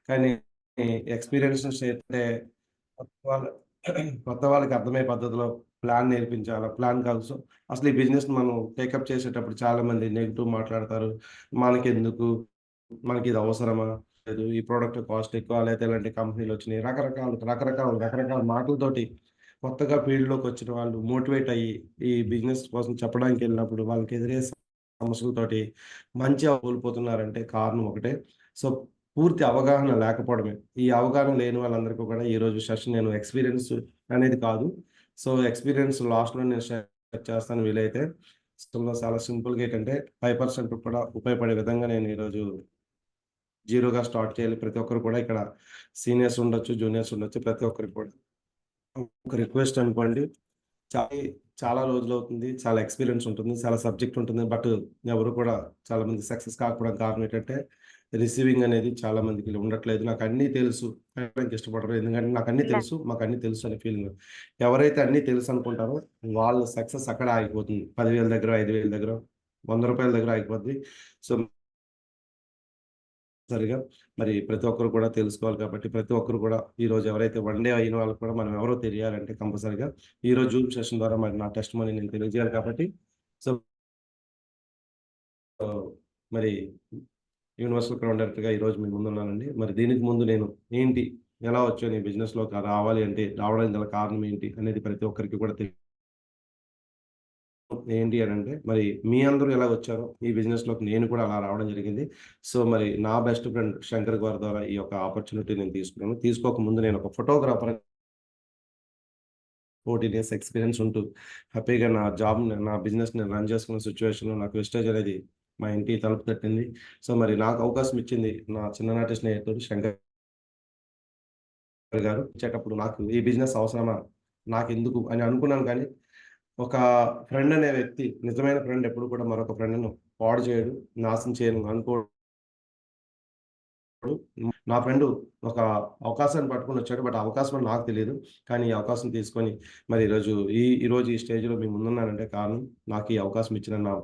కానీ ఎక్స్‌పీరియన్స్ చేస్తే కొత్త వాళ్ళు కొత్త వాళ్ళకి అర్థమయ్యే పద్ధతిలో ప్లాన్ నేర్పించాలా. ప్లాన్ కాదు. సో, అసలు ఈ బిజినెస్‌ని మనం టేకప్ చేసేటప్పుడు చాలామంది నెగెటివ్ మాట్లాడతారు. మనకెందుకు? మనకిది అవసరమా? లేదు ఈ ప్రొడక్ట్ కాస్ట్ ఎక్కువ లేతే ఇలాంటి కంపెనీలొచ్చినాయి. రకరకాల మాటలతోటి కొత్తగా ఫీల్డ్‌లోకొచ్చిన వాళ్ళు మోటివేట్ అయ్యి, ఈ బిజినెస్ కోసం చెప్పడానికెళ్ళినప్పుడు వాళ్ళకి ఎదురయ్యే సమస్యలతోటి మంచిగా కోల్పోతున్నారంటే కారణం ఒకటే. సో, పూర్తి అవగాహన లేకపోవడమే. ఈ అవగాహన లేని వాళ్ళందరికీ కూడా ఈరోజు సెషన్ నేను ఎక్స్‌పీరియన్స్ అనేది కాదు. సో, ఎక్స్‌పీరియన్స్ లాస్ట్‌లో నేను షేర్ చేస్తాను వీలైతే. సో, చాలా సింపుల్‌గా ఏంటంటే 5% కూడా ఉపయోగపడే విధంగా నేను ఈరోజు జీరోగా స్టార్ట్ చేయాలి. ప్రతి ఒక్కరు కూడా ఇక్కడ సీనియర్స్ ఉండొచ్చు, జూనియర్స్ ఉండొచ్చు. ప్రతి ఒక్కరికి కూడా ఒక రిక్వెస్ట్ అనుకోండి. చా చాలా రోజులవుతుంది. చాలా ఎక్స్‌పీరియన్స్ ఉంటుంది. చాలా సబ్జెక్ట్ ఉంటుంది. బట్ ఎవరు కూడా చాలామంది సక్సెస్ కాకపోవడానికి కారణం ఏంటంటే, రిసీవింగ్ అనేది చాలా మందికి ఉండట్లేదు. నాకన్నీ తెలుసు అనడానికి ఇష్టపడరు. ఎందుకంటే నాకన్నీ తెలుసు, మాకన్నీ తెలుసు అనే ఫీలింగ్. ఎవరైతే అన్నీ తెలుసనుకుంటారో వాళ్ళ సక్సెస్ అక్కడే ఆగిపోతుంది. 10,000 దగ్గర, 5,000 దగ్గర, రూ. 100 దగ్గర ఆగిపోద్ది. సో సరిగా మరి ప్రతి ఒక్కరు కూడా తెలుసుకోవాలి కాబట్టి, ప్రతి ఒక్కరు కూడా ఈరోజు ఎవరైతే వన్ డే అయిన వాళ్ళకి కూడా మనం ఎవరో తెలియాలంటే కంపల్సరీగా ఈరోజు జూమ్ సెషన్ ద్వారా మరి నా టెస్టిమనీ నేను తెలియజేయాలి కాబట్టి, సో, మరి యూనివర్సల్ క్రౌన్ డైరెక్టర్‌గా ఈరోజు మీ ముందున్నానండి. మరి దీనికి ముందు నేను ఏంటి? ఎలా వచ్చాను ఈ బిజినెస్‌లోకి రావాలి అంటే రావడానికి గల కారణం ఏంటి? అనేది ప్రతి ఒక్కరికి కూడా ఏంటి అనంటే, మరి మీ అందరూ ఎలా వచ్చారో ఈ బిజినెస్‌లోకి నేను కూడా అలా రావడం జరిగింది. సో, మరి నా బెస్ట్ ఫ్రెండ్ శంకర్ గారి ద్వారా ఈ యొక్క ఆపర్చునిటీ నేను తీసుకున్నాను. తీసుకోక ముందు నేను ఒక ఫోటోగ్రాఫర్ 14 ఇయర్స్ ఎక్స్‌పీరియన్స్ ఉంటూ హ్యాపీగా నా బిజినెస్‌ని రన్ చేసుకున్న సిట్యుయేషన్‌లో నాకు వెస్టేజ్ అనేది మా ఇంటి తలుపు తట్టింది. సో, మరి నాకు అవకాశం ఇచ్చింది నా చిన్ననాటి స్నేహితుడు శంకర్ గారు. ఇచ్చేటప్పుడు నాకు ఈ బిజినెస్ అవసరమా? నాకెందుకు అని అనుకున్నాను కానీ ఒక ఫ్రెండ్ అనే వ్యక్తి నిజమైన ఫ్రెండ్ ఎప్పుడు కూడా మరొక ఫ్రెండ్‌ను పాడు చేయడు, నాశనం చేయను అనుకోడు. నా ఫ్రెండు ఒక అవకాశాన్ని పట్టుకొనొచ్చాడు. బట్ ఆ అవకాశం అని నాకు తెలీదు. కానీ ఈ అవకాశం తీసుకొని మరి ఈరోజు ఈ స్టేజ్‌లో మీ ముందున్నానంటే కారణం నాకు ఈ అవకాశం ఇచ్చిన నా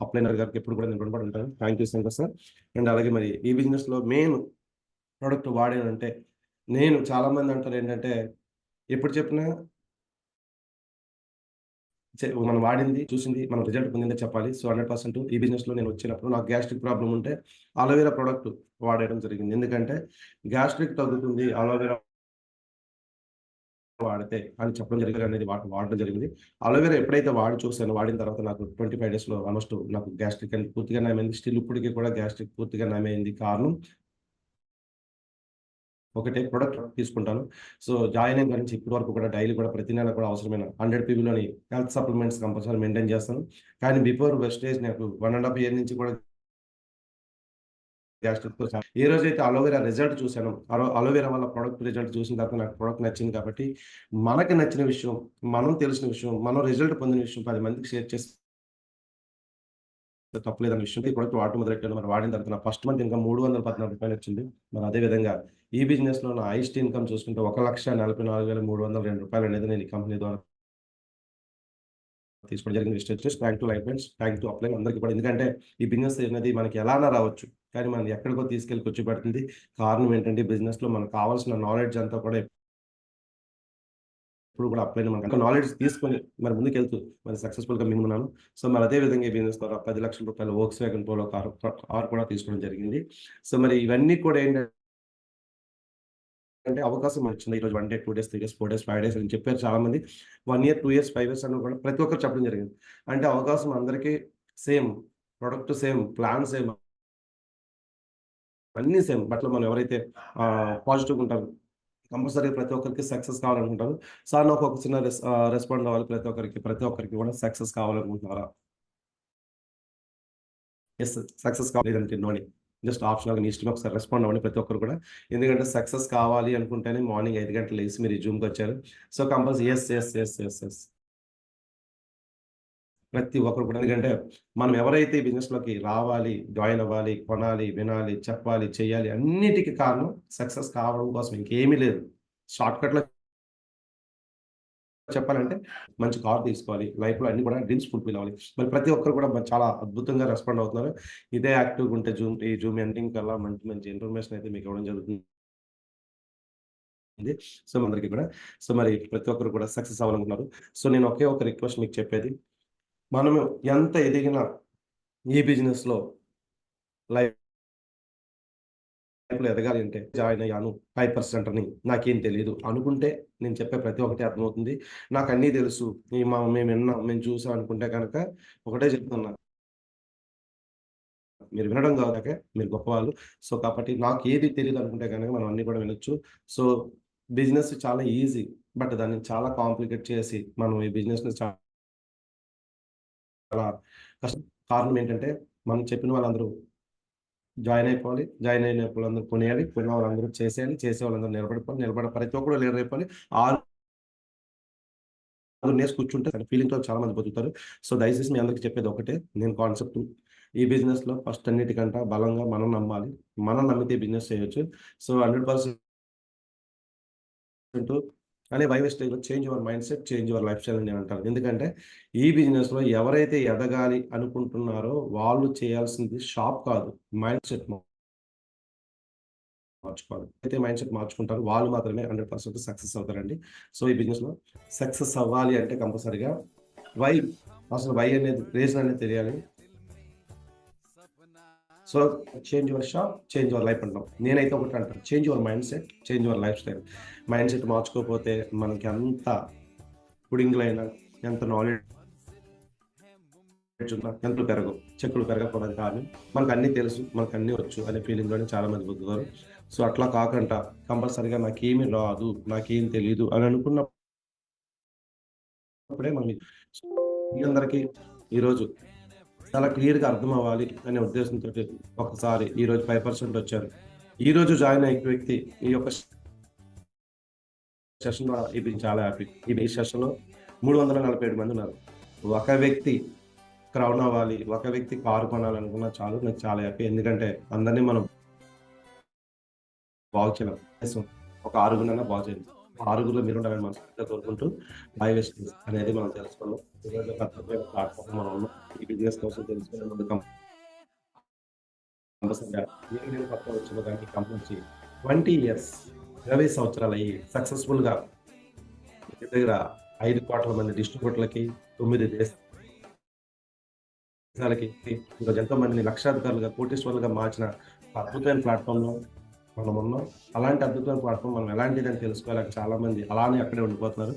అప్లైనర్ గారికి ఎప్పుడు కూడా నేను రుణపడి ఉంటాను. Thank you so much sir. And అలాగే మరి ఈ బిజినెస్‌లో మెయిన్ ప్రొడక్ట్ వాడానంటే నేను చాలామంది అంటారేంటంటే ఎప్పుడు చెప్పినా మనం వాడింది, చూసింది, మనం రిజల్ట్ పొందిందే చెప్పాలి. సో, 100% ఈ బిజినెస్‌లో నేనొచ్చినప్పుడు నాకు గ్యాస్ట్రిక్ ప్రాబ్లమ్ ఉంటే అలోవెరా ప్రొడక్ట్ వాడేయడం జరిగింది. ఎందుకంటే గ్యాస్ట్రిక్ తగ్గుతుంది అలోవెరా వాడితే అని చెప్పడం జరిగింది అనేది వాడడం జరిగింది. అలోవెరా ఎప్పుడైతే వాడి చూసానో వాడిన తర్వాత నాకు 25 డేస్‌లో ఆల్‌మోస్ట్ నాకు గ్యాస్ట్రిక్ అనేది పూర్తిగా నయమైంది. స్టిల్ ఇప్పటికి కూడా గ్యాస్ట్రిక్ పూర్తిగా నయమైంది. కారణం ఒకటే ప్రొడక్ట్ తీసుకుంటాను. సో, జాయిన్ అయిన కాడ నుంచి ఇప్పటి వరకు కూడా డైలీ కూడా ప్రతి నెల కూడా అవసరమైన 100 పీవీలోని హెల్త్ సప్లిమెంట్స్ కంపల్సరీ మెయింటైన్ చేస్తాను. కానీ బిఫోర్ వెస్టేజ్ నాకు 1 ½ ఇయర్ నుంచి కూడా గ్యాస్ట్రిక్‌తో ఏ రోజైతే అలోవెరా రిజల్ట్ చూసానో, అలోవెరా వల్ల ప్రొడక్ట్ రిజల్ట్ చూసిన తర్వాత నాకు ప్రొడక్ట్ నచ్చింది కాబట్టి, మనకి నచ్చిన విషయం, మనం తెలిసిన విషయం, మనం రిజల్ట్ పొందిన విషయం 10 మందికి షేర్ చేస్తే తప్పులేదన్న విషయంతో ఈ ప్రొడక్ట్ వాడటం మొదలెట్టాను. మరి వాడిన తర్వాత నా ఫస్ట్ మంత్ ఇన్‌కమ్ రూ. 314 వచ్చింది. మరి అదే విధంగా ఈ బిజినెస్‌లో నా హైయెస్ట్ ఇన్‌కమ్ చూసుకుంటే రూ. 1,44,302 అనేది నేను ఈ కంపెనీ ద్వారా తీసుకోవడం జరిగింది. Stretches thank to life friends. Thank to upline అందరికి కూడా. ఎందుకంటే ఈ బిజినెస్ అనేది మనకి ఎలానా రావచ్చు. కానీ మనల్ని ఎక్కడికో తీసుకెళ్ళి కూర్చోబెడుతుంది. కారణం ఏంటంటే బిజినెస్‌లో మనకు కావాల్సిన నాలెడ్జ్ అంతా కూడా ఎప్పుడు కూడా అప్లైన్ మనకు నాలెడ్జ్ తీసుకొని మరి ముందుకెళ్తూ మరి సక్సెస్‌ఫుల్‌గా మింగున్నాను. సో, మరి అదే విధంగా ఈ బిజినెస్ ద్వారా రూ. 10,00,000 వోక్స్‌వ్యాగన్ పోలో కార్ కూడా తీసుకోవడం జరిగింది. సో, మరి ఇవన్నీ కూడా ఏంటంటే అవకాశం వచ్చింది. ఈరోజు 1 day, 2 days, 3 days, 4 days, 5 days అని చెప్పారు చాలామంది. 1 ఇయర్, 2 ఇయర్స్, 5 ఇయర్స్ అని కూడా ప్రతి ఒక్కరు చెప్పడం జరిగింది. అంటే అవకాశం అందరికీ same. Product same. Plan same. అన్నీ సేమ్. బట్ మనం ఎవరైతే పాజిటివ్‌గా ఉంటారో కంపల్సరీగా ప్రతి ఒక్కరికి సక్సెస్ కావాలనుకుంటారు. సార్ నాకు ఒక చిన్న రెస్పాండ్ అవ్వాలి ప్రతి ఒక్కరికి కూడా సక్సెస్ కావాలనుకుంటున్నారా? యెస్. సక్సెస్ కావాలి లేదంటే నో అని. జస్ట్ ఆప్షనల్‌గా మీ ఇష్టం ఒకసారి రెస్పాండ్ అవ్వండి ప్రతి ఒక్కరు కూడా. ఎందుకంటే సక్సెస్ కావాలి అనుకుంటేనే మార్నింగ్ 5 గంటలకు లేసి మీరు ఈ జూమ్‌కొచ్చారు. So, compulsory yes, yes, yes, yes, yes. ప్రతి ఒక్కరు కూడా ఎందుకంటే మనం ఎవరైతే ఈ బిజినెస్‌లోకి రావాలి, జాయిన్ అవ్వాలి, కొనాలి, వినాలి, చెప్పాలి, చేయాలి అన్నిటికి కారణం సక్సెస్ కావడం కోసం ఇంకేమీ లేదు. షార్ట్‌కట్‌లో చెప్పాలంటే మంచి కార్ తీసుకోవాలి. లైఫ్‌లో అన్నీ కూడా డ్రీమ్స్ ఫుల్‌ఫిల్ అవ్వాలి. మరి ప్రతి ఒక్కరు కూడా చాలా అద్భుతంగా రెస్పాండ్ అవుతున్నారు. ఇదే యాక్టివ్‌గా ఉంటే ఈ జూమ్ ఎండింగ్ కల్లా మంచి మంచి ఇన్ఫర్మేషన్ అయితే మీకు ఇవ్వడం జరుగుతుంది. సో, అందరికి కూడా. సో, మరి ప్రతి ఒక్కరు కూడా సక్సెస్ అవ్వాలనుకుంటున్నారు. సో, నేను ఒకే ఒక రిక్వెస్ట్ మీకు చెప్పేది, మనము ఎంత ఎదిగినా ఈ బిజినెస్‌లో లైఫ్‌లో ఎదగాలి అంటే జాయిన్ అయ్యాను 5% అని నాకేం తెలీదు అనుకుంటే నేను చెప్పే ప్రతి ఒక్కటి అర్థమవుతుంది. నాకన్నీ తెలుసు. మేము విన్నాం, మేము చూసాం అనుకుంటే గనక ఒకటే చెప్తున్నా. మీరు వినడం కాక మీరు గొప్పవాళ్ళు. సో, కాబట్టి నాకేది తెలీదనుకుంటే గనక మనం అన్నీ కూడా వినొచ్చు. సో, బిజినెస్ చాలా ఈజీ. బట్ దాన్ని చాలా కాంప్లికేట్ చేసి మనం ఈ బిజినెస్‌ని చాలా కష్టం. కారణం ఏంటంటే మనం చెప్పిన వాళ్ళందరూ జాయిన్ అయిపోవాలి. జాయిన్ అయిన వాళ్ళందరూ కొనేయాలి. కొన్న వాళ్ళందరూ చేసేయాలి. చేసే వాళ్ళందరూ నిలబడిపోవాలి. ప్రతి ఒక్కడు లీడర్ అయిపోవాలి. ఆరుగురినేసి కూర్చుంటే అనే ఫీలింగ్‌తో చాలా మంది బతుకుతారు. సో, దయచేసి మీ అందరికి చెప్పేది ఒకటే. నేను కాన్సెప్ట్ ఈ బిజినెస్‌లో ఫస్ట్ అన్నిటికంట బలంగా మనం నమ్మాలి. మనం నమ్మితే బిజినెస్ చేయొచ్చు. సో, 100% అనే వై వేస్టేజ్‌లో change your mindset, change your lifestyle అని నేనంటాను. ఎందుకంటే ఈ బిజినెస్‌లో ఎవరైతే ఎదగాలి అనుకుంటున్నారో వాళ్ళు చేయాల్సింది షాప్ కాదు. మైండ్‌సెట్ మార్చుకోవాలి. అయితే మైండ్‌సెట్ మార్చుకుంటారో వాళ్ళు మాత్రమే 100% సక్సెస్ అవుతారండి. సో, ఈ బిజినెస్‌లో సక్సెస్ అవ్వాలి అంటే కంపల్సరీగా వై అసలు వై అనేది రీజన్ అనేది తెలియాలి. So, change your shop, change your life అంటాం. నేనైతే ఒకటే అంటాను. Change your mindset, change your lifestyle. Mindset మార్చుకోకపోతే మనకి ఎంత పుడింగులైనా, ఎంత నాలెడ్జ్ ఉన్నా ఎంతలు పెరగవు. చెక్కులు పెరగకపోవడానికి కారణం మనకన్నీ తెలుసు, మనకన్నీ వచ్చు అనే ఫీలింగ్‌లోనే చాలా మంది బతుకుతారు. సో, అట్లా కాకుండా కంపల్సరీగా నాకేమి రాదు, నాకేం తెలీదు అని అనుకున్నప్పుడే మనం మీ అందరికీ ఈరోజు చాలా క్లియర్‌గా అర్థమవ్వాలి అనే ఉద్దేశంతోటి ఒకసారి ఈరోజు 5% వచ్చారు. ఈరోజు జాయిన్ అయ్యే వ్యక్తి ఈ యొక్క సెషన్‌లో ఇది చాలా హ్యాపీ. ఈ సెషన్‌లో 347 మంది ఉన్నారు. ఒక వ్యక్తి క్రౌన్ అవ్వాలి, ఒక వ్యక్తి కారు కొనాలనుకున్నా చాలు నాకు చాలా హ్యాపీ. ఎందుకంటే అందరిని మనం బాగు చేయలేం. కనీసం ఒక ఆరుగురినైనా బాగు చేయాలి. ఆరుగురిలో మీరుండాలని మనస్ఫూర్తిగా కోరుకుంటూ లైవ్ ఎస్టేజ్ అనేది మనం తెలుసుకున్నాం. ఈరోజు ఒక అద్భుతమైన ప్లాట్‌ఫామ్‌లో మనం ఉన్నాం. ఈ బిజినెస్ కోసం తెలుసుకునే ముందు కంపల్సరీగా నేను కొత్తగా వచ్చిన దానికి కంపెనీ నుంచి 20 ఇయర్స్ 20 సంవత్సరాలయ్యి సక్సెస్‌ఫుల్‌గా దగ్గర దగ్గర 5,00,00,000 మంది డిస్ట్రిబ్యూటర్లకి, 9 దేశాలకి ఈరోజు ఎంతో మందిని లక్షాధికారులుగా, కోటీశ్వరులుగా మార్చిన ఒక అద్భుతమైన ప్లాట్‌ఫామ్‌లో మనమున్నాం. అలాంటి అద్భుతమైన ప్లాట్‌ఫామ్ మనం ఎలాంటిదని తెలుసుకోలేక చాలా మంది అలానే అక్కడే ఉండిపోతున్నారు.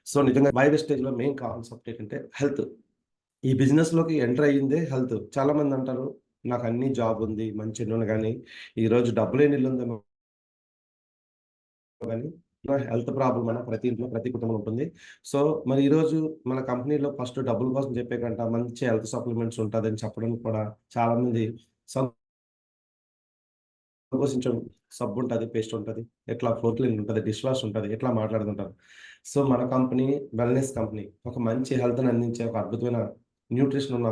సో, నిజంగా బై స్టేజ్‌లో మెయిన్ కాన్సెప్ట్ ఏంటంటే హెల్త్. ఈ బిజినెస్‌లోకి ఎంటర్ అయ్యిందే హెల్త్. చాలా మంది అంటారు, నాకు అన్ని జాబ్ ఉంది, మంచి ఇల్లుంది గానీ, ఈరోజు డబ్బు లేని ఇల్లుందేమో గానీ, హెల్త్ ప్రాబ్లమ్ అనేది ప్రతి ఇంట్లో, ప్రతి కుటుంబంలో ఉంటుంది. సో, మరి ఈరోజు మన కంపెనీలో ఫస్ట్ డబ్బుల కోసం చెప్పే కంట మంచి హెల్త్ సప్లిమెంట్స్ ఉంటదని చెప్పడానికి కూడా చాలా మంది సంకోచించడం. సబ్బుంటది, పేస్ట్ ఉంటది, ఎట్లా ఫ్లోర్ క్లీనర్ ఉంటది, డిష్ వాష్ ఉంటది, ఇట్లా మాట్లాడుతుంటారు. సో, మన కంపెనీ వెల్‌నెస్ కంపెనీ. ఒక మంచి హెల్త్‌ని అందించే ఒక అద్భుతమైన న్యూట్రిషన్ ఉన్న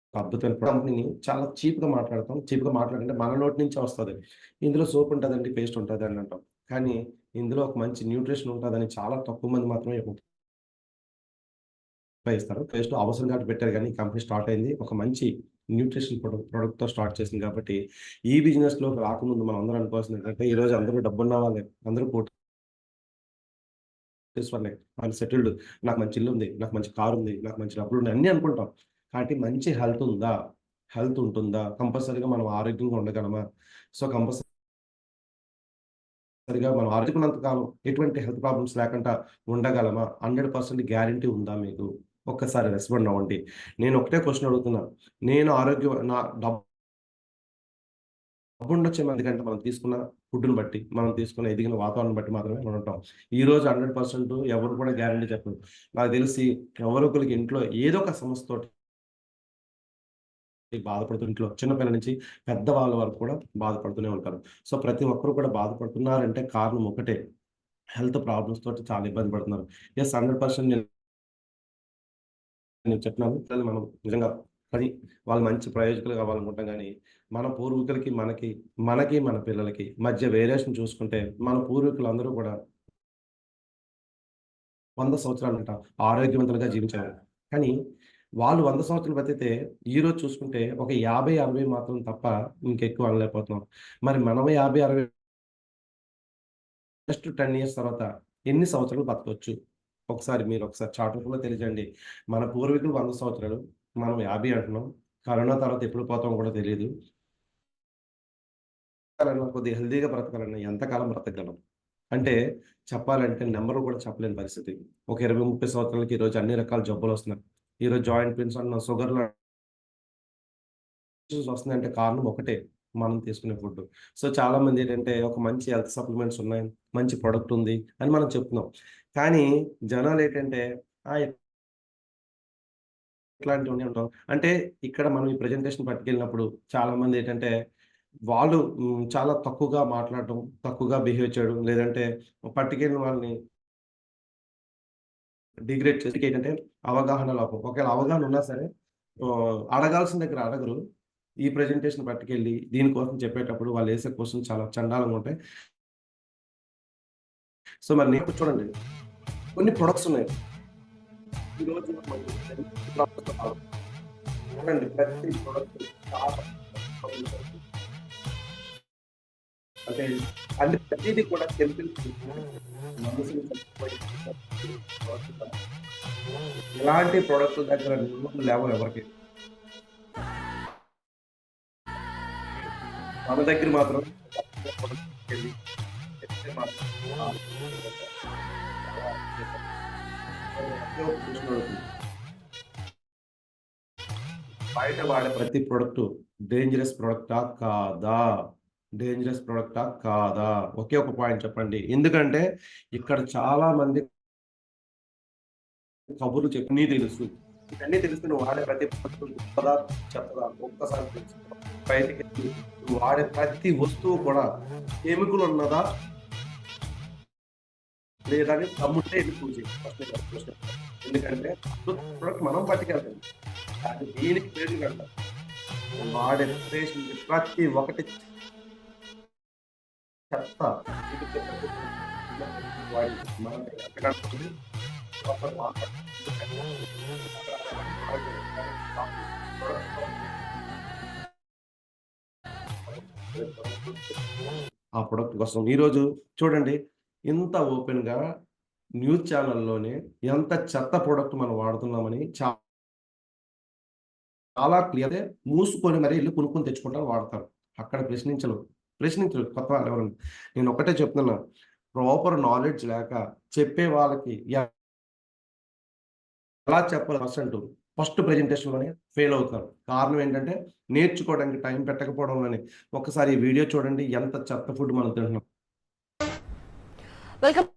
ఒక అద్భుతమైన కంపెనీని చాలా చీప్‌గా మాట్లాడతాం. చీప్‌గా మాట్లాడంటే మన నోటి నుంచే వస్తది. ఇందులో సోప్ ఉంటదండి, పేస్ట్ ఉంటదని అంటాం. కానీ ఇందులో ఒక మంచి న్యూట్రిషన్ ఉంటదని చాలా తక్కువ మంది మాత్రమే ఉపయోగిస్తారు. పేస్ట్ అవసరం కాబట్టి పెట్టారు గానీ, ఈ కంపెనీ స్టార్ట్ అయింది ఒక మంచి న్యూట్రిషన్ ప్రొడక్ట్‌తో స్టార్ట్ చేసింది కాబట్టి, ఈ బిజినెస్‌లోకి రాకముందు మనం అందరం అనుకోవాల్సింది ఏంటంటే, ఈరోజు అందరూ డబ్బున్న వాళ్ళే. అందరూ కోటీశ్వరులే. వాళ్ళు సెటిల్డ్. నాకు మంచి ఇల్లుంది, నాకు మంచి కారుంది, నాకు మంచి డబ్బులున్నాయి అన్నీ అనుకుంటాం. కాబట్టి మంచి హెల్త్ ఉందా? హెల్త్ ఉంటుందా? కంపల్సరీగా మనం ఆరోగ్యంగా ఉండగలమా? సో, కంపల్సరీగా మనం ఆరోగ్యమున్నంత కాలం ఎటువంటి హెల్త్ ప్రాబ్లమ్స్ లేకుండా ఉండగలమా? 100% గ్యారంటీ ఉందా మీకు? ఒక్కసారి రెస్పాండ్ అవ్వండి. నేను ఒకటే క్వెషన్ అడుగుతున్నా. నేను నా డబ్బుండొచ్చేమో ఎందుకంటే మనం తీసుకున్న ఫుడ్‌ని బట్టి, మనం తీసుకున్న ఎదిగిన వాతావరణం బట్టి మాత్రమే మనం ఉంటాం. ఈరోజు 100% ఎవరు కూడా గ్యారంటీ చెప్పరు. నాకు తెలిసి ఎవరో ఒకళ్ళకి ఇంట్లో ఏదో ఒక సమస్యతోటి బాధపడుతూ ఇంట్లో చిన్న పిల్లల నుంచి పెద్దవాళ్ళ వరకు కూడా బాధపడుతూనే ఉంటారు. సో, ప్రతి ఒక్కరు కూడా బాధపడుతున్నారంటే కారణం ఒకటే. హెల్త్ ప్రాబ్లమ్స్ తోటి చాలా ఇబ్బంది పడుతున్నారు. యెస్ 100% నేను చెప్పినాను. పిల్లల్ని మనం నిజంగా కానీ వాళ్ళు మంచి ప్రయోజకులు కావాలనుకుంటాం గానీ, మన పూర్వీకులకి, మన పిల్లలకి మధ్య వేరియేషన్ చూసుకుంటే, మన పూర్వీకులందరూ కూడా 100 సంవత్సరాలంట ఆరోగ్యవంతులుగా జీవించారు. కానీ వాళ్ళు 100 సంవత్సరాలు బతికితే, ఈరోజు చూసుకుంటే ఒక 50, 60 మాత్రం తప్ప ఇంకెక్కువ అనలేకపోతున్నాం. మరి మనం 50, 60 నెక్స్ట్ 10 ఇయర్స్ తర్వాత ఎన్ని సంవత్సరాలు బతకొచ్చు? ఒకసారి చార్ట్ రూపంలో తెలియజేయండి. మన పూర్వీకులు 100 సంవత్సరాలు, మనం 50 అంటున్నాం. కరోనా తర్వాత ఎప్పుడు పోతామో కూడా తెలీదు. కొద్దిగా హెల్తీగా బ్రతకాలన్నా ఎంతకాలం బ్రతకగలం? అంటే చెప్పాలంటే నంబర్‌లు కూడా చెప్పలేని పరిస్థితి. ఒక 20, 30 సంవత్సరాలకి ఈరోజు అన్ని రకాల జబ్బులొస్తున్నాయి. ఈరోజు జాయింట్ పెయిన్స్ అన్నా, షుగర్‌లు ఇష్యూస్ వస్తున్నాయంటే కారణం ఒకటే. మనం తీసుకునే ఫుడ్. సో, చాలామంది ఏంటంటే ఒక మంచి హెల్త్ సప్లిమెంట్స్ ఉన్నాయి. మంచి ప్రొడక్ట్ ఉంది అని మనం చెప్తున్నాం. కానీ జనాలేంటంటే ఇట్లాంటివన్నీ ఉండవు. అంటే ఇక్కడ మనం ఈ ప్రెజెంటేషన్ పట్టుకెళ్ళినప్పుడు చాలామంది ఏంటంటే వాళ్ళు చాలా తక్కువగా మాట్లాడటం, తక్కువగా బిహేవ్ చేయడం, లేదంటే పట్టుకెళ్ళిన వాళ్ళని డిగ్రేడ్ చేసి ఏంటంటే అవగాహన లోపం. ఒకవేళ అవగాహన ఉన్నా సరే అడగాల్సిన దగ్గర అడగరు. ఈ ప్రెజెంటేషన్ పట్టుకెళ్ళి దీనికోసం చెప్పేటప్పుడు వాళ్ళేసే క్వెషన్స్ చాలా చండాలంగా ఉంటాయి. సో, మరి నేను చూడండి కొన్ని ప్రొడక్ట్స్ ఉన్నాయి. ఈరోజు చూడండి ప్రతి ప్రొడక్ట్ చాలా అంటే అంటే ప్రతీది కూడా కెమికల్స్ మనుషులు చచ్చిపోయి ఇలాంటి ప్రొడక్ట్‌ల దగ్గర నోరు లేవవు ఎవరికీ. మన దగ్గర మాత్రం ప్రొడక్ట్‌కెళ్ళి చెప్తే మాత్రం బయట వాడే ప్రతి ప్రొడక్టు డేంజరస్ ప్రొడక్టా? కాదా? డేంజరస్ ప్రొడక్టా? కాదా? ఒకే ఒక పాయింట్ చెప్పండి. ఎందుకంటే ఇక్కడ చాలా మంది కబుర్లు చెప్పి అన్నీ తెలుసు. ఇవన్నీ తెలిసి నువ్వు వాడే ప్రతి ప్రొడక్ట్ గొప్పదా? చెత్తదా? ఒక్కసారి తెలుసుకో. బయటికెళ్ళి నువ్వు వాడే ప్రతి వస్తువు కూడా కెమికల్ ఉన్నదా? లేదా అని దమ్ముంటే ఎళ్లి ప్రూవ్ చెయి. ఫస్ట్ ఎందుకంటే ప్రొడక్ట్ మనం పట్టుకెళ్తాం. కానీ దీనికి పేరు అంటారు. వాడే ప్రిపరేషన్ ప్రతి ఒక్కటి చెత్త. వాడి మనం ఎక్కడ ఆ ప్రొడక్ట్ కోసం ఈరోజు చూడండి ఇంత ఓపెన్‌గా న్యూస్ ఛానల్‌లోనే ఎంత చెత్త ప్రొడక్ట్ మనం వాడుతున్నామని చాలా క్లియర్ మూసుకొని మరి ఎళ్లి కొనుక్కొని తెచ్చుకుంటారు వాడతారు. అక్కడ ప్రశ్నించరు కొత్త వాళ్ళు ఎవరన్నా. నేను ఒక్కటే చెప్తున్నా. ప్రాపర్ నాలెడ్జ్ లేక చెప్పే వాళ్ళకి ఎలా చెప్పాలి ఫస్ట్ ప్రెజెంటేషన్‌లోనే ఫెయిల్ అవుతారు. కారణం ఏంటంటే నేర్చుకోవడానికి టైం పెట్టకపోవడంలోనే. ఒక్కసారి ఈ వీడియో చూడండి ఎంత చెత్త ఫుడ్ మనం తింటున్నాం. Welcome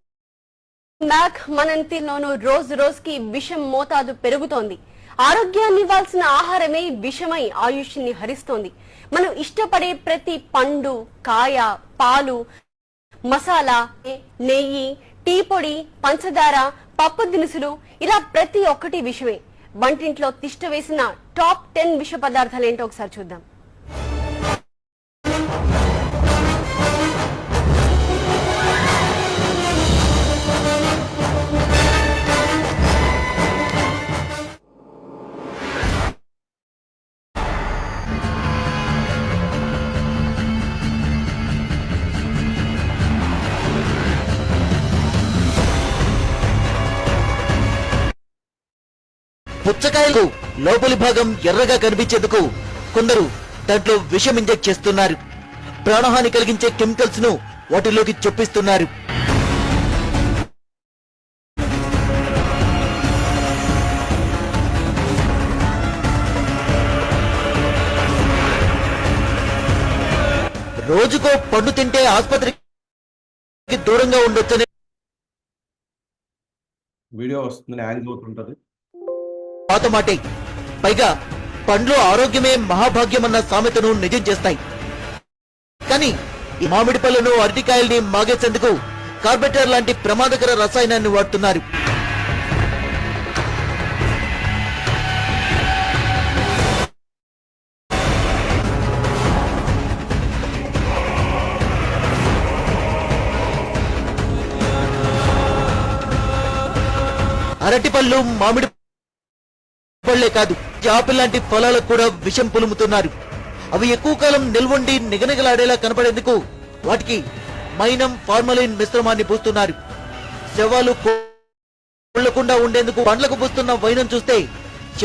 back. మనంతిలోనూ రోజు రోజుకి విషం మోతాదు పెరుగుతోంది. ఆరోగ్యాన్ని ఇవ్వాల్సిన ఆహారమే విషమై ఆయుష్ని హరిస్తోంది. మనం ఇష్టపడే ప్రతి పండు, కాయ, పాలు, మసాలా, నెయ్యి, టీ పొడి, పంచదార, పప్పు దినుసులు ఇలా ప్రతి ఒక్కటి విషమే. వంటింట్లో తిష్ట వేసిన టాప్ 10 విష పదార్థాలేంటో ఒకసారి చూద్దాం. పుచ్చకాయలు లోపలి భాగం ఎర్రగా కనిపించేందుకు కొందరు దాంట్లో విషం ఇంజెక్ట్ చేస్తున్నారు. ప్రాణహాని కలిగించే కెమికల్స్ ను వాటిలోకి చొప్పిస్తున్నారు. రోజుకో పండు తింటే ఆసుపత్రికి దూరంగా ఉండొచ్చని వీడియో వస్తుంది యాంగ్ అవుతుంటది. పాత మాటే. పైగా పండ్లు ఆరోగ్యమే మహాభాగ్యమన్న సామెతను నిజం చేస్తాయి. కానీ ఈ మామిడి పళ్ళను, అరటికాయల్ని మాగేసేందుకు కార్బెటర్ లాంటి ప్రమాదకర రసాయనాన్ని వాడుతున్నారు. అరటి పళ్ళు, మామిడి పళ్లే కాదు, జాపిల్ లాంటి ఫలాలకు కూడా విషం పులుముతున్నారు. అవి ఎక్కువ కాలం నిల్వండి నిగనిగలాడేలా కనపడేందుకు వాటికి మైనం, ఫార్మలిన్ మిశ్రమాన్ని పూస్తున్నారు. శవాలు కొళ్లకుండా ఉండేందుకు పండ్లకు పూస్తున్న వైనం చూస్తే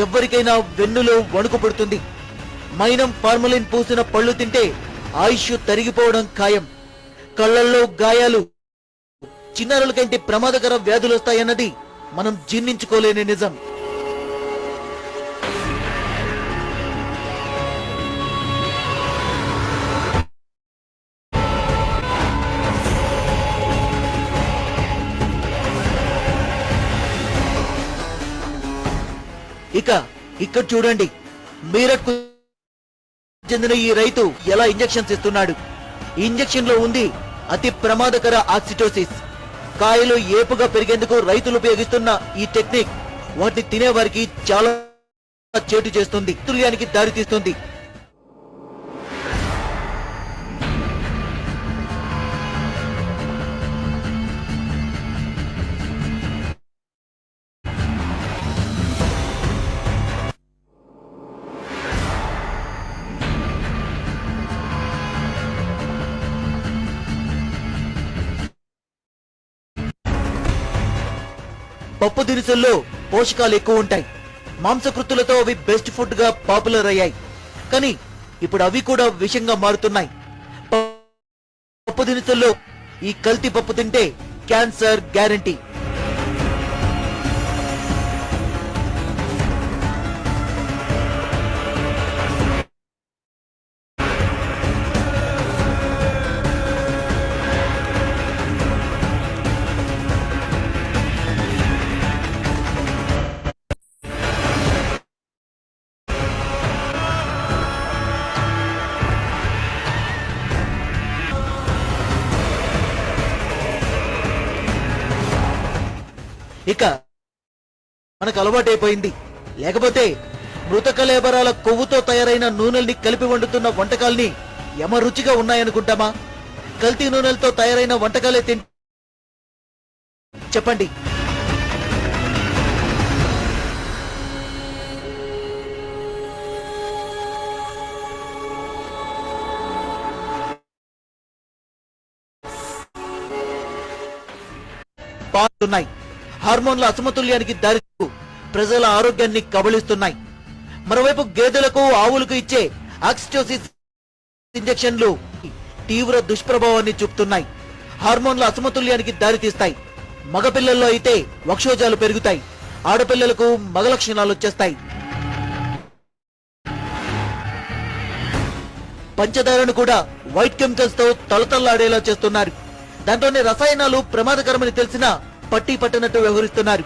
ఎవరికైనా వెన్నులో వణుకు పుడుతుంది. మైనం, ఫార్మలిన్ పూసిన పళ్ళు తింటే ఆయుష్ తరిగిపోవడం ఖాయం. కళ్లల్లో గాయాలు, చిన్నారుల కంటే ప్రమాదకర వ్యాధులొస్తాయన్నది మనం జీర్ణించుకోలేని నిజం. ఇక్కడ చూడండి, మీరట్కు చెందిన ఈ రైతు ఎలా ఇంజెక్షన్స్ ఇస్తున్నాడు. ఈ ఇంజెక్షన్ లో ఉంది అతి ప్రమాదకర ఆక్సిటోసిస్. కాయలు ఏపుగా పెరిగేందుకు రైతులు ఉపయోగిస్తున్న ఈ టెక్నిక్ వాటిని తినేవారికి చాలా చేటు చేస్తుంది, తుల్యానికి దారితీస్తుంది. పప్పు దినుసుల్లో పోషకాలు ఎక్కువ ఉంటాయి. మాంసకృతులతో అవి బెస్ట్ ఫుడ్ గా పాపులర్ అయ్యాయి. కానీ ఇప్పుడు అవి కూడా విషంగా మారుతున్నాయి. పప్పు దినుసుల్లో ఈ కల్తీ పప్పు తింటే క్యాన్సర్ గ్యారంటీ. ఇక మనకు అలవాటైపోయింది. లేకపోతే మృతక లేబరాల కొవ్వుతో తయారైన నూనెల్ని కలిపి వండుతున్న వంటకాల్ని యమ రుచిగా ఉన్నాయనుకుంటామా? కల్తీ నూనెలతో తయారైన వంటకాలే చెప్పండి. పాడుతున్నాయి. హార్మోన్ల అసమతుల్యానికి దారితీస్తూ ప్రజల ఆరోగ్యాన్ని కబళిస్తున్నాయి. మరోవైపు గేదెలకు, ఆవులకు ఇచ్చే ఆక్సిటోసిస్ ఇంజెక్షన్లు తీవ్ర దుష్ప్రభావాన్ని చూపుతున్నాయి. హార్మోన్ల అసమతుల్యానికి దారితీస్తాయి. మగపిల్లల్లో అయితే వక్షోజాలు పెరుగుతాయి, ఆడపిల్లలకు మగ లక్షణాలు వచ్చేస్తాయి. పంచదారను కూడా వైట్ కెమికల్స్ తో తలతల్లాడేలా చేస్తున్నారు. దాంట్లోని రసాయనాలు ప్రమాదకరమని తెలిసినా పట్టి పట్టనట్టు వ్యవహరిస్తున్నారు.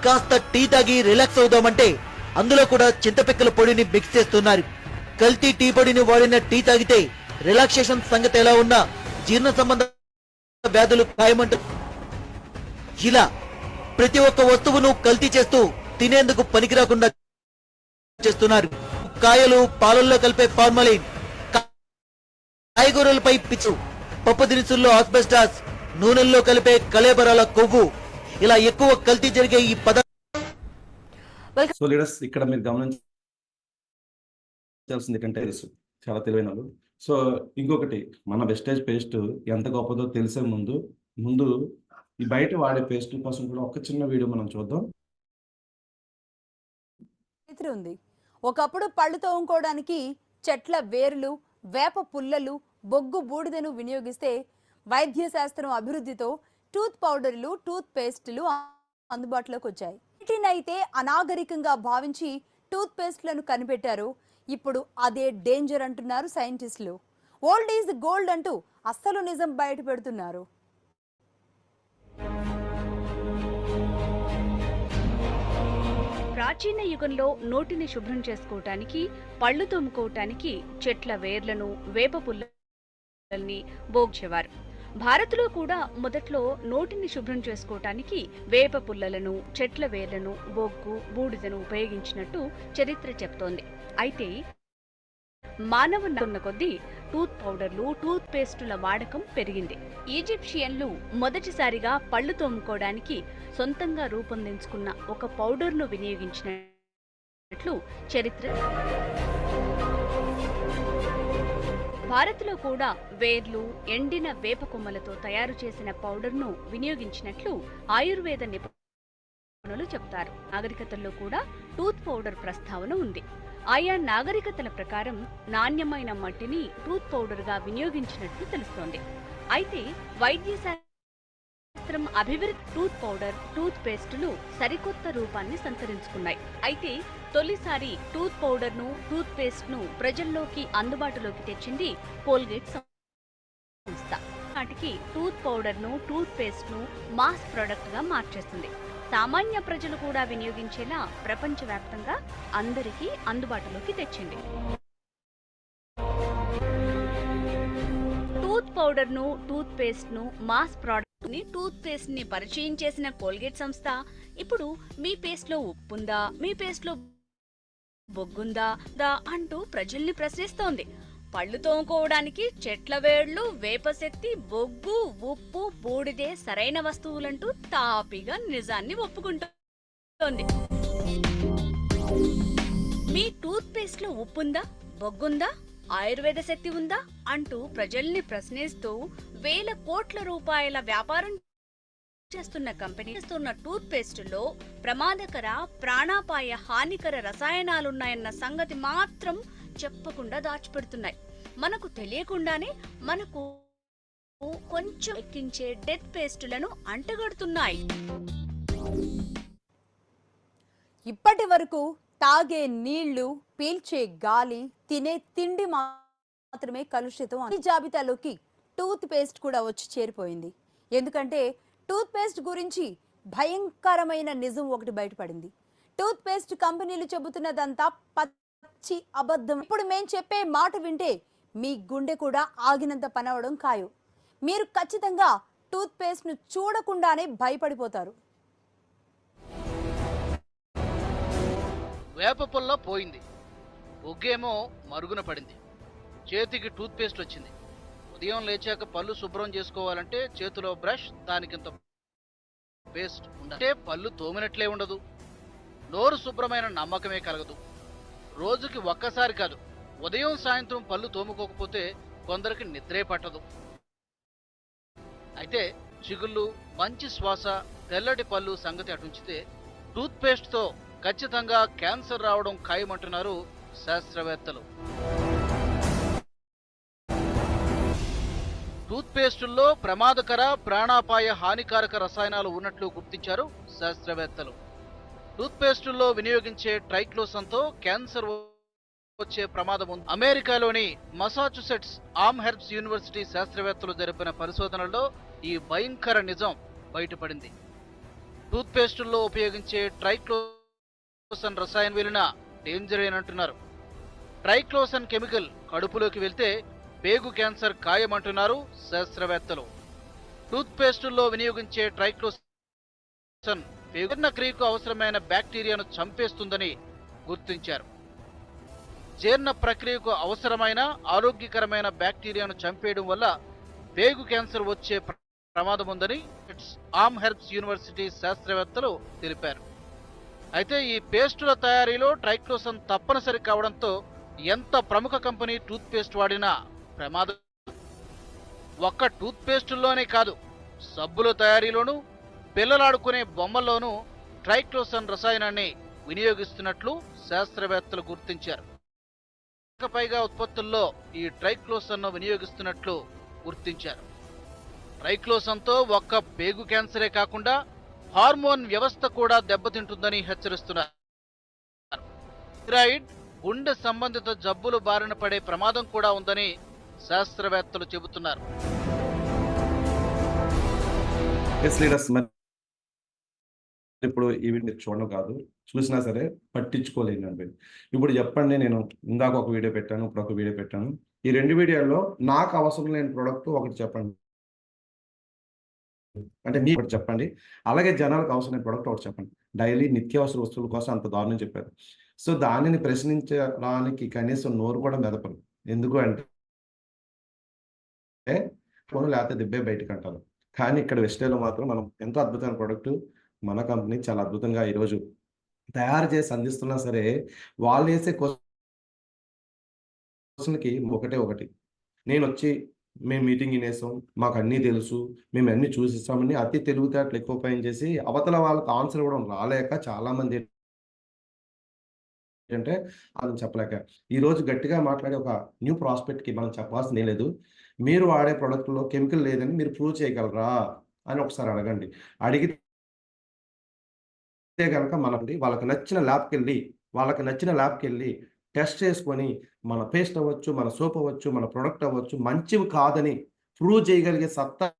కాస్త టీ తాగి రిలాక్స్ అవుదామంటే అందులో కూడా చింతపిక్కల పొడిని మిక్స్ చేస్తున్నారు. కల్తీ టీ పొడిని వాడిన టీ తాగితే రిలాక్సేషన్ సంగతి ఎలా ఉన్నా జీర్ణ సంబంధ వ్యాధులు ఖాయమంటారు. ఇలా ప్రతి ఒక్క వస్తువును కల్తీ చేస్తూ తినేందుకు పనికిరాకుండా చేస్తున్నారు. కాయలు, పాలల్లో కలిపే ఫార్మలిన్, కాయగూరలపై పిచ్చు, పప్పు దినుసుల్లో ఆస్బెస్టాస్, నూనెల్లో కలిపే కళేబరాల కొవ్వు, ఇలా ఎక్కువ కల్తీ జరిగే ఈ సో లీడర్స్, ఇక్కడ మీరు గమనించాల్సింది కంటే చాలా తెలివైన వాళ్ళు. సో ఇంకొకటి, మన వెస్టేజ్ పేస్ట్ ఎంత గొప్పదో తెలిసే ముందు ఈ బయట వాడే పేస్ట్ కోసం కూడా ఒక చిన్న వీడియో మనం చూద్దాం. ఉంది. ఒకప్పుడు పళ్ళు తోముకోవడానికి చెట్ల వేర్లు, వేప పుల్లలు, బొగ్గు బూడిదను వినియోగిస్తే వైద్య శాస్త్రం అభివృద్ధితో టూత్ పౌడర్లు, టూత్ పేస్టులు అందుబాటులోకి వచ్చాయి. వీటినైతే అనాగరికంగా భావించి టూత్ పేస్ట్లను కనిపెట్టారు. ఇప్పుడు అదే డేంజర్ అంటున్నారు సైంటిస్టులు. ఓల్డ్ ఈజ్ గోల్డ్ అంటూ అస్సలు నిజం బయట పెడుతున్నారు. ప్రాచీన యుగంలో నోటిని శుభ్రం చేసుకోవటానికి, పళ్ళు తోముకోవటానికి చెట్ల వేర్లను, వేప పుల్లల్ని బోగ్చేవారు. భారత్లో కూడా మొదట్లో నోటిని శుభ్రం చేసుకోవటానికి వేప పుల్లలను, చెట్ల వేర్లను, బొగ్గు, బూడిదను ఉపయోగించినట్టు చరిత్ర చెప్తోంది. అయితే మానవున్న కొద్దీ టూత్ పౌడర్లు, టూత్ పేస్టుల వాడకం పెరిగింది. ఈజిప్షియన్లు మొదటిసారిగా పళ్ళు తోముకోవడానికి సొంతంగా రూపొందించుకున్న ఒక పౌడర్ను వినియోగించినట్లు చరిత్ర. భారత్లో కూడా వేర్లు, ఎండిన వేప కొమ్మలతో తయారు చేసిన పౌడర్ను వినియోగించినట్లు ఆయుర్వేద నిపుణులు చెప్తారు. నాగరికతల్లో కూడా టూత్ పౌడర్ ప్రస్తావన ఉంది. ఆయా నాగరికతల ప్రకారం నాణ్యమైన మట్టిని టూత్ పౌడర్గా వినియోగించినట్లు తెలుస్తోంది. అయితే వైద్య శాస్త్రం అభివృద్ధి టూత్ పౌడర్, టూత్ పేస్టులు సరికొత్త రూపాన్ని సంతరించుకున్నాయి. అయితే తొలిసారి టూత్ పౌడర్ను, టూత్ పేస్ట్ను ప్రజల్లోకి అందుబాటులోకి తెచ్చింది కోల్గేట్ సంస్థ. నాటికి టూత్ పౌడర్ను, టూత్ పేస్ట్ను మాస్ ప్రొడక్ట్గా మార్చేస్తుంది. సామాన్య ప్రజలు కూడా వినియోగించేలా ప్రపంచవ్యాప్తంగా అందరికీ అందుబాటులోకి తెచ్చింది. టూత్ పౌడర్ ను, టూత్ పేస్ట్ ను, మాస్ ప్రోడక్ట్ ని, టూత్ పేస్ట్ ని పరిచయం చేసిన కోల్గేట్ సంస్థ ఇప్పుడు మీ పేస్ట్ లో ఉప్పుందా, మీ పేస్ట్ లో బొగ్గుందా అంటూ ప్రజల్ని ప్రశ్నిస్తోంది. పళ్ళు తోముకోవడానికి చెట్ల వేళ్లు, వేపశెత్తి, బొగ్గు, ఉప్పు, బూడిదే సరైన వస్తువులంటూ తాపిగా నిజాన్ని ఒప్పుకుంటోంది. మీ టూత్ పేస్ట్ లో ఉప్పుందా, బొగ్గుందా, ఆయుర్వేద శక్తి ఉందా అంటూ ప్రజల్ని ప్రశ్నిస్తూ వేల కోట్ల రూపాయల వ్యాపారం చేస్తున్న కంపెనీ చేస్తున్న టూత్ పేస్టుల్లో ప్రమాదకర, ప్రాణాపాయ, హానికర రసాయనాలున్నాయన్న సంగతి మాత్రం చెప్పకుండా దాచిపెడుతున్నాయి. మనకు తెలియకుండానే మనకు కొంచెం ఎక్కించే డెత్ పేస్టులను అంటగడుతున్నాయి. ఇప్పటి వరకు తాగే నీళ్లు, పీల్చే గాలి, తినే తిండి మాత్రమే కలుషితం. ఈ జాబితాలోకి టూత్ పేస్ట్ కూడా వచ్చి చేరిపోయింది. ఎందుకంటే టూత్ పేస్ట్ గురించి భయంకరమైన నిజం ఒకటి బయటపడింది. టూత్ పేస్ట్ కంపెనీలు చెబుతున్నదంతా పచ్చి అబద్ధం. ఇప్పుడు మేం చెప్పే మాట వింటే మీ గుండె కూడా ఆగినంత పనవడం ఖాయం. మీరు ఖచ్చితంగా టూత్ పేస్ట్ ను చూడకుండానే భయపడిపోతారు. వేప పుల్ల పోయింది, ఒగ్గేమో మరుగున పడింది, చేతికి టూత్ పేస్ట్ వచ్చింది. ఉదయం లేచాక పళ్ళు శుభ్రం చేసుకోవాలంటే చేతిలో బ్రష్, దానికింత పేస్ట్ ఉంటే పళ్ళు తోమినట్లే ఉండదు. నోరు శుభ్రమైన నమ్మకమే కలగదు. రోజుకి ఒక్కసారి కాదు, ఉదయం సాయంత్రం పళ్ళు తోముకోకపోతే కొందరికి నిద్రే పట్టదు. అయితే చిగుళ్ళు, మంచి శ్వాస, తెల్లటి పళ్ళు సంగతి అటుంచితే టూత్ పేస్ట్ తో ఖచ్చితంగా క్యాన్సర్ రావడం ఖాయమంటున్నారు శాస్త్రవేత్తలు. టూత్ పేస్టుల్లో ప్రమాదకర, ప్రాణాపాయ, హానికారక రసాయనాలు ఉన్నట్లు గుర్తించారు శాస్త్రవేత్తలు. టూత్ పేస్టుల్లో వినియోగించే ట్రైక్లోసన్తో క్యాన్సర్ వచ్చే ప్రమాదం ఉంది. అమెరికాలోని మసాచుసెట్స్ ఆమ్హెర్బ్స్ యూనివర్సిటీ శాస్త్రవేత్తలు జరిపిన పరిశోధనల్లో ఈ భయంకర నిజం బయటపడింది. టూత్ పేస్టుల్లో ఉపయోగించే ట్రైక్లోసన్ రసాయనం వెలిన డేంజర్ అంటున్నారు. ట్రైక్లోసన్ కెమికల్ కడుపులోకి వెళ్తే పేగు క్యాన్సర్ ఖాయమంటున్నారు శాస్త్రవేత్తలు. టూత్ పేస్టుల్లో వినియోగించే ట్రైక్లోసన్ జీర్ణ క్రియకు అవసరమైన బ్యాక్టీరియాను చంపేస్తుందని గుర్తించారు. జీర్ణ ప్రక్రియకు అవసరమైన ఆరోగ్యకరమైన బ్యాక్టీరియాను చంపేయడం వల్ల పేగు క్యాన్సర్ వచ్చే ప్రమాదం ఉందని ఆమ్హెర్బ్స్ యూనివర్సిటీ శాస్త్రవేత్తలు తెలిపారు. అయితే ఈ పేస్టుల తయారీలో ట్రైక్లోసన్ తప్పనిసరి కావడంతో ఎంత ప్రముఖ కంపెనీ టూత్ పేస్ట్ వాడినా ప్రమాదం. ఒక్క టూత్ పేస్టుల్లోనే కాదు, సబ్బుల తయారీలోనూ, పిల్లలాడుకునే బొమ్మల్లోనూ ట్రైక్లోసన్ రసాయనాన్ని వినియోగిస్తున్నట్లు శాస్త్రవేత్తలు గుర్తించారు. పైగా ఉత్పత్తుల్లో ఈ ట్రైక్లోసన్ను వినియోగిస్తున్నట్లు గుర్తించారు. ట్రైక్లోసన్తో ఒక్క పేగు క్యాన్సరే కాకుండా హార్మోన్ వ్యవస్థ కూడా దెబ్బతింటుందని హెచ్చరిస్తున్నారు. థైరాయిడ్, గుండె సంబంధిత జబ్బులు బారిన పడే ప్రమాదం కూడా ఉందని శాస్త్రవేత్తలు చెబుతున్నారు. ఇప్పుడు ఈ వీడియో చూడడం కాదు, చూసినా సరే పట్టించుకోలేదు అండి. ఇప్పుడు చెప్పండి, నేను ఇందాక ఒక వీడియో పెట్టాను, ఇప్పుడు ఒక వీడియో పెట్టాను. ఈ రెండు వీడియోల్లో నాకు అవసరం లేని ప్రోడక్ట్ ఒకటి చెప్పండి. అంటే మీరు ఒకటి చెప్పండి. అలాగే జనాలకు అవసరమైన ప్రొడక్ట్ ఒకటి చెప్పండి. డైలీ నిత్యావసర వస్తువుల కోసం అంత దారుణం చెప్పారు. సో, దానిని ప్రశ్నించడానికి కనీసం నోరు కూడా మెదపరు. ఎందుకు అంటే కొను లేకపోతే దిబ్బే బయటికంటారు. కానీ ఇక్కడ వెస్టేజ్‌లో మాత్రం మనం ఎంతో అద్భుతమైన ప్రొడక్ట్ మన కంపెనీ చాలా అద్భుతంగా ఈరోజు తయారు చేసి అందిస్తున్నా సరే, వాళ్ళేసే క్వెషన్‌కి ఒకటే ఒకటి. నేనొచ్చి మేము మీటింగ్ ఇనేసాం. మాకన్నీ తెలుసు. మేమన్నీ చూసేసామని అతి తెలివితేటలు ఎక్కువ పనిచేసి అవతల వాళ్ళకి ఆన్సర్ ఇవ్వడం రాలేక చాలామంది ఏంటంటే ఆళ్ళని చెప్పలేక. ఈరోజు గట్టిగా మాట్లాడే ఒక న్యూ ప్రాస్పెక్ట్‌కి మనం చెప్పాల్సిందేం లేదు. మీరు వాడే ప్రొడక్ట్‌లో కెమికల్ లేదని మీరు ప్రూవ్ చేయగలరా? అని ఒకసారి అడగండి. అడిగితే గనక మనండి వాళ్ళకి నచ్చిన ల్యాబ్‌కెళ్ళి టెస్ట్ చేసుకొని మన పేస్ట్ అవ్వచ్చు, మన సోప్ అవ్వచ్చు, మన ప్రొడక్ట్ అవ్వచ్చు, మంచివి కాదని ప్రూవ్ చేయగలిగే సత్తా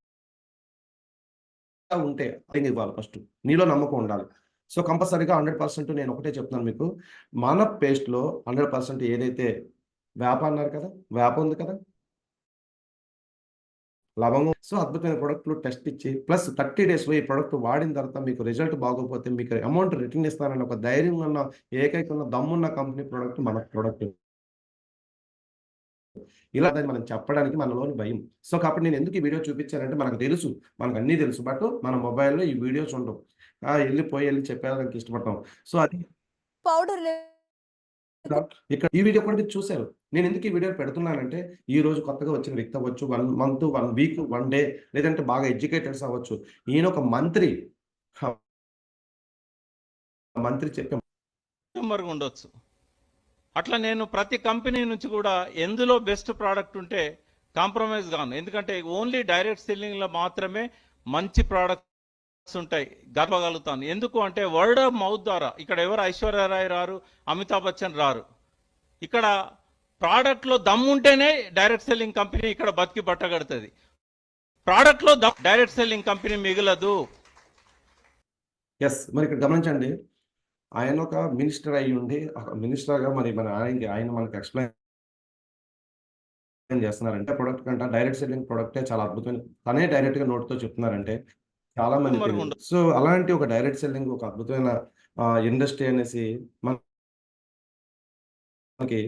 ఉంటే ఇవ్వాలి ఫస్ట్. నీలో నమ్మకం ఉండాలి. సో, కంపల్సరీగా 100% నేను ఒకటే చెప్తున్నాను మీకు. మన పేస్ట్‌లో 100% ఏదైతే వేప అన్నారు కదా! వేప ఉంది కదా! లవంగం. సో, అద్భుతమైన ప్రొడక్ట్‌లు టెస్ట్ ఇచ్చి ప్లస్ 30 డేస్‌లో ఈ ప్రొడక్ట్ వాడిన తర్వాత మీకు రిజల్ట్ బాగోకపోతే మీకు అమౌంట్ రిటర్న్ ఇస్తానని ఒక ధైర్యం ఉన్న దమ్మున్న కంపెనీ ప్రొడక్ట్ మన ప్రొడక్ట్. ఇలా దాన్ని మనం చెప్పడానికి మనలోని భయం. సో, కాబట్టి నేను ఎందుకు ఈ వీడియో చూపించానంటే మనకు తెలుసు. మనకన్నీ తెలుసు. బట్ మన మొబైల్‌లో ఈ వీడియోస్ ఉండవు. ఎళ్లి చెప్పేదానికి ఇష్టపడతాం. సో, అది పౌడర్ ఇక్కడ ఈ వీడియో కూడా మీరు చూసారు. నేనెందుకు ఈ వీడియో పెడుతున్నానంటే, ఈరోజు కొత్తగా వచ్చిన వ్యక్తి అవ్వచ్చు, 1 మంత్, 1 వీక్, 1 డే లేదంటే బాగా ఎడ్యుకేటెడ్స్ అవ్వచ్చు. ఈయన ఒక మంత్రి. హ! మంత్రి చెప్పే నెంబర్‌గా ఉండొచ్చు. అట్లా నేను ప్రతి కంపెనీ నుంచి కూడా ఎందులో బెస్ట్ ప్రోడక్ట్ ఉంటే కాంప్రమైజ్ గాను. ఎందుకంటే ఓన్లీ డైరెక్ట్ సెల్లింగ్‌లో మాత్రమే మంచి ప్రోడక్ట్స్ ఉంటాయి. గర్వగలుగుతాను. ఎందుకు అంటే వర్డ్ ఆఫ్ మౌత్ ద్వారా ఇక్కడ ఎవరు ఐశ్వర్య రాయ్ రారు, అమితాబ్ బచ్చన్ రారు. ఇక్కడ ప్రోడక్ట్‌లో దమ్ముంటేనే డైరెక్ట్ సెల్లింగ్ కంపెనీ ఇక్కడ బతికి బట్టగడుతది. ప్రోడక్ట్‌లో డైరెక్ట్ సెల్లింగ్ కంపెనీ మిగలదు. యెస్. మరి ఇక్కడ గమనించండి. ఆయన ఒక మినిస్టర్ అయ్యుండి, మినిస్టర్‌గా మరి ఆయన మనకు ఎక్స్‌ప్లెయిన్ చేస్తున్నారంటే ప్రొడక్ట్ కంటే డైరెక్ట్ సెల్లింగ్ ప్రొడక్టే చాలా అద్భుతమైన తనే డైరెక్ట్‌గా నోటితో చెప్తున్నారంటే చాలా మందికి నెంబర్‌గా తెలీదు. ఉండదు. సో, అలాంటి ఒక డైరెక్ట్ సెల్లింగ్ ఒక అద్భుతమైన ఇండస్ట్రీ అనేసి మనకి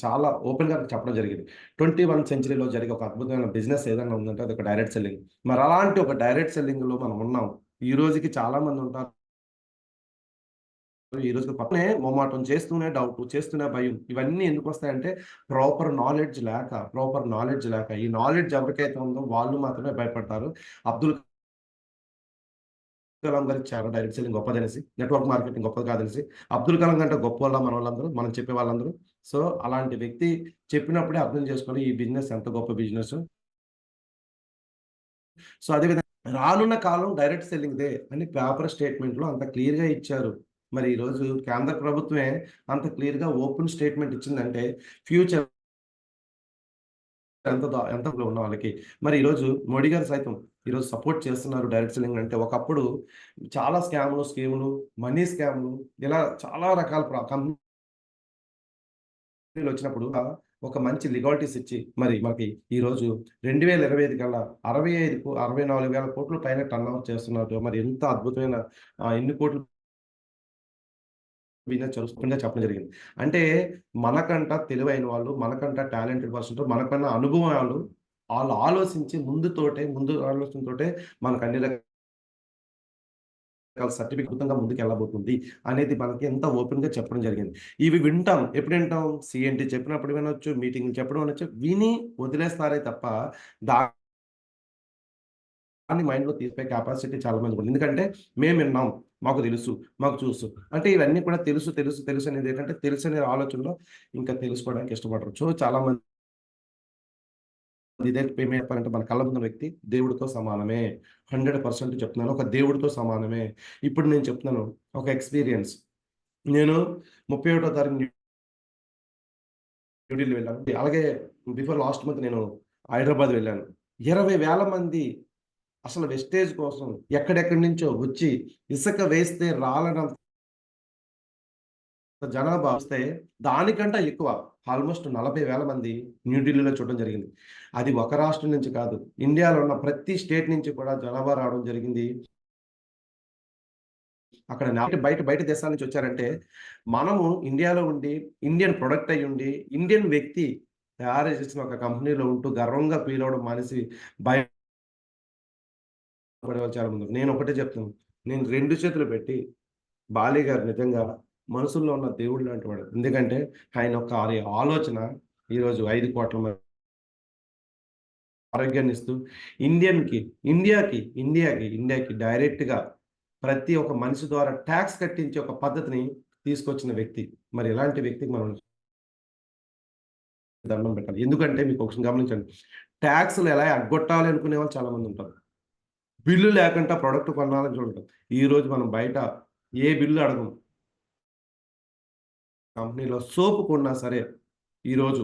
చాలా ఓపెన్‌గా చెప్పడం జరిగింది. 21 సెంచరీలో జరిగే ఒక అద్భుతమైన బిజినెస్ ఏదైనా ఉందంటే అదొక డైరెక్ట్ సెల్లింగ్. మరి అలాంటి ఒక డైరెక్ట్ సెల్లింగ్‌లో మనం ఉన్నాం. ఈ రోజుకి చాలా మంది ఉంటారు. ఈ రోజు పక్కనే మొహమాటం, చేస్తూనే డౌట్, చేస్తూనే భయం. ఇవన్నీ ఎందుకొస్తాయంటే ప్రాపర్ నాలెడ్జ్ లేక. ఈ నాలెడ్జ్ ఎవరికైతే ఉందో వాళ్ళు మాత్రమే భయపడతారు. అబ్దుల్ కలాం గారికి చాలా డైరెక్ట్ సెల్లింగ్ గొప్పదనేసి, నెట్వర్క్ మార్కెటింగ్ గొప్పది కాదనేసి, అబ్దుల్ కలాం కంటే గొప్పోళ్ళ మనోళ్ళందరూ, మనం చెప్పే వాళ్ళందరూ. సో, అలాంటి వ్యక్తి చెప్పినప్పుడే అర్థం చేసుకోవాలి ఈ బిజినెస్ ఎంత గొప్ప బిజినెస్. సో, అదేవిధంగా రానున్న కాలం డైరెక్ట్ సెల్లింగ్‌దే అని పేపర్ స్టేట్మెంట్‌లో అంత క్లియర్‌గా ఇచ్చారు. మరి ఈరోజు కేంద్ర ప్రభుత్వమే అంత క్లియర్‌గా ఓపెన్ స్టేట్మెంట్ ఇచ్చిందంటే ఫ్యూచర్ ఎంత ఉన్న వాళ్ళకి. మరి ఈరోజు మోడీ గారు సైతం ఈరోజు సపోర్ట్ చేస్తున్నారు డైరెక్ట్ సెల్లింగ్ అంటే. ఒకప్పుడు చాలా స్కామ్‌లు, స్కీమ్‌లు, మనీ స్కామ్‌లు ఇలా చాలా రకాల కంపెనీలొచ్చినప్పుడు ఒక మంచి లిగాలిటీస్ ఇచ్చి మరి మనకి ఈరోజు 2025 కల్లా 64,000 కోట్ల పైన టర్న్ ఓవర్ చేస్తున్నారు. మరి ఎంత అద్భుతమైన ఎన్ని కోట్లు బిజినెస్ జరుగుతుందని చెప్పడం జరిగింది. అంటే మనకంట తెలివైన వాళ్ళు, మనకంట టాలెంటెడ్ పర్సన్స్, మనకన్నా అనుభవం వాళ్ళు ఆలోచించి ముందు ఆలోచనతోటే మనకు అన్ని రకాల సర్టిఫికేట్ అద్భుతంగా ముందుకెళ్ళబోతుంది అనేది మనకి ఎంత ఓపెన్‌గా చెప్పడం జరిగింది. ఇవి వింటాం. ఎప్పుడు వింటాం? సీఎన్‌టీ చెప్పినప్పుడు వినొచ్చు, మీటింగ్‌లు చెప్పడం వినొచ్చు. విని వదిలేస్తారే తప్ప దాన్ని మైండ్‌లో తీసిపోయే కెపాసిటీ చాలా మందికుంది. ఎందుకంటే మేము విన్నాం, మాకు తెలుసు, మాకు చూసు. అంటే ఇవన్నీ కూడా తెలుసు అనేది ఏంటంటే తెలుసనే ఆలోచనలో ఇంకా తెలుసుకోవడానికి ఇష్టపడరు. సో, చాలా మంది ఇదే ఏం చెప్పారంటే మన కళ్ళ ముందున్న వ్యక్తి దేవుడితో సమానమే. 100% చెప్తున్నాను. ఒక దేవుడితో సమానమే. ఇప్పుడు నేను చెప్తున్నాను ఒక ఎక్స్‌పీరియన్స్. నేను 31 తారీఖు న్యూఢిల్లీ వెళ్ళాను. అలాగే బిఫోర్ లాస్ట్ మంత్ నేను హైదరాబాద్ వెళ్ళాను. 20,000 మంది అసలు వెస్టేజ్ కోసం ఎక్కడెక్కడి నుంచో వచ్చి ఇసుక వేస్తే రాలనంత జనాభా వస్తే దానికంటే ఎక్కువ ఆల్మోస్ట్ 40,000 మంది న్యూఢిల్లీలో చూడడం జరిగింది. అది ఒక రాష్ట్రం నుంచి కాదు. ఇండియాలో ఉన్న ప్రతి స్టేట్ నుంచి కూడా జనాభా రావడం జరిగింది. అక్కడ బయట బయట దేశాల నుంచి వచ్చారంటే, మనము ఇండియాలో ఉండి, ఇండియన్ ప్రొడక్ట్ అయ్యుండి, ఇండియన్ వ్యక్తి తయారు చేసిన ఒక కంపెనీలో ఉంటూ గర్వంగా ఫీల్ అవ్వడం మానేసి భయపడేవాళ్ళు చాలా మంది ఉన్నారు. నేను ఒకటే చెప్తున్నాను. నేను 2 చేతులు పెట్టి బాలి గారు నిజంగా మనసులో ఉన్న దేవుడు లాంటి వాడు. ఎందుకంటే ఆయన యొక్క ఆలోచన ఈరోజు 5 కోట్ల మంది ఆరోగ్యాన్ని ఇస్తూ ఇండియాకి డైరెక్ట్‌గా ప్రతి ఒక్క మనిషి ద్వారా టాక్స్ కట్టించే ఒక పద్ధతిని తీసుకొచ్చిన వ్యక్తి. మరి ఇలాంటి వ్యక్తికి మనం దండం పెట్టాలి. ఎందుకంటే మీకు ఒక విషయం గమనించండి. టాక్స్‌లు ఎలా ఎగ్గొట్టాలి అనుకునే వాళ్ళు చాలా మంది ఉంటారు. బిల్లు లేకుండా ప్రొడక్ట్ కొనాలని చూడటం. ఈరోజు మనం బయట ఏ బిల్లు అడగము. కంపెనీలో సోపు కొన్నా సరే, ఈరోజు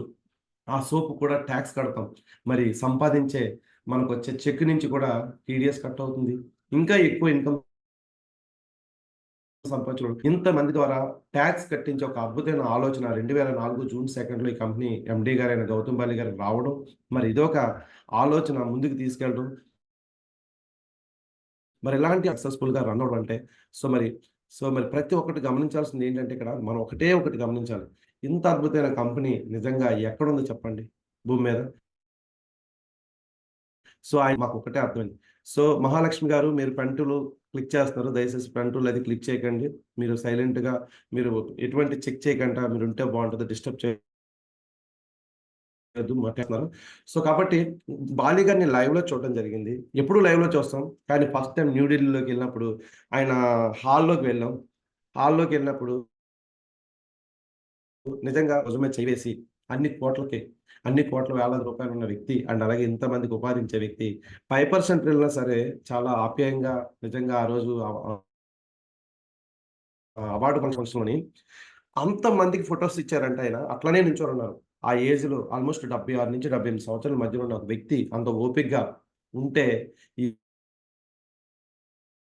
ఆ సోపు కూడా టాక్స్ కడతాం. మరి సంపాదించే మనకొచ్చే చెక్ నుంచి కూడా టీడీఎస్ కట్ అవుతుంది. ఇంకా ఎక్కువ ఇన్‌కమ్ సంపాదించడం. ఇంతమంది ద్వారా టాక్స్ కట్టించే ఒక అద్భుతమైన ఆలోచన 2004 జూన్ 2లో ఈ కంపెనీ ఎండీ గారైన గౌతమ్ బాలి గారికి రావడం. మరి ఇదొక ఆలోచన ముందుకు తీసుకెళ్ళడం. మరి ఇలాంటి సక్సెస్‌ఫుల్‌గా రన్ అవ్వడం అంటే సో మరి ప్రతి ఒక్కటి గమనించాల్సింది ఏంటంటే ఇక్కడ మనం ఒకటి గమనించాలి. ఇంత అద్భుతమైన కంపెనీ నిజంగా ఎక్కడుందో చెప్పండి భూమి మీద? సో ఆయన మాకు ఒకటే అర్థమైంది. సో మహాలక్ష్మి గారు మీరు పెన్ టూల్ క్లిక్ చేస్తున్నారు. దయచేసి పెన్ టూల్ అది క్లిక్ చేయకండి. మీరు సైలెంట్‌గా మీరు ఎటువంటి చెక్ చేయకుండా మీరు ఉంటే బాగుంటది. డిస్టర్బ్ చేయొద్దు మాట్లాడుతున్నారు. సో కాబట్టి బాలి గారిని లైవ్‌లో చూడడం జరిగింది. ఎప్పుడు లైవ్‌లో చూస్తాం. కానీ ఫస్ట్ టైమ్ న్యూఢిల్లీలోకి వెళ్ళినప్పుడు ఆయన హాల్‌లోకి వెళ్ళాం. హాల్‌లోకి వెళ్ళినప్పుడు నిజంగా భుజం మీద చెయ్యి వేసి అన్ని కోట్ల వేలాది రూపాయలు ఉన్న వ్యక్తి అండ్ అలాగే ఇంతమందికి ఉపాధించే వ్యక్తి 5% వెళ్ళినా సరే చాలా ఆప్యాయంగా నిజంగా ఆ రోజు అవార్డు ఫంక్షన్‌లోని అంతమందికి ఫోటోస్ ఇచ్చారంటే ఆయన అట్లనే నించొనున్నారు. ఆ ఏజ్‌లో ఆల్మోస్ట్ 76-78 సంవత్సరాల మధ్యలో ఉన్న ఒక వ్యక్తి అంత ఓపికగా ఉంటే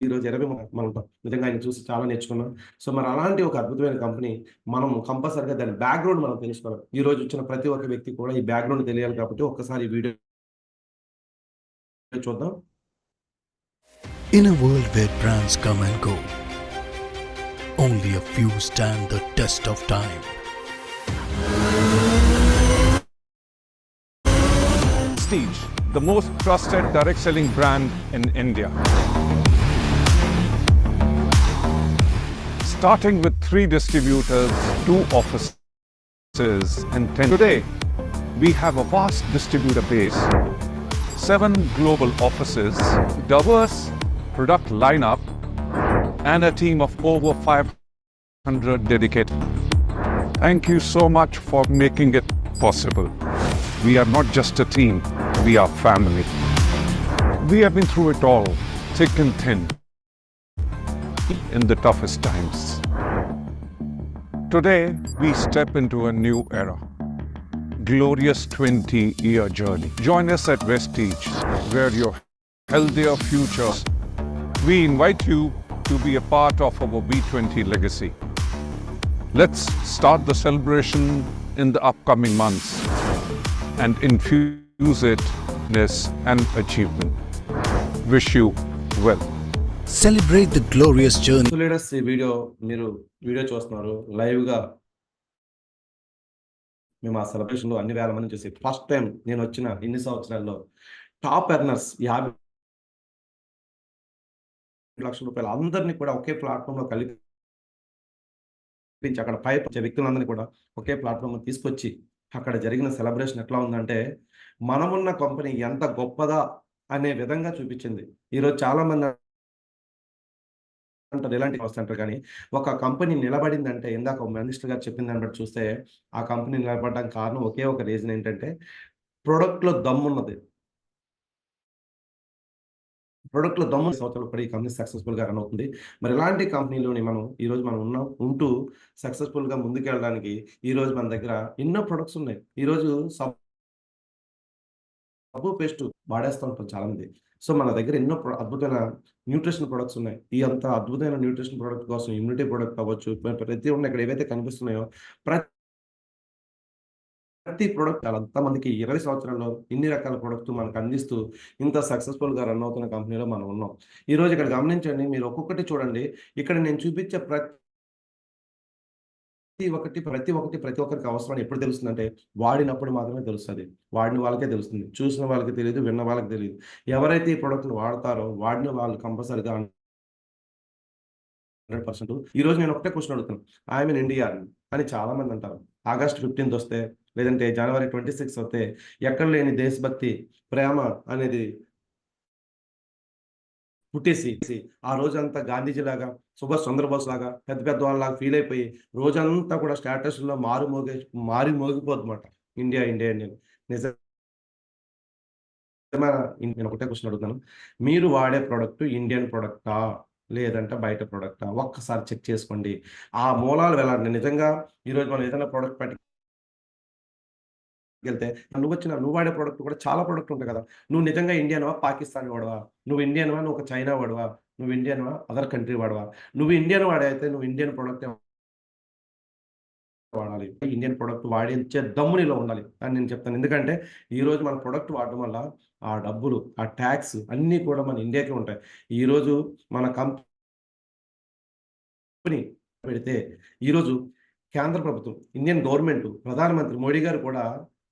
ఈరోజు 20 మనం ఉంటాం. నిజంగా ఆయన చూసి చాలా నేర్చుకున్నాం. సో మరి అలాంటి ఒక అద్భుతమైన కంపెనీ మనం కంపల్సరీగా దాని బ్యాక్‌గ్రౌండ్ మనం తెలుసుకోవాలి. ఈరోజు వచ్చిన ప్రతి ఒక్క వ్యక్తి కూడా ఈ బ్యాక్‌గ్రౌండ్ తెలియాలి కాబట్టి ఒక్కసారి ఈ వీడియో చూద్దాం. In a world where brands come and go, only a few stand the test of time. Prestige, the most trusted direct selling brand in India. Starting with 3 distributors, 2 offices, and 10. Today, we have a vast distributor base, 7 global offices, diverse product lineup, and a team of over 500 dedicated. Thank you so much for making it possible. We are not just a team, we are family. We have been through it all, thick and thin, in the toughest times. Today, we step into a new era. Glorious 20-year journey. Join us at Prestige, where your healthier futures. We invite you to be a part of our B20 legacy. Let's start the celebration in the upcoming months and infuse it with and achievement. Wish you well. Celebrate the glorious journey. So leaders ఈ మీరు video చూస్తున్నారు లైవ్‌గా మేము ఆ సెలబ్రేషన్‌లో అన్ని వేల మందిని చూసి ఫస్ట్ టైం నేను వచ్చిన ఇన్ని సంవత్సరాల్లో టాప్ ఎర్నర్స్ 50 లక్షల రూపాయలు అందరినీ కూడా ఒకే ప్లాట్‌ఫామ్‌లో కలిపించి అక్కడ వచ్చే వ్యక్తులందరినీ కూడా ఒకే ప్లాట్‌ఫామ్‌లో తీసుకొచ్చి అక్కడ జరిగిన సెలబ్రేషన్ ఎట్లా ఉందంటే మనమున్న కంపెనీ ఎంత గొప్పదా అనే విధంగా చూపించింది. ఈరోజు చాలా మంది అంటారు ఎలాంటి కాస్ట్ అంటారు కానీ ఒక కంపెనీ నిలబడిందంటే ఇందాక మినిస్టర్ గారు చెప్పిన దాన్ని బట్టి చూస్తే ఆ కంపెనీ నిలబడడానికి కారణం ఒకే ఒక రీజన్ ఏంటంటే ప్రొడక్ట్‌లో దమ్మున్నది. ప్రొడక్ట్‌లో దమ్ము సంవత్సరాలు కూడా ఈ కంపెనీ సక్సెస్‌ఫుల్‌గా రన్ అవుతుంది. మరి ఇలాంటి కంపెనీలోని ఈరోజు మనం ఉంటూ సక్సెస్‌ఫుల్‌గా ముందుకెళ్ళడానికి ఈరోజు మన దగ్గర ఎన్నో ప్రొడక్ట్స్ ఉన్నాయి. ఈరోజు సబ్బు పేస్ట్ వాడేస్తూ ఉంటారు చాలామంది. సో మన దగ్గర ఎన్నో అద్భుతమైన న్యూట్రిషన్ ప్రొడక్ట్స్ ఉన్నాయి. ఈ అంత అద్భుతమైన న్యూట్రిషన్ ప్రొడక్ట్ కోసం ఇమ్యూనిటీ ప్రొడక్ట్ అవ్వచ్చు, ప్రతి ఉన్న ఇక్కడ ఏవైతే కనిపిస్తున్నాయో ప్రతి ప్రొడక్ట్ అంతమందికి 20 సంవత్సరాల్లో ఇన్ని రకాల ప్రొడక్ట్ మనకు అందిస్తూ ఇంత సక్సెస్ఫుల్‌గా రన్ అవుతున్న కంపెనీలో మనం ఉన్నాం. ఈరోజు ఇక్కడ గమనించండి, మీరు ఒక్కొక్కటి చూడండి. ఇక్కడ నేను చూపించే ప్రతి ఒక్కరికి అవసరం ఎప్పుడు తెలుస్తుందంటే వాడినప్పుడు మాత్రమే తెలుస్తది. వాడిన వాళ్ళకే తెలుస్తుంది. చూసిన వాళ్ళకి తెలీదు, విన్న వాళ్ళకి తెలీదు. ఎవరైతే ఈ ప్రొడక్ట్‌ని వాడతారో వాడిన వాళ్ళు కంపల్సరీగా 100%. ఈరోజు నేను ఒకటే క్వెషన్ అడుగుతాను. ఐ యామ్ ఇన్ ఇండియా అని చాలా మంది అంటారు. ఆగస్ట్ 15థ్ వస్తే, లేదంటే జనవరి 26 వస్తే ఎక్కడ లేని దేశభక్తి, ప్రేమ అనేది పుట్టేసి ఆ రోజంతా గాంధీజీలాగా, సుభాష్ చంద్రబోస్ లాగా పెద్ద పెద్ద వాళ్ళలాగా ఫీల్ అయిపోయి రోజంతా కూడా స్టేటస్‌లో మారి మోగిపోద్దన్నమాట. ఇండియా అని. నేను ఒకటే క్వెషన్ అడుగుతాను. మీరు వాడే ప్రొడక్ట్ ఇండియన్ ప్రొడక్టా? లేదంటే బయట ప్రొడక్టా? ఒక్కసారి చెక్ చేసుకోండి. ఆ మూలాలు వెళ్ళండి. నిజంగా ఈరోజు మనం ఏదైనా ప్రొడక్ట్ పట్టుకెళ్తే నువ్వు వాడే ప్రొడక్ట్ కూడా చాలా ప్రొడక్ట్ ఉంటాయి కదా! నువ్వు నిజంగా ఇండియన్‌వా? పాకిస్తానీ వాడివా? నువ్వు ఇండియన్‌వా? నువ్వు ఒక చైనా వాడివా? నువ్వు ఇండియన్‌వా? Other country వాడివా? నువ్వు ఇండియన్ వాడైతే నువ్వు ఇండియన్ ప్రొడక్టే వాడాలి. ఇండియన్ ప్రొడక్ట్ వాడించే దమ్ము నీలో ఉండాలి అని నేను చెప్తాను. ఎందుకంటే ఈరోజు మన ప్రొడక్ట్ వాడడం వల్ల ఆ డబ్బులు, ఆ టాక్స్ అన్నీ కూడా మన ఇండియాకే ఉంటాయి. ఈరోజు మన కంపెనీ పెడితే ఈరోజు కేంద్ర ప్రభుత్వం, ఇండియన్ గవర్నమెంట్, ప్రధానమంత్రి మోడీ గారు కూడా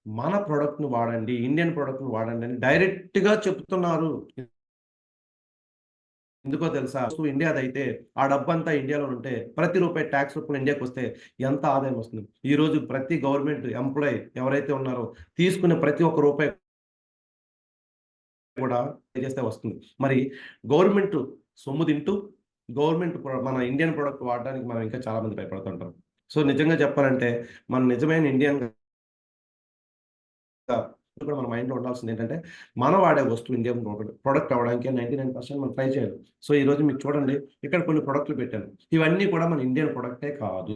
మన ప్రొడక్ట్‌ని వాడండి, ఇండియన్ ప్రొడక్ట్‌ని వాడండి అని డైరెక్ట్‌గా చెప్తున్నారు. ఎందుకో తెలుసా? ఇండియాదైతే ఆ డబ్బంతా ఇండియాలో ఉంటే ప్రతి రూపాయి టాక్స్ రూపంలో ఇండియాకొస్తే ఎంత ఆదాయం వస్తుంది? ఈరోజు ప్రతి గవర్నమెంట్ ఎంప్లాయీ ఎవరైతే ఉన్నారో తీసుకునే ప్రతి ఒక్క రూపాయి కూడా పే చేస్తే వస్తుంది. మరి గవర్నమెంట్ సొమ్ము తింటూ మన ఇండియన్ ప్రొడక్ట్ వాడడానికి మనం ఇంకా చాలా మంది భయపడుతుంటాం. సో నిజంగా చెప్పాలంటే మన నిజమైన ఇండియన్‌గా కూడా మన మైండ్‌లో ఉండాల్సింది ఏంటంటే, మనం వాడే వస్తువు ఇండియన్ ప్రొడక్ట్ అవ్వడానికి 99% మనం ట్రై చేయాలి. సో ఈరోజు మీకు చూడండి, ఇక్కడ కొన్ని ప్రొడక్ట్‌లు పెట్టాను. ఇవన్నీ కూడా మన ఇండియన్ ప్రొడక్టే కాదు.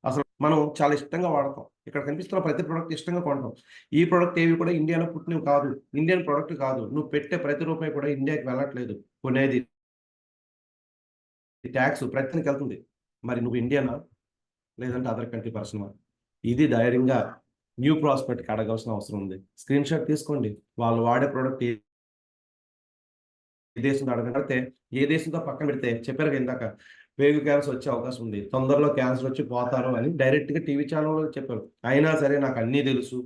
అసలు మనం చాలా ఇష్టంగా వాడతాం. ఇక్కడ కనిపిస్తున్న ప్రతి ప్రొడక్ట్ ఇష్టంగా కొంటాం. ఈ ప్రొడక్ట్ ఏవి కూడా ఇండియాలో పుట్టినవి కాదు. ఇండియన్ ప్రొడక్ట్ కాదు. నువ్వు పెట్టే ప్రతి రూపాయి కూడా ఇండియాకి వెళ్ళట్లేదు. కొనేది టాక్స్ ప్రతిదానికెళ్తుంది. మరి నువ్వు ఇండియనా? లేదంటే అదర్ కంట్రీ పర్సనా? ఇది ధైర్యంగా న్యూ ప్రాస్పెక్ట్‌కి అడగాల్సిన అవసరం ఉంది. స్క్రీన్ షాట్ తీసుకోండి. వాళ్ళు వాడే ప్రొడక్ట్ ఏ దేశంలో అడగడితే ఏ దేశంతో పక్కన పెడితే చెప్పారుగా ఇందాక పేగు క్యాన్సర్ వచ్చే అవకాశం ఉంది. తొందరలో క్యాన్సర్ వచ్చి పోతారు అని డైరెక్ట్‌గా టీవీ ఛానెల్‌లో చెప్పారు. అయినా సరే నాకు అన్నీ తెలుసు.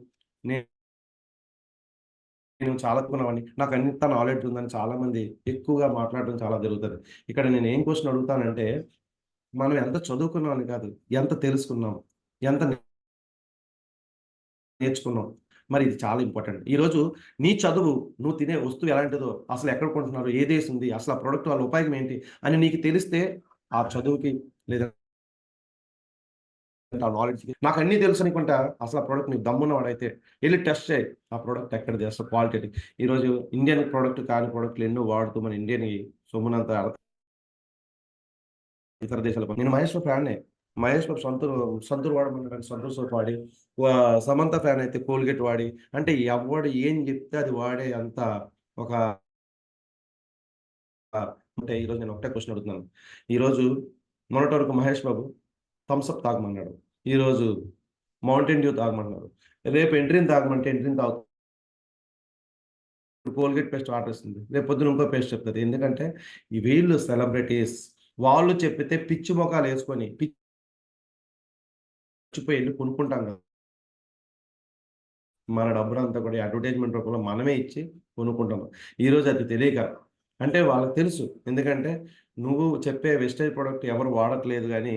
నేను చాలా చదువుకున్నవాడిని. నాకు అంత నాలెడ్జ్ ఉందని చాలామంది ఎక్కువగా మాట్లాడడం చాలా జరుగుతది. ఇక్కడ నేను ఏం క్వెషన్ అడుగుతానంటే, మనం ఎంత చదువుకున్నామని కాదు, ఎంత తెలుసుకున్నాం, ఎంత నేర్చుకున్నాం. మరి ఇది చాలా ఇంపార్టెంట్. ఈరోజు నీ చదువు, నువ్వు తినే వస్తువు ఎలాంటిదో, అసలు ఎక్కడ కొంటున్నారు, ఏ దేశం ఉంది, అసలు ఆ ప్రొడక్ట్ వల్ల ఉపయోగం ఏంటి అని నీకు తెలిస్తే ఆ చదువుకి లేదా ఆ నాలెడ్జ్‌కి నాకు అన్నీ తెలుసు అనుకుంటా అసలు ఆ ప్రొడక్ట్ నీకు దమ్మున్నవాడైతే ఎళ్లి టెస్ట్ చేయి. ఆ ప్రొడక్ట్ ఎక్కడిది, అసలు క్వాలిటీ. ఈరోజు ఇండియన్ ప్రొడక్ట్ కాని ప్రొడక్ట్‌లు ఎన్నో వాడుతూ మన ఇండియన్‌ని సొమ్మునంతా ఇతర దేశాలకు నేను మహేష్ బాబు ఫ్యాన్‌నే. మహేష్ బాబు సంతూర్ వాడమన్నాడు, సంతూర్ సోప్ వాడి, సమంత ఫ్యాన్ అయితే కోల్‌గేట్ వాడి, అంటే ఎవడు ఏం చెప్తే అది వాడే అంత ఒక అంటే ఈరోజు నేను ఒకటే క్వెషన్ అడుగుతున్నాను. ఈరోజు మొన్నటి వరకు మహేష్ బాబు థమ్స్ అప్ తాగమన్నాడు. ఈరోజు మౌంటైన్ డ్యూ తాగమన్నారు. రేపు ఎంట్రీని తాగమంటే ఎంట్రీని తాగుతాడు. కోల్‌గేట్ పేస్ట్ ఆర్డర్ ఇస్తుంది. రేపు పొద్దున ఇంకో పేస్ట్ చెప్తది. ఎందుకంటే ఈ వీళ్ళు సెలబ్రిటీస్. వాళ్ళు చెప్పితే పిచ్చి మొఖాలేసుకొని పిచ్చిపోయి ఎళ్లి కొనుక్కుంటాం కదా! మన డబ్బులంతా కూడా అడ్వర్టైజ్‌మెంట్ రూపంలో మనమే ఇచ్చి కొనుక్కుంటున్నాం. ఈరోజు అది తెలియక అంటే వాళ్ళకి తెలుసు. ఎందుకంటే నువ్వు చెప్పే వెస్టేజ్ ప్రొడక్ట్ ఎవరు వాడట్లేదు గానీ,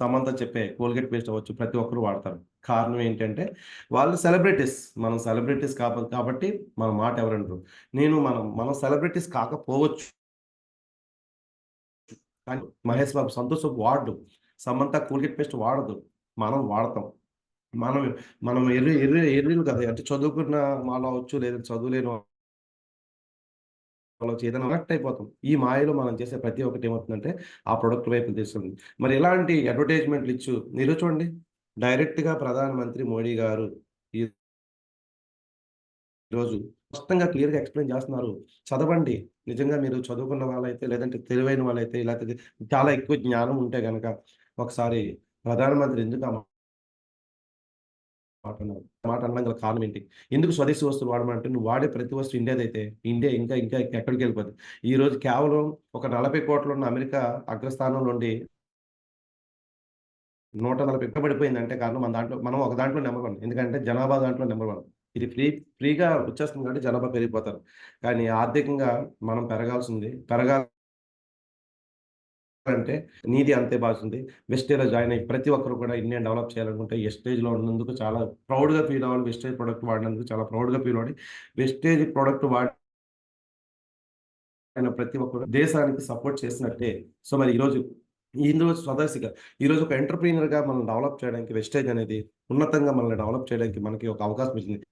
సమంత చెప్పే కోల్‌గేట్ పేస్ట్ అవ్వచ్చు ప్రతి ఒక్కరు వాడతారు. కారణం ఏంటంటే వాళ్ళు సెలబ్రిటీస్. మనం సెలబ్రిటీస్ కాబట్టి మన మాట ఎవరనరు. మనం సెలబ్రిటీస్ కాకపోవచ్చు. కానీ మహేష్ బాబు సంతూర్ సోప్ వాడడు. సమంత కోల్‌గేట్ పేస్ట్ వాడదు. మనం వాడతాం. మనం మనం ఎర్రిలు కాదు. అంటే చదువుకున్న వాళ్ళవచ్చు, లేదా చదువులేని వాళ్ళొచ్చి ఏదైనా కనెక్ట్ అయిపోతాం. ఈ మాయలో మనం చేసే ప్రతి ఒక్కటి ఏమవుతుందంటే ఆ ప్రొడక్ట్ వైపు తీసుకెళ్తుంది. మరి ఇలాంటి అడ్వర్టైజ్‌మెంట్‌లు ఈరోజు చూడండి, డైరెక్ట్‌గా ప్రధానమంత్రి మోడీ గారు ఈరోజు స్పష్టంగా క్లియర్‌గా ఎక్స్‌ప్లెయిన్ చేస్తున్నారు. చదవండి. నిజంగా మీరు చదువుకున్న వాళ్ళైతే, లేదంటే తెలివైన వాళ్ళైతే, లేకపోతే చాలా ఎక్కువ జ్ఞానం ఉంటే గనక ఒకసారి ప్రధానమంత్రి ఎందుకు ఆ మాట అన్నారు? ఆ మాట అనడం గల కారణం ఏంటి? ఎందుకు స్వదేశీ వస్తువులు వాడమంటే, నువ్వు వాడే ప్రతి వస్తువు ఇండియాదైతే, ఇండియా ఇంకా ఇంకా ఎక్కడికెళ్ళిపోద్ది. ఈరోజు కేవలం ఒక 40,00,00,000 ఉన్న అమెరికా అగ్రస్థానం నుండి 140 పడిపోయిందంటే కారణం మనం ఒక దాంట్లో నంబర్ 1. ఎందుకంటే జనాభా దాంట్లో నంబర్ 1. ఇది ఫ్రీగా వచ్చేస్తుంది కాబట్టి జనాభా పెరిగిపోతారు. కానీ ఆర్థికంగా మనం పెరగాల్సింది. పెరగాలంటే నీది అంతే బాగుంది. వెస్టేజ్‌లో జాయిన్ అయ్యి ప్రతి ఒక్కరు కూడా ఇండియాని డెవలప్ చేయాలనుకుంటే వెస్టేజ్‌లో ఉన్నందుకు చాలా ప్రౌడ్‌గా ఫీల్ అవ్వాలి. వెస్టేజ్ ప్రొడక్ట్ వాడినందుకు చాలా ప్రౌడ్‌గా ఫీల్ అవ్వాలి. వెస్టేజ్ ప్రొడక్ట్ వాడిన ప్రతి ఒక్కరు దేశానికి సపోర్ట్ చేసినట్టే. సో, మరి ఈరోజు స్వదేశీగా ఈరోజు ఒక ఎంటర్‌ప్రెన్యూర్‌గా మనం డెవలప్ చేయడానికి వెస్టేజ్ అనేది ఉన్నతంగా మనల్ని డెవలప్ చేయడానికి మనకి ఒక అవకాశం ఇచ్చింది.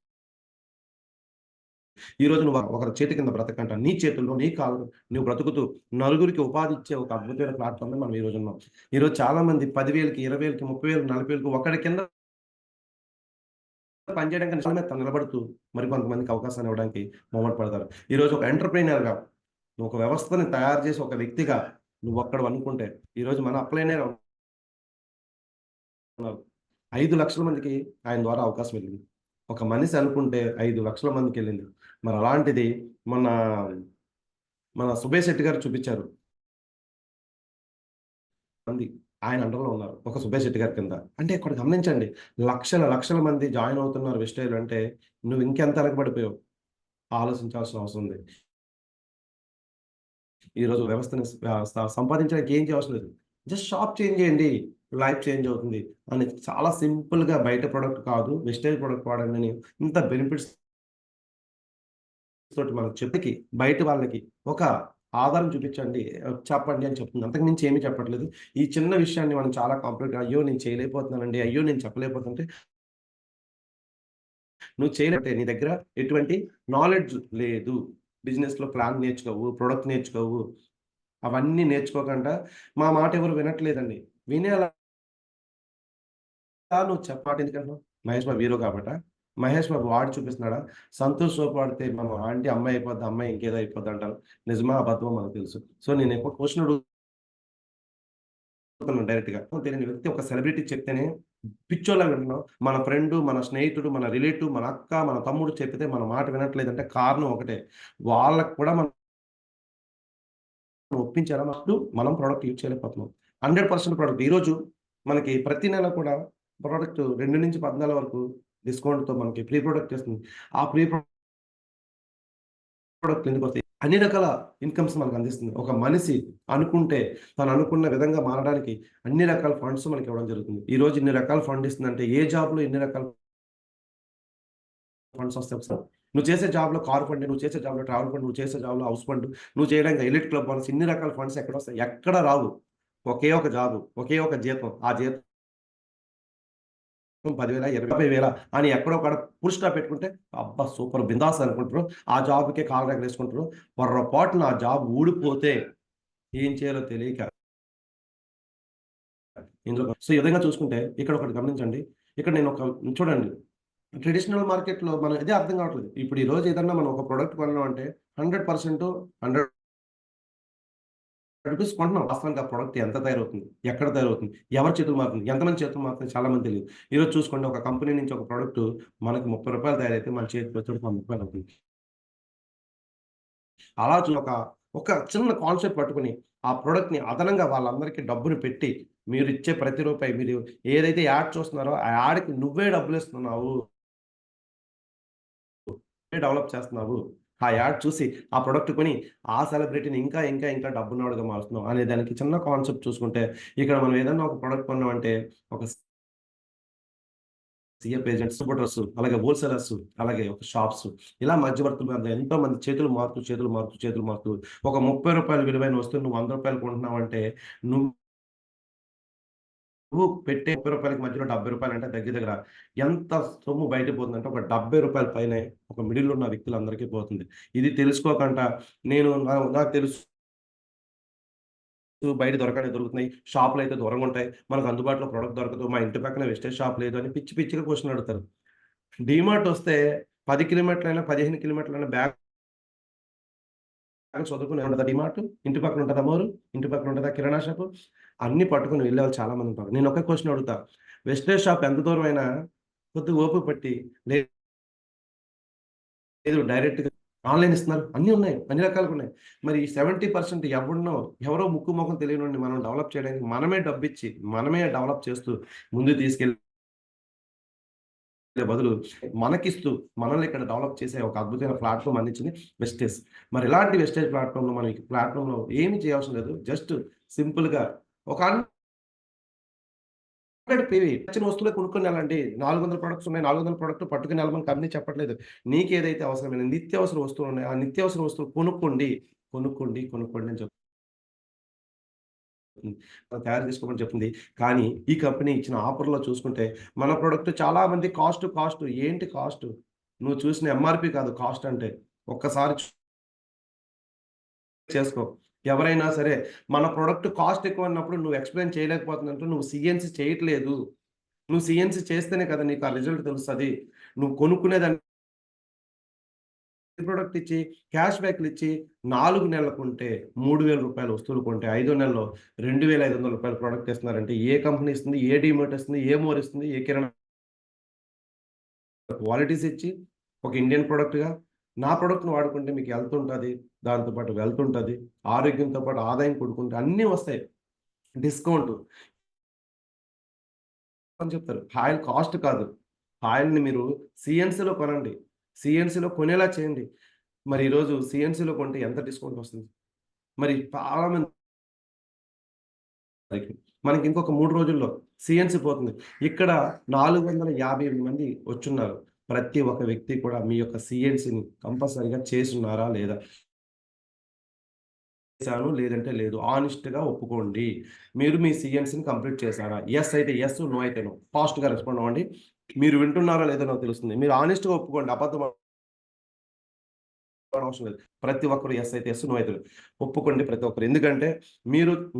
ఈరోజు నువ్వు ఒకరి చేతి కింద బ్రతకంట. నీ చేతుల్లో, నీ కాళ్ళలో నువ్వు బ్రతుకుతూ నలుగురికి ఉపాధి ఇచ్చే ఒక అద్భుతమైన ప్లాట్‌ఫామ్‌లో మనం ఈరోజు ఉన్నాం. ఈరోజు చాలామంది 10,000కి, 20,000కి, 30,000కి, 40,000కి ఒకడి కింద పనిచేయడానికి నిజమే మీద తను నిలబడుతూ మరికొంతమందికి అవకాశాన్ని ఇవ్వడానికి మొహమాట పడతారు. ఈరోజు ఒక ఎంటర్‌ప్రెన్యూర్‌గా నువ్వు ఒక వ్యవస్థని తయారు చేసి ఒక వ్యక్తిగా నువ్వొక్కడివి అనుకుంటే ఈరోజు మన అప్లైనర్ ఉన్నారు. 5,00,000 మందికి ఆయన ద్వారా అవకాశం వెళ్ళింది. ఒక మనిషి అనుకుంటే 5,00,000 మందికెళ్ళింది. మరి అలాంటిది మన మన సుబేష్ శెట్టి గారు చూపిచ్చారు. మంది ఆయన అండర్‌లో ఉన్నారు. ఒక సుబేష్ శెట్టి గారి కింద. అంటే ఇక్కడ గమనించండి. లక్షల మంది జాయిన్ అవుతున్నారు వెస్టేజ్‌లో అంటే నువ్వు ఇంకెంత వెనకబడిపోయావు ఆలోచించాల్సిన అవసరం ఉంది. ఈరోజు వ్యవస్థని సంపాదించడానికి ఏం చేయవసరం లేదు. జస్ట్ షాప్ చేంజ్ చేయండి. లైఫ్ చేంజ్ అవుతుంది. అని చాలా సింపుల్‌గా బయట ప్రొడక్ట్ కాదు. వెస్టేజ్ ప్రొడక్ట్ వాడండి అని ఇంత బెనిఫిట్స్ తోటి మనం చెప్పకి బయట వాళ్ళకి ఒక ఆధారం చూపించండి. చెప్పండి అని చెప్తుంది. అంతకు మించి ఏమీ చెప్పట్లేదు. ఈ చిన్న విషయాన్ని మనం చాలా కాంప్లికేట్ అయ్యో! నేను చేయలేకపోతున్నానండి. అయ్యో! నేను చెప్పలేకపోతుంటే నువ్వు చేయలేకపోతే నీ దగ్గర ఎటువంటి నాలెడ్జ్ లేదు. బిజినెస్‌లో ప్లాన్ నేర్చుకోవు, ప్రొడక్ట్ నేర్చుకోవు. అవన్నీ నేర్చుకోకుండా మా మాట ఎవరు వినట్లేదండి. వినేలా నువ్వు మాట ఎందుకంటున్నావు? మహేష్ బాబు హీరో కాబట్టా? మహేష్ బాబు వాడి చూపిస్తున్నాడా? సంతూర్ సోప్ వాడితే మనం ఆంటీ అమ్మాయి అయిపోద్ది, అమ్మాయి ఇంకేదో అయిపోద్ది అంటారు. నిజమా? అబద్ధమా? మనకు తెలుసు. సో, నేను ఎక్కువ క్వెషన్ అడుగుతున్నాను డైరెక్ట్‌గా. తెలియని వ్యక్తి ఒక సెలబ్రిటీ చెప్తేనే పిచ్చోళ్ళగా వింటున్నాం. మన ఫ్రెండు, మన స్నేహితుడు, మన రిలేటివ్, మన అక్క, మన తమ్ముడు చెప్పితే మన మాట వినట్లేదంటే కారణం ఒకటే. వాళ్ళకి కూడా మనం ఒప్పించారా? మనం ప్రొడక్ట్ యూజ్ చేయలేకపోతున్నాం. 100% ప్రొడక్ట్. ఈరోజు మనకి ప్రతి నెల కూడా ప్రొడక్ట్ 2-14 వరకు డిస్కౌంట్‌తో మనకి ప్రీ ప్రొడక్ట్ ఇస్తుంది. ఆ ప్రీ ప్రొడక్ట్ ఎందుకొస్తాయి? అన్ని రకాల ఇన్‌కమ్స్ మనకు అందిస్తుంది. ఒక మనిషి అనుకుంటే తను అనుకున్న విధంగా మారడానికి అన్ని రకాల ఫండ్స్ మనకి ఇవ్వడం జరుగుతుంది. ఈరోజు ఇన్ని రకాల ఫండ్ ఇస్తుందంటే ఏ జాబ్‌లో ఎన్ని రకాల ఫండ్స్ వస్తాయి ఒకసారి. నువ్వు చేసే జాబ్‌లో కార్ ఫండ్, నువ్వు చేసే జాబ్‌లో ట్రావెల్ ఫండ్, నువ్వు చేసే జాబ్‌లో హౌస్ ఫండ్, నువ్వు చేయడానికి ఎలిట్ క్లబ్ బోనస్ ఇన్ని రకాల ఫండ్స్ ఎక్కడొస్తాయి? ఎక్కడ రావు. ఒకే ఒక జాబ్, ఒకే ఒక జీతం. ఆ జీతం 10,000, 20,000 అని ఎక్కడో కాడ ఫుల్ స్టాప్ పెట్టుకుంటే అబ్బా! సూపర్ బిందాస్ అనుకుంటారు. ఆ జాబ్‌కే కాళ్ళు రెగలేసుకుంటారు. పొర్రపాటున ఆ జాబ్ ఊడిపోతే ఏం చేయాలో తెలియక ఇందులో సో, ఈ విధంగా చూసుకుంటే ఇక్కడ ఒకటి గమనించండి. ఇక్కడ నేను చూడండి. ట్రెడిషనల్ మార్కెట్‌లో మనం ఇదే అర్థం కావట్లేదు. ఇప్పుడు ఈరోజు ఏదన్నా మనం ఒక ప్రొడక్ట్ కొన్నాం అంటే 100% 100 రూపీస్ కొంటున్నాం. వాస్తవానికి ఆ ప్రొడక్ట్ ఎంత తయారవుతుంది? ఎక్కడ తయారవుతుంది? ఎవరి చేతులు మారుతుంది? ఎంతమంది చేతులు మారుతుంది? చాలా మందికి తెలీదు. ఈరోజు చూసుకోండి ఒక కంపెనీ నుంచి ఒక ప్రొడక్ట్ మనకి రూ. 30 తయారైతే మన చేతికి వచ్చేటప్పటికి రూ. 100 అవుతుంది. అలా ఒక చిన్న కాన్సెప్ట్ పట్టుకొని ఆ ప్రొడక్ట్‌ని అదనంగా వాళ్ళందరికీ డబ్బులు పెట్టి మీరిచ్చే ప్రతి రూపాయి మీరు ఏదైతే యాడ్ చూస్తున్నారో ఆ యాడ్‌కి నువ్వే డబ్బులిస్తున్నావు. డెవలప్ చేస్తున్నావు. ఆ యాడ్ చూసి ఆ ప్రొడక్ట్ కొని ఆ సెలబ్రిటీని ఇంకా డబ్బున్నోడుగా మారుస్తున్నావు అనే దానికి చిన్న కాన్సెప్ట్ చూసుకుంటే ఇక్కడ మనం ఏదన్నా ఒక ప్రొడక్ట్ కొన్నామంటే ఒక సీఎఫ్ ఏజెంట్స్, డిస్ట్రిబ్యూటర్స్, అలాగే హోల్‌సేలర్స్, అలాగే ఒక షాప్స్ ఇలా మధ్యవర్తుల మధ్య ఎంతో మంది చేతులు మారుతూ ఒక రూ. 30 విలువైన వస్తువు నువ్వు రూ. 100 కొంటున్నావంటే నువ్వు పెట్టే రూ. 30కి మధ్యలో రూ. 70 అంటే దగ్గర దగ్గర ఎంత సొమ్ము బయటకి పోతుందంటే ఒక రూ. 70 పైనే ఒక మిడిల్‌లో ఉన్న వ్యక్తులందరికీ పోతుంది. ఇది తెలుసుకోకుండా నాకు తెలుసు బయట దొరుకుతున్నాయి. షాపులు అయితే దూరంగా ఉంటాయి. మనకు అందుబాటులో ప్రొడక్ట్ దొరకదు. మా ఇంటి పక్కన వెస్టేజ్ షాప్ లేదు అని పిచ్చి పిచ్చిగా క్వెషన్ అడుగుతారు. డీమార్ట్ వస్తే 10 కిలోమీటర్లైనా 15 కిలోమీటర్లైనా బ్యాగ్ చదువుకుని ఉంటుందా డిమార్ట్, ఇంటి పక్కన ఉంటుందా మోరు, ఇంటి పక్కన ఉంటుందా కిరాణా షాపు, అన్ని పట్టుకుని వెళ్ళే వాళ్ళు చాలా మంది ఉంటారు. నేను ఒక క్వశ్చన్ అడుగుతా, వెస్టేజ్ షాప్ ఎంత దూరం అయినా కొద్దిగా ఓపిక పట్టి లేదు డైరెక్ట్గా ఆన్లైన్ ఇస్తున్నారు, అన్నీ ఉన్నాయి, అన్ని రకాలుగా ఉన్నాయి. మరి 70% ఎవరో ముక్కు ముఖం తెలియని మనం డెవలప్ చేయడానికి మనమే డబ్బిచ్చి మనమే డెవలప్ చేస్తూ ముందుకు తీసుకెళ్ళి బదులు మనకిస్తూ మనల్ని ఇక్కడ డెవలప్ చేసే ఒక అద్భుతమైన ప్లాట్ఫామ్ అందించింది వెస్టేజ్. మరి ఇలాంటి వెస్టేజ్ ప్లాట్ఫామ్లో మనం ఈ ప్లాట్ఫామ్లో ఏమి చేయాల్సిన లేదు, జస్ట్ సింపుల్గా ఒక 100 PV నచ్చిన వస్తువులే కొనుక్కొని వెళ్ళండి. 400 ప్రొడక్ట్స్ ఉన్నాయి, 400 ప్రొడక్ట్ పట్టుకుని వెళ్ళమని కంపెనీ చెప్పట్లేదు. నీకు ఏదైతే అవసరమైన నిత్యావసర వస్తువులు ఉన్నాయో ఆ నిత్యావసర వస్తువులు కొనుక్కోండి అని చెప్తుంది, తయారు చేసుకోమని చెప్తుంది. కానీ ఈ కంపెనీ ఇచ్చిన ఆఫర్‌లో చూసుకుంటే మన ప్రొడక్ట్ చాలా మంది కాస్ట్ ఏంటి కాస్ట్? నువ్వు చూసిన ఎంఆర్‌పీ కాదు కాస్ట్ అంటే. ఒక్కసారి చేసుకో. ఎవరైనా సరే మన ప్రొడక్ట్ కాస్ట్ ఎక్కువ అన్నప్పుడు నువ్వు ఎక్స్‌ప్లెయిన్ చేయలేకపోతున్నట్టు నువ్వు సీఎన్సీ చేయట్లేదు. నువ్వు సీఎన్సీ చేస్తేనే కదా నీకు ఆ రిజల్ట్ తెలుస్తది. నువ్వు కొనుక్కునేదాన్ని ప్రొడక్ట్ ఇచ్చి క్యాష్ బ్యాక్‌లు ఇచ్చి 4 నెలలు కొంటే రూ. 3000 వస్తువులు కొంటే 5వ నెలలో రూ. 2500 ప్రొడక్ట్ ఇస్తున్నారంటే ఏ కంపెనీ ఇస్తుంది? ఏ డీమార్ట్ ఇస్తుంది? ఏ మోర్ ఇస్తుంది? ఏ కిరాణా క్వాలిటీస్ ఇచ్చి ఒక ఇండియన్ ప్రొడక్ట్‌గా నా ప్రొడక్ట్‌ని వాడుకుంటే మీకు హెల్త్ ఉంటది. దాంతో పాటు వెల్త్ ఉంటది. ఆరోగ్యంతో పాటు ఆదాయం కూడుకుంటే అన్నీ వస్తాయి. డిస్కౌంట్ అని చెప్తారు. ఆయిల్ కాస్ట్ కాదు. ఆయిల్‌ని మీరు సీఎన్సీలో కొనండి. సీఎన్సీలో కొనేలా చేయండి. మరి ఈరోజు సీఎన్సీలో కొంటే ఎంత డిస్కౌంట్ వస్తుంది? మరి చాలా మందికి మనకి ఇంకొక 3 రోజుల్లో సీఎన్సీ పోతుంది. ఇక్కడ 458 మంది వచ్చున్నారు. ప్రతి ఒక్క వ్యక్తి కూడా మీ యొక్క సీఎన్సీని కంపల్సరీగా చేసున్నారా లేదా? చేశాను లేదంటే లేదు. హానెస్ట్‌గా ఒప్పుకోండి. మీరు మీ సీఎన్సీని కంప్లీట్ చేశారా? యెస్ అయితే యెస్, నో అయితే నో. ఫాస్ట్‌గా రెస్పాండ్ అవ్వండి. మీరు వింటున్నారో లేదో నాకు తెలుస్తుంది. మీరు హానెస్ట్‌గా ఒప్పుకోండి. అబద్ధం అవసరం లేదు. ప్రతి ఒక్కరు యెస్ అయితే యెస్, నో అయితే నో. ఒప్పుకోండి ప్రతి ఒక్కరు. ఎందుకంటే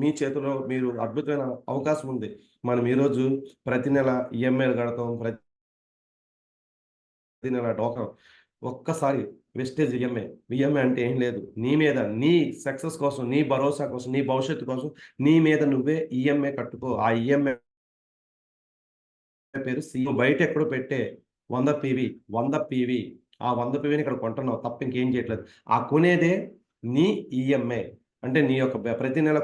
మీ చేతిలో మీరు అద్భుతమైన అవకాశం ఉంది. మనం ఈరోజు ప్రతి నెల ఈఎంఐలు కడతాం. ప్రతి నెల డోకా ఒక్కసారి వెస్టేజ్ ఈఎంఐ అంటే ఏం లేదు. నీ మీద నీ సక్సెస్ కోసం, నీ భరోసా కోసం, నీ భవిష్యత్తు కోసం నీ మీద నువ్వే ఈఎంఐ కట్టుకో. ఆ ఈఎంఐ పేరు బయట ఎక్కడో పెట్టే 100 పీవీ ఆ 100 పీవీని ఇక్కడ కొంటున్నావు తప్ప ఇంకేం చేయట్లేదు. ఆ కొనేదే నీ ఈఎంఐ. అంటే నీ యొక్క ప్రతి నెల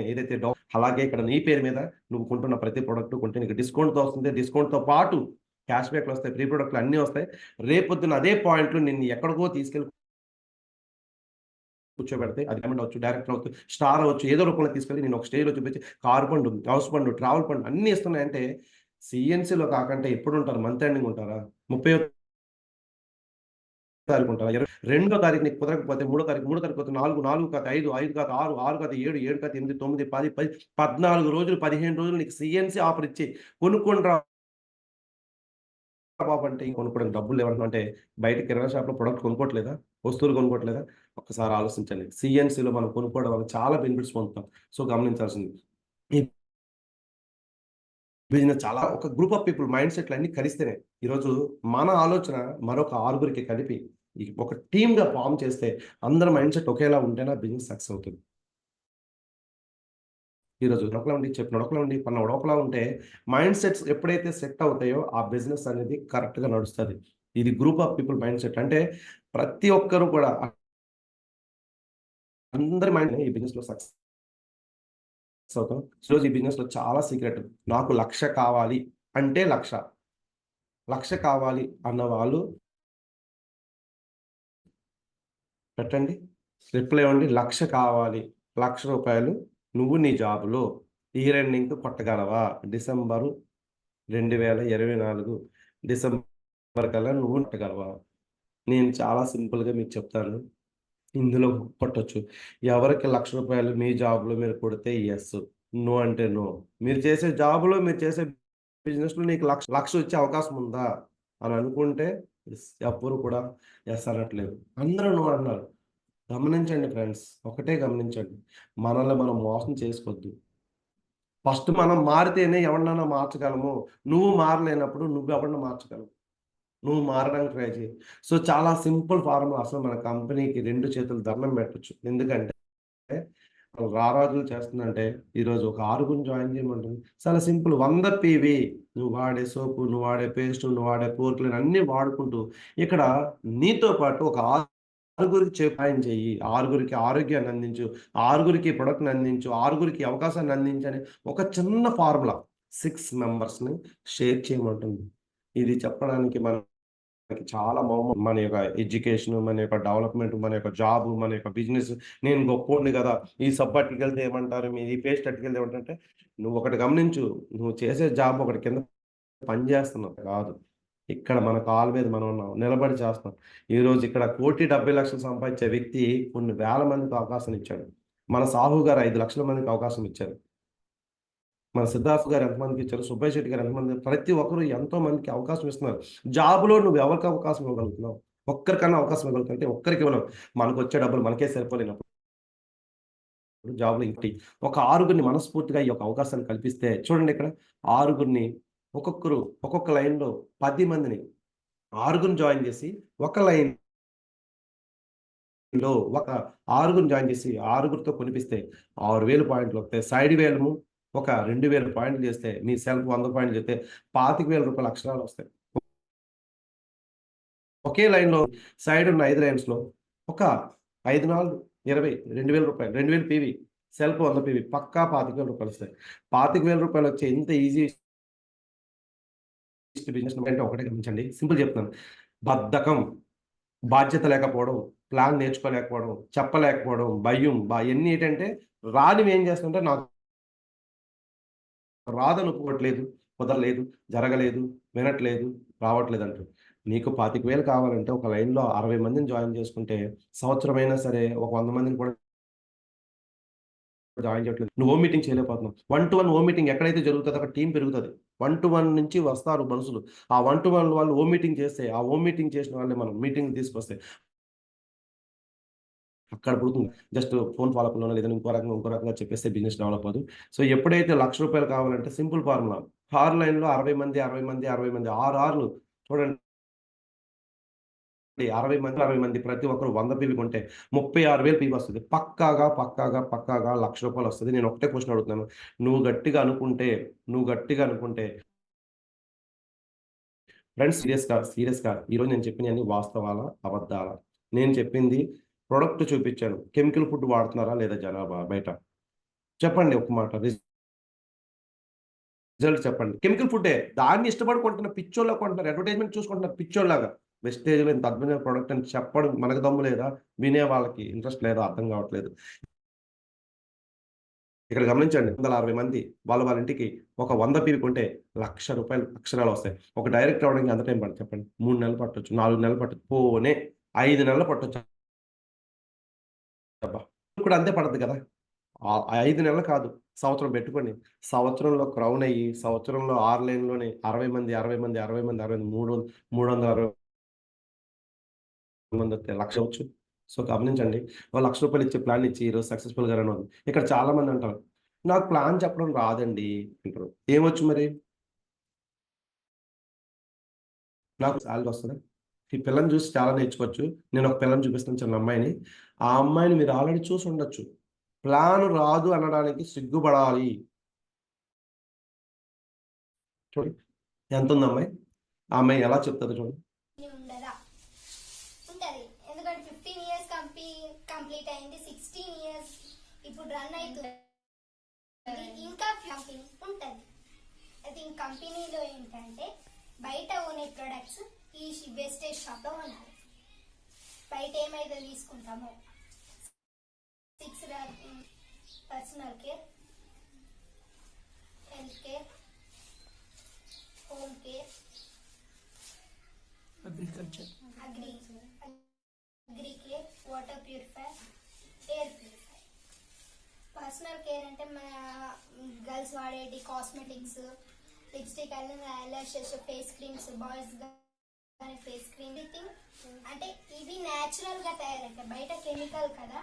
ఏదైతే అలాగే ఇక్కడ నీ పేరు మీద నువ్వు కొంటున్న ప్రతి ప్రొడక్ట్ కొంటే నీకు డిస్కౌంట్‌తో వస్తుంది. డిస్కౌంట్‌తో పాటు క్యాష్ బ్యాక్‌లు వస్తాయి. ఫ్రీ ప్రొడక్ట్‌లు అన్నీ వస్తాయి. రేపొద్దున అదే పాయింట్లు నిన్ను ఎక్కడికో తీసుకెళ్ళి కూర్చోబెడతాయి. అది డైమండ్ అవ్వచ్చు, డైరెక్టర్ అవ్వచ్చు, స్టార్ అవ్వచ్చు, ఏదో రూపంలో తీసుకెళ్ళి నేను ఒక స్టేజ్‌లో చూపించి car fund, house fund, travel fund అన్నీ ఇస్తున్నాయంటే సీఎన్సీలో కాకుండా ఎప్పుడుంటారు? మంత్ ఎండింగ్ ఉంటారా? 30వ తారీఖు ఉంటారా? 2వ తారీఖు నీకు కుదరకపోతే 3వ తారీఖు, 3వ తారీఖు పోతే 4, 4 కాదు 5, 5 కాదు 6, 6 కాదు 7, 7 కాదు 8, 9, 10, 14 రోజులు, 15 రోజులు నీకు సీఎన్సీ ఆఫర్ ఇచ్చి కొనుక్కొని రా బాబు అంటే కొనుక్కోవడానికి డబ్బులు లేవంటున్నా అంటే బయట కిరాణా షాప్‌లో ప్రొడక్ట్ కొనుక్కోవట్లేదా? వస్తువులు కొనుక్కోవట్లేదా? ఒక్కసారి ఆలోచించండి. సీఎన్సీలో మనం కొనుక్కోవడం వల్ల చాలా బెనిఫిట్స్ పొందుతాం. సో గమనించాల్సింది. ఈ బిజినెస్ చాలా ఒక గ్రూప్ ఆఫ్ పీపుల్ మైండ్ సెట్లు అన్నీ కలిస్తేనే ఈరోజు మన ఆలోచన మరొక 6గురికి కలిపి ఒక టీమ్‌గా ఫార్మ్ చేస్తే అందరి మైండ్ సెట్ ఒకేలా ఉంటేనే బిజినెస్ సక్సెస్ అవుతుంది. ఈరోజు ఒకలా ఉండి చెప్పినోడు ఒకలా ఉండి పన్నోడు ఒకలా ఉంటే మైండ్ సెట్స్ ఎప్పుడైతే సెట్ అవుతాయో ఆ బిజినెస్ అనేది కరెక్ట్‌గా నడుస్తది. ఇది group of people mind set. అంటే ప్రతి ఒక్కరు కూడా అందరి మైండ్ ఈ బిజినెస్‌లో సక్సెస్ అవుతాం. ఈరోజు ఈ బిజినెస్‌లో చాలా సీక్రెట్. నాకు 1,00,000 కావాలి అంటే 1,00,000 కావాలి అన్న వాళ్ళు పెట్టండి. రిప్లై ఇవ్వండి. 1,00,000 కావాలి. రూ. 1,00,000 నువ్వు నీ జాబ్‌లో ఇయర్ ఎండింగ్‌కి కొట్టగలవా? డిసెంబరు 2024 డిసెంబర్ కల్లా నువ్వు కొట్టగలవా? నేను చాలా సింపుల్‌గా మీకు చెప్తాను. ఇందులో కొట్టొచ్చు. ఎవరికి రూ. 1,00,000 మీ జాబ్‌లో మీరు కొడితే యెస్. నో అంటే నో. మీరు చేసే జాబ్‌లో మీరు చేసే బిజినెస్‌లో నీకు 1,00,000 వచ్చే అవకాశం ఉందా? అని అనుకుంటే ఎవ్వరు కూడా యెస్ అనట్లేదు. అందరూ నో అంటున్నారు. గమనించండి ఫ్రెండ్స్. ఒకటే గమనించండి. మనల్ని మనం మోసం చేసుకోవద్దు. ఫస్ట్ మనం మారితేనే ఎవరినైనా మార్చగలము. నువ్వు మారలేనప్పుడు నువ్వెవరిని మార్చగలవు? నువ్వు మారడానికి ట్రై చేయి. సో, చాలా సింపుల్ ఫార్ములా. అసలు మన కంపెనీకి 2 చేతులు దండం పెట్టొచ్చు. ఎందుకంటే రారాజులు చేస్తుందంటే ఈరోజు ఒక 6గురిని జాయిన్ చేయమంటుంది. చాలా సింపుల్. 100 పీవీ నువ్వు వాడే సోపు, నువ్వు వాడే పేస్ట్, నువ్వు వాడే ఫ్లోర్ క్లీనర్ అన్నీ వాడుకుంటూ ఇక్కడ నీతో పాటు ఒక 6గురికి జాయిన్ చెయ్యి. 6గురికి ఆరోగ్యాన్ని అందించు. 6గురికి ప్రొడక్ట్‌ని అందించు. 6గురికి అవకాశాన్ని అందించని ఒక చిన్న ఫార్ములా 6 మెంబర్స్‌ని షేర్ చేయమంటుంది. ఇది చెప్పడానికి మనకి చాలా మన యొక్క ఎడ్యుకేషన్, మన యొక్క డెవలప్‌మెంట్, మన యొక్క జాబ్, మన యొక్క బిజినెస్. నేను గొప్పోడిని గదా! ఈ సబ్బు అట్టుకెళ్తే ఏమంటారు? ఈ పేస్ట్ అట్టుకెళ్తే ఏమంటారంటే, నువ్వు ఒకటి గమనించు. నువ్వు చేసే జాబ్ ఒకటి కింద పని చేస్తున్నావు కాదు. ఇక్కడ మన కాళ్ళ మీద మనం ఉన్నాం. నిలబడి చేస్తున్నాం. ఈరోజు ఇక్కడ 1,70,00,000 సంపాదించే వ్యక్తి కొన్ని వేల మందికి అవకాశం ఇచ్చాడు. మన సాహు గారు 5,00,000 మందికి అవకాశం ఇచ్చారు. మన సిద్ధార్థ్ గారు ఎంతమందికి ఇచ్చారు? సుబ్బయ్య శెట్టి గారు ఎంతమంది, ప్రతి ఒక్కరు ఎంతో మందికి అవకాశం ఇస్తున్నారు. జాబ్‌లో నువ్వు ఎవరికి అవకాశం ఇవ్వగలుగుతున్నావు? ఒక్కరికన్నా అవకాశం ఇవ్వగలుగుతావు అంటే ఒక్కరికి ఇవ్వలేవు. మనకొచ్చే డబ్బులు మనకే సరిపోలేనప్పుడు జాబ్‌లో ఇంకోటి ఒక 6గురిని మనస్ఫూర్తిగా ఈ యొక్క అవకాశాన్ని కల్పిస్తే చూడండి ఇక్కడ 6గురిని ఒక్కొక్కరు ఒక్కొక్క లైన్‌లో 10 మందిని 6గురిని జాయిన్ చేసి ఒక లైన్‌లో ఒక 6గురిని జాయిన్ చేసి 6గురితో కొనిపిస్తే 6,000 పాయింట్లు వస్తాయి. సైడ్ వేలము ఒక 2,000 పాయింట్లు చేస్తే మీ సెల్ఫ్ 100 పాయింట్లు చేస్తే రూ. 25,000 అక్షరాలు వస్తాయి. ఒకే లైన్‌లో సైడ్ ఉన్న 5 లైన్స్‌లో ఒక 5 4 20 రూ. 2,000 2,000 పీవీ సెల్ఫ్ 100 పీవీ పక్కా రూ. 25,000 వస్తాయి. రూ. 25,000 వచ్చే ఇంత ఈజీ బిజినెస్ అంటే ఒకటే గమనించండి. సింపుల్ చెప్తున్నాను. బద్ధకం, బాధ్యత లేకపోవడం, ప్లాన్ నేర్చుకోలేకపోవడం, చెప్పలేకపోవడం, భయం ఇయన్నీ ఏంటంటే రానివి ఏం చేస్తుంటే నాకు రాదని ఒప్పుకోవట్లేదు, కుదరలేదు, జరగలేదు, వినట్లేదు, రావట్లేదు అంటారు. నీకు 25,000 కావాలంటే ఒక లైన్‌లో 60 మందిని జాయిన్ చేసుకుంటే సంవత్సరమైనా సరే ఒక 100 మందిని కూడా జాయిన్ చేయట్లేదు. నువ్వు హోమ్ మీటింగ్ చేయలేకపోతున్నావు. 1 to 1 హోమ్ మీటింగ్ ఎక్కడైతే జరుగుతుందో అక్కడ టీమ్ పెరుగుతది. 1 to 1 నుంచి వస్తారు మనుషులు. ఆ 1 to 1 వాళ్ళు హోమ్ మీటింగ్ చేస్తే, ఆ హోమ్ మీటింగ్ చేసిన వాళ్ళని మనం మీటింగ్‌కి తీసుకొస్తే అక్కడ పుడుతుంది. జస్ట్ ఫోన్ ఫాలోఅప్‌లోనో లేదంటే ఇంకో రకంగా చెప్పేస్తే బిజినెస్ డెవలప్ అవ్వదు. సో, ఎప్పుడైతే రూ. 1,00,000 కావాలంటే సింపుల్ ఫార్ములా. 6 లైన్‌లో 60 మంది, 60 మంది, 60 మంది 6 6లు చూడండి. 60 మంది ప్రతి ఒక్కరు 100 పీవీ కొంటే 36,000 పీవీ వస్తది. పక్కాగా రూ. 1,00,000 వస్తది. నేను ఒకటే క్వెషన్ అడుగుతున్నాను. నువ్వు గట్టిగా అనుకుంటే ఫ్రెండ్స్ సీరియస్‌గా ఈరోజు నేను చెప్పినయన్ని వాస్తవాలా? అబద్దాలా? నేను చెప్పింది ప్రొడక్ట్ చూపిచ్చాను. కెమికల్ ఫుడ్ వాడుతున్నారా లేదా జనాభా బయట? చెప్పండి ఒక్క మాట. రిజల్ట్ చెప్పండి. కెమికల్ ఫుడ్డే. దాన్ని ఇష్టపడి కొంటున్న పిచ్చోళ్ళలా కొంటున్నారు. అడ్వర్టైజ్‌మెంట్ చూసి కొంటున్నారు పిచ్చోళ్ళలాగా. వెస్టేజ్‌లో ఇంత అద్భుతమైన ప్రొడక్ట్ అని చెప్పడం మనకు దమ్ము లేదా? వినే వాళ్ళకి ఇంట్రెస్ట్ లేదా? అర్థం కావట్లేదు. ఇక్కడ గమనించండి. 160 మంది వాళ్ళ ఇంటికి ఒక 100 పీవీ కొంటే రూ. 1,00,000 అక్షరాలు వస్తాయి. ఒక డైరెక్టర్ అవ్వడానికి ఎంత టైం పడుతుంది చెప్పండి? 3 నెలలు పట్టొచ్చు. 4 నెలలు పట్టొచ్చు. పోనీ 5 నెలలు పట్టొచ్చు. అబ్బా! కూడా అంతే పడద్ది కదా! 5 నెలలు కాదు. సంవత్సరం పెట్టుకోండి. సంవత్సరంలో క్రౌన్ అయ్యి, సంవత్సరంలో 6 లైన్‌లోనే 60 మంది 360 మంది వస్తే 1,00,000 అవ్వచ్చు. సో, గమనించండి. ఓ రూ. 1,00,000 ఇచ్చే ప్లాన్ ఇచ్చి ఈరోజు సక్సెస్‌ఫుల్‌గా రన్ అవుతుంది. ఇక్కడ చాలా మంది అంటారు, నాకు ప్లాన్ చెప్పడం రాదండి అంటారు. ఏమొచ్చు మరి? నాకు సాలరీ వస్తదా? ఈ పిల్లని చూసి చాలా నేర్చుకోవచ్చు. నేను ఒక పిల్లని చూపిస్తాను చిన్న అమ్మాయిని. ఆ అమ్మాయిని మీరు ఆల్రెడీ చూసి ఉండొచ్చు. ప్లాన్ రాదు అనడానికి సిగ్గుపడాలి. చూడండి. ఎంతుంది అమ్మాయి? ఆ అమ్మాయి ఎలా చెప్తదో చూడండి. ఉండదా? ఉంటది. ఎందుకంటే 15 ఇయర్స్ కంప్లీట్ అయింది. 16 ఇయర్స్ ఇప్పుడు రన్ అవుతుంది. ఇంకా కంపెనీ ఉంటది. అయితే ఈ కంపెనీలో ఏంటంటే బయట కొనే ప్రొడక్ట్స్ ఈ వేస్టేజ్ షాప్ లో కొనాలి. బయట ఏమైతే తీసుకుంటామో 6 personal care, health care, home care, agri care, water purifier, air purifier. Personal care అంటే మన గర్ల్స్ వాడేటి cosmetics, lipstick, eyelashes, face creams, boys కానీ ఫేస్ క్రీమ్ థింగ్ అంటే ఇవి న్యాచురల్ గా తయారైతాయి. బయట కెమికల్ కదా.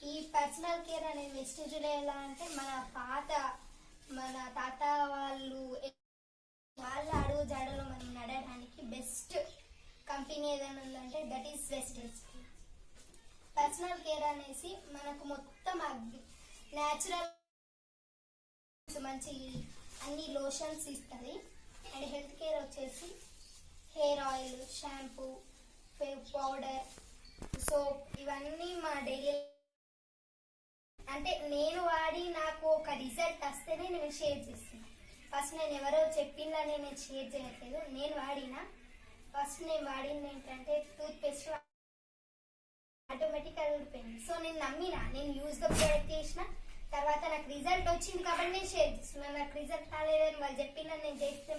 ఈ పర్సనల్ కేర్ అనే వెస్టేజ్లో ఎలా అంటే మన తాత వాళ్ళ అడుగు జాడలో మనం నడడానికి బెస్ట్ థింగ్ ఏదైనా ఉందంటే that is wastage. Personal care అనేసి మనకు మొత్తం న్యాచురల్ మంచి అన్ని లోషన్స్ ఇస్తుంది. అండ్ హెల్త్ కేర్ వచ్చేసి hair oil, shampoo, powder, soap ఇవన్నీ మా డైలీ అంటే నేను వాడి నాకు ఒక రిజల్ట్ వస్తేనే నేను షేర్ చేస్తున్నాను. ఫస్ట్ నేను ఎవరో చెప్పిందని నేను షేర్ చేయట్లేదు. నేను వాడింది ఏంటంటే టూత్ పేస్ట్ ఆటోమేటిక్గా ఊడిపోయింది. సో నేను నమ్మినా, నేను యూజ్గా ప్రొడక్ట్ చేసిన తర్వాత నాకు రిజల్ట్ వచ్చింది కాబట్టి నేను షేర్ చేస్తున్నాను. నాకు రిజల్ట్ రాలేదని వాళ్ళు చెప్పిందని నేను చేస్తే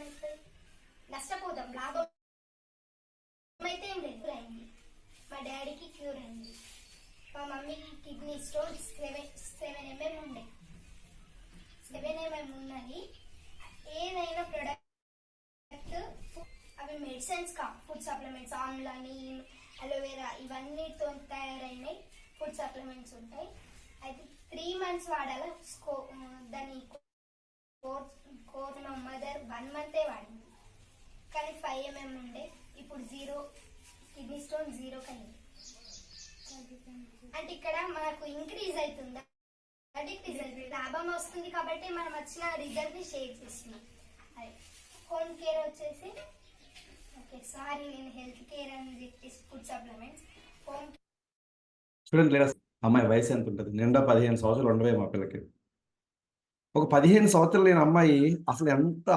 నష్టపోతాం. లాభం అయితే ఏం లేదు. అయింది మా డాడీకి క్యూర్ అయింది. మా మమ్మీకి కిడ్నీ స్టోన్స్ 7 mm ఉండే 7 mm ఉన్నాయి. ఏదైనా ప్రొడక్ట్ అవి medicines food supplements, amla, neem, aloe vera ఇవన్నీతో తయారైన ఫుడ్ సప్లిమెంట్స్ ఉంటాయి. అయితే 3 months వాడాల. దాని కోర్ మా మదర్ 1 month వాడింది. కానీ 5 mm ఉండే, ఇప్పుడు 0 కిడ్నీ స్టోన్ 0 కలిగింది. అంటే ఇక్కడ మనకు ఇంక్రీజ్ అవుతుందా, డిక్రీజ్ అవుతుంది, లాభం వస్తుంది కాబట్టి మనం వచ్చిన రిజల్ట్ ని షేర్ చేస్తున్నాం. అదే హోమ్ కేర్ వచ్చేసి సారీ నేను హెల్త్ కేర్ అని చెప్పేసి ఫుడ్ సప్లిమెంట్స్ హోమ్. చూడండి లేదా అమ్మాయి వయసు ఎంత ఉంటుంది? నిండా 15 సంవత్సరాలు ఉండవే మా పిల్లకి. ఒక 15 సంవత్సరాలు లేని అమ్మాయి అసలు ఎంత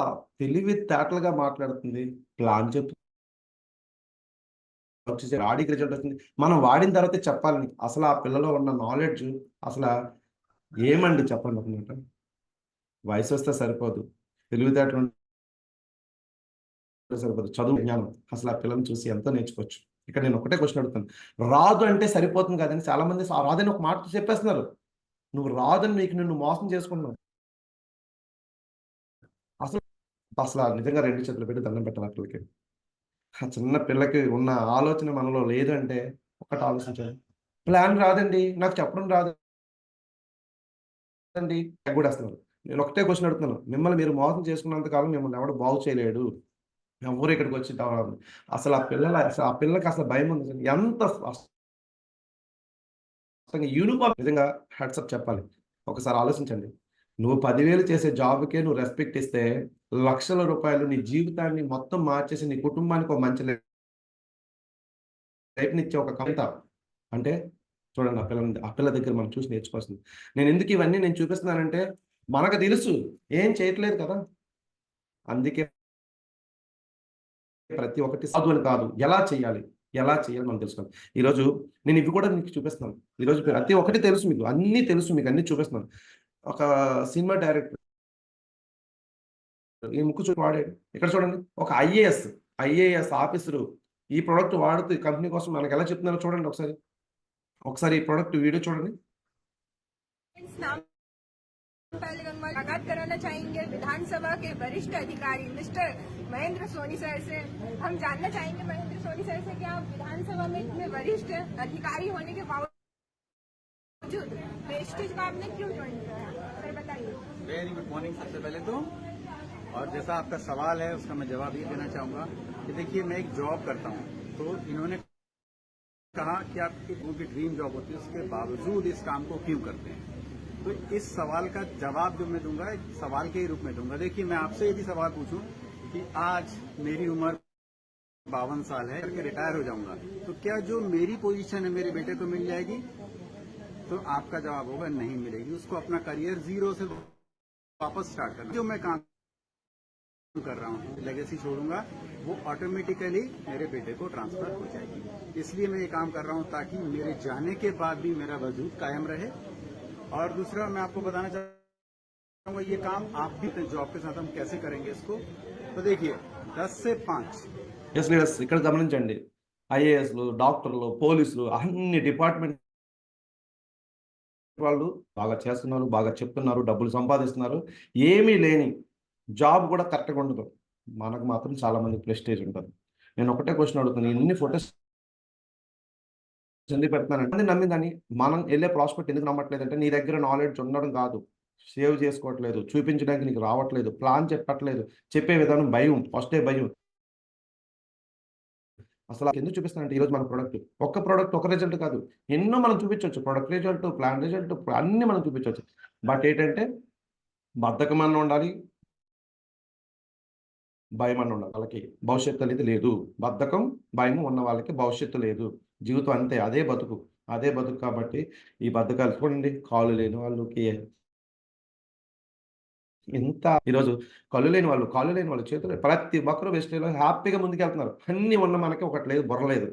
తెలివితేటలుగా మాట్లాడుతుంది, ప్లాన్ చెప్తుంది, బాడీకి రిజల్ట్ వస్తుంది. మనం వాడిన తర్వాతే చెప్పాలని అసలు ఆ పిల్లలో ఉన్న నాలెడ్జ్ అసలు ఏమండి చెప్పండి అన్నమాట. వయసు వస్తే సరిపోదు, తెలివితేటలు సరిపోదు, చదువు జ్ఞానం అసలు ఆ పిల్లల్ని చూసి ఎంతో నేర్చుకోవచ్చు. ఇక్కడ నేను ఒకటే క్వశ్చన్ అడుగుతాను, రాదు అంటే సరిపోతుంది కదండి. చాలా మంది రాదని ఒక మాట చెప్పేస్తున్నారు. నువ్వు రాదని నీకు నిన్ను మోసం చేసుకున్నావు. అసలు నిజంగా 2 చేతులు పెట్టి దండం పెట్టాలి ఆ పిల్లకి. ఆ చిన్న పిల్లకి ఉన్న ఆలోచన మనలో లేదంటే ఒకటి ఆలోచించాలి. ప్లాన్ రాదండి, నాకు చెప్పడం రాదండి కూడా వస్తున్నారు. నేను ఒకటే క్వశ్చన్ అడుగుతున్నాను, మిమ్మల్ని మీరు మోసం చేసుకున్నంత కాలం మిమ్మల్ని ఎవడు బాగు చేయలేడు. ఎవరు ఇక్కడికి వచ్చి అసలు ఆ పిల్లకి అసలు భయం ఉంది. ఎంత యూనిఫామ్ నిజంగా హ్యాట్సప్ చెప్పాలి. ఒకసారి ఆలోచించండి, నువ్వు 10,000 చేసే జాబ్కే నువ్వు రెస్పెక్ట్ ఇస్తే లక్షల రూపాయలు నీ జీవితాన్ని మొత్తం మార్చేసి నీ కుటుంబానికి ఒక మంచి లైఫ్నిచ్చే ఒక కవిత అంటే చూడండి. ఆ పిల్ల దగ్గర మనం చూసి నేర్చుకోవాల్సింది. నేను ఎందుకు ఇవన్నీ నేను చూపిస్తున్నానంటే మనకు తెలుసు ఏం చేయట్లేదు కదా, అందుకే ప్రతి ఒక్కటి సాధువులు కాదు, ఎలా చేయాలి మనం తెలుసుకోవాలి. ఈరోజు నేను ఇవి కూడా మీకు చూపిస్తున్నాను. ఈరోజు ప్రతి ఒక్కటి తెలుసు, మీకు అన్నీ తెలుసు, మీకు అన్ని చూపిస్తున్నాను. ఒక సినిమా డైరెక్టర్ ఈ ముక్కు చూసి వాడాడు. ఇక్కడ చూడండి, ఒక ఐఏఎస్ ఆఫీసరు ఈ ప్రోడక్ట్ వాడుతూ ఈ కంపెనీ కోసం మనకు ఎలా చెప్తున్నారో చూడండి. ఒకసారి ఈ ప్రోడక్ట్ వీడియో చూడండి. मुलाकात कराना चाहेंगे विधानसभा के वरिष्ठ अधिकारी मिस्टर महेंद्र सोनी सर से। हम जानना चाहेंगे महेंद्र सोनी सर से कि आप विधानसभा में इतने वरिष्ठ अधिकारी होने के बावजूद प्रेस्टीज का आपने क्यों ज्वाइन किया, सर बताइए। वेरी गुड मॉर्निंग सबसे पहले तो, और जैसा आपका सवाल है उसका मैं जवाब ये देना चाहूंगा कि देखिए मैं एक जॉब करता हूँ, तो इन्होंने कहा कि आप उनकी ड्रीम जॉब होती है उसके बावजूद इस काम को क्यों करते हैं। तो इस सवाल का जवाब जो मैं दूंगा एक सवाल के ही रूप में दूंगा। देखिए मैं आपसे यदि सवाल पूछूं कि आज मेरी उम्र 52 साल है, करके रिटायर हो जाऊंगा, तो क्या जो मेरी पोजीशन है मेरे बेटे को मिल जाएगी? तो आपका जवाब होगा नहीं मिलेगी। उसको अपना करियर 0 से वापस स्टार्ट करना। जो मैं काम कर रहा हूँ लेगेसी छोड़ूंगा वो ऑटोमेटिकली मेरे बेटे को ट्रांसफर हो जाएगी। इसलिए मैं ये काम कर रहा हूँ ताकि मेरे जाने के बाद भी मेरा वजूद कायम रहे। और दूसरा मैं आपको बताना चाहूंगा ये काम आप भी जॉब के साथ हम कैसे करेंगे इसको। तो देखिए 10 से 5 ఇక్కడ గమనించండి, ఐఏఎస్లు, డాక్టర్లు, పోలీసులు అన్ని డిపార్ట్మెంట్ వాళ్ళు బాగా చేస్తున్నారు, బాగా చెప్తున్నారు, డబ్బులు సంపాదిస్తున్నారు. ఏమీ లేని జాబ్ కూడా కరెక్ట్గా ఉండదు. మనకు మాత్రం చాలా మంది ప్రెస్టేజ్ ఉంటుంది. నేను ఒకటే క్వశ్చన్ అడుగుతున్నాను, ఎన్ని ఫొటోస్ ఎందుకు పెడుతున్నానంటే నమ్మిందని. మనం వెళ్ళే ప్రాస్పెక్ట్ ఎందుకు నమ్మట్లేదంటే నీ దగ్గర నాలెడ్జ్ ఉండడం కాదు, సేవ్ చేసుకోవట్లేదు, చూపించడానికి నీకు రావట్లేదు, ప్లాన్ చెప్పట్లేదు, చెప్పే విధానం భయం, ఫస్టే భయం. అసలు ఎందుకు చూపిస్తానంటే ఈరోజు మన ప్రోడక్ట్ ఒక్క ప్రోడక్ట్ ఒక రిజల్ట్ కాదు, ఎన్నో మనం చూపించవచ్చు. ప్రోడక్ట్ రిజల్ట్, ప్లాన్ రిజల్ట్ అన్ని మనం చూపించవచ్చు. బట్ ఏంటంటే బద్ధకం అన్న ఉండాలి, భయం అన్న ఉండాలి. వాళ్ళకి భవిష్యత్తు అనేది లేదు. బద్ధకం భయం ఉన్న వాళ్ళకి భవిష్యత్తు లేదు. జీవితం అంతే, అదే బతుకు కాబట్టి ఈ బద్ధకాలు చూడండి. కాళ్ళు లేని వాళ్ళకి ఎంత ఈరోజు కాళ్ళు లేని వాళ్ళు చేతులు ప్రతి ఒక్కరు వెస్టేజ్లో హ్యాపీగా ముందుకెళ్తున్నారు. అన్ని ఉన్న మనకి ఒకటి లేదు, బుర్ర లేదు.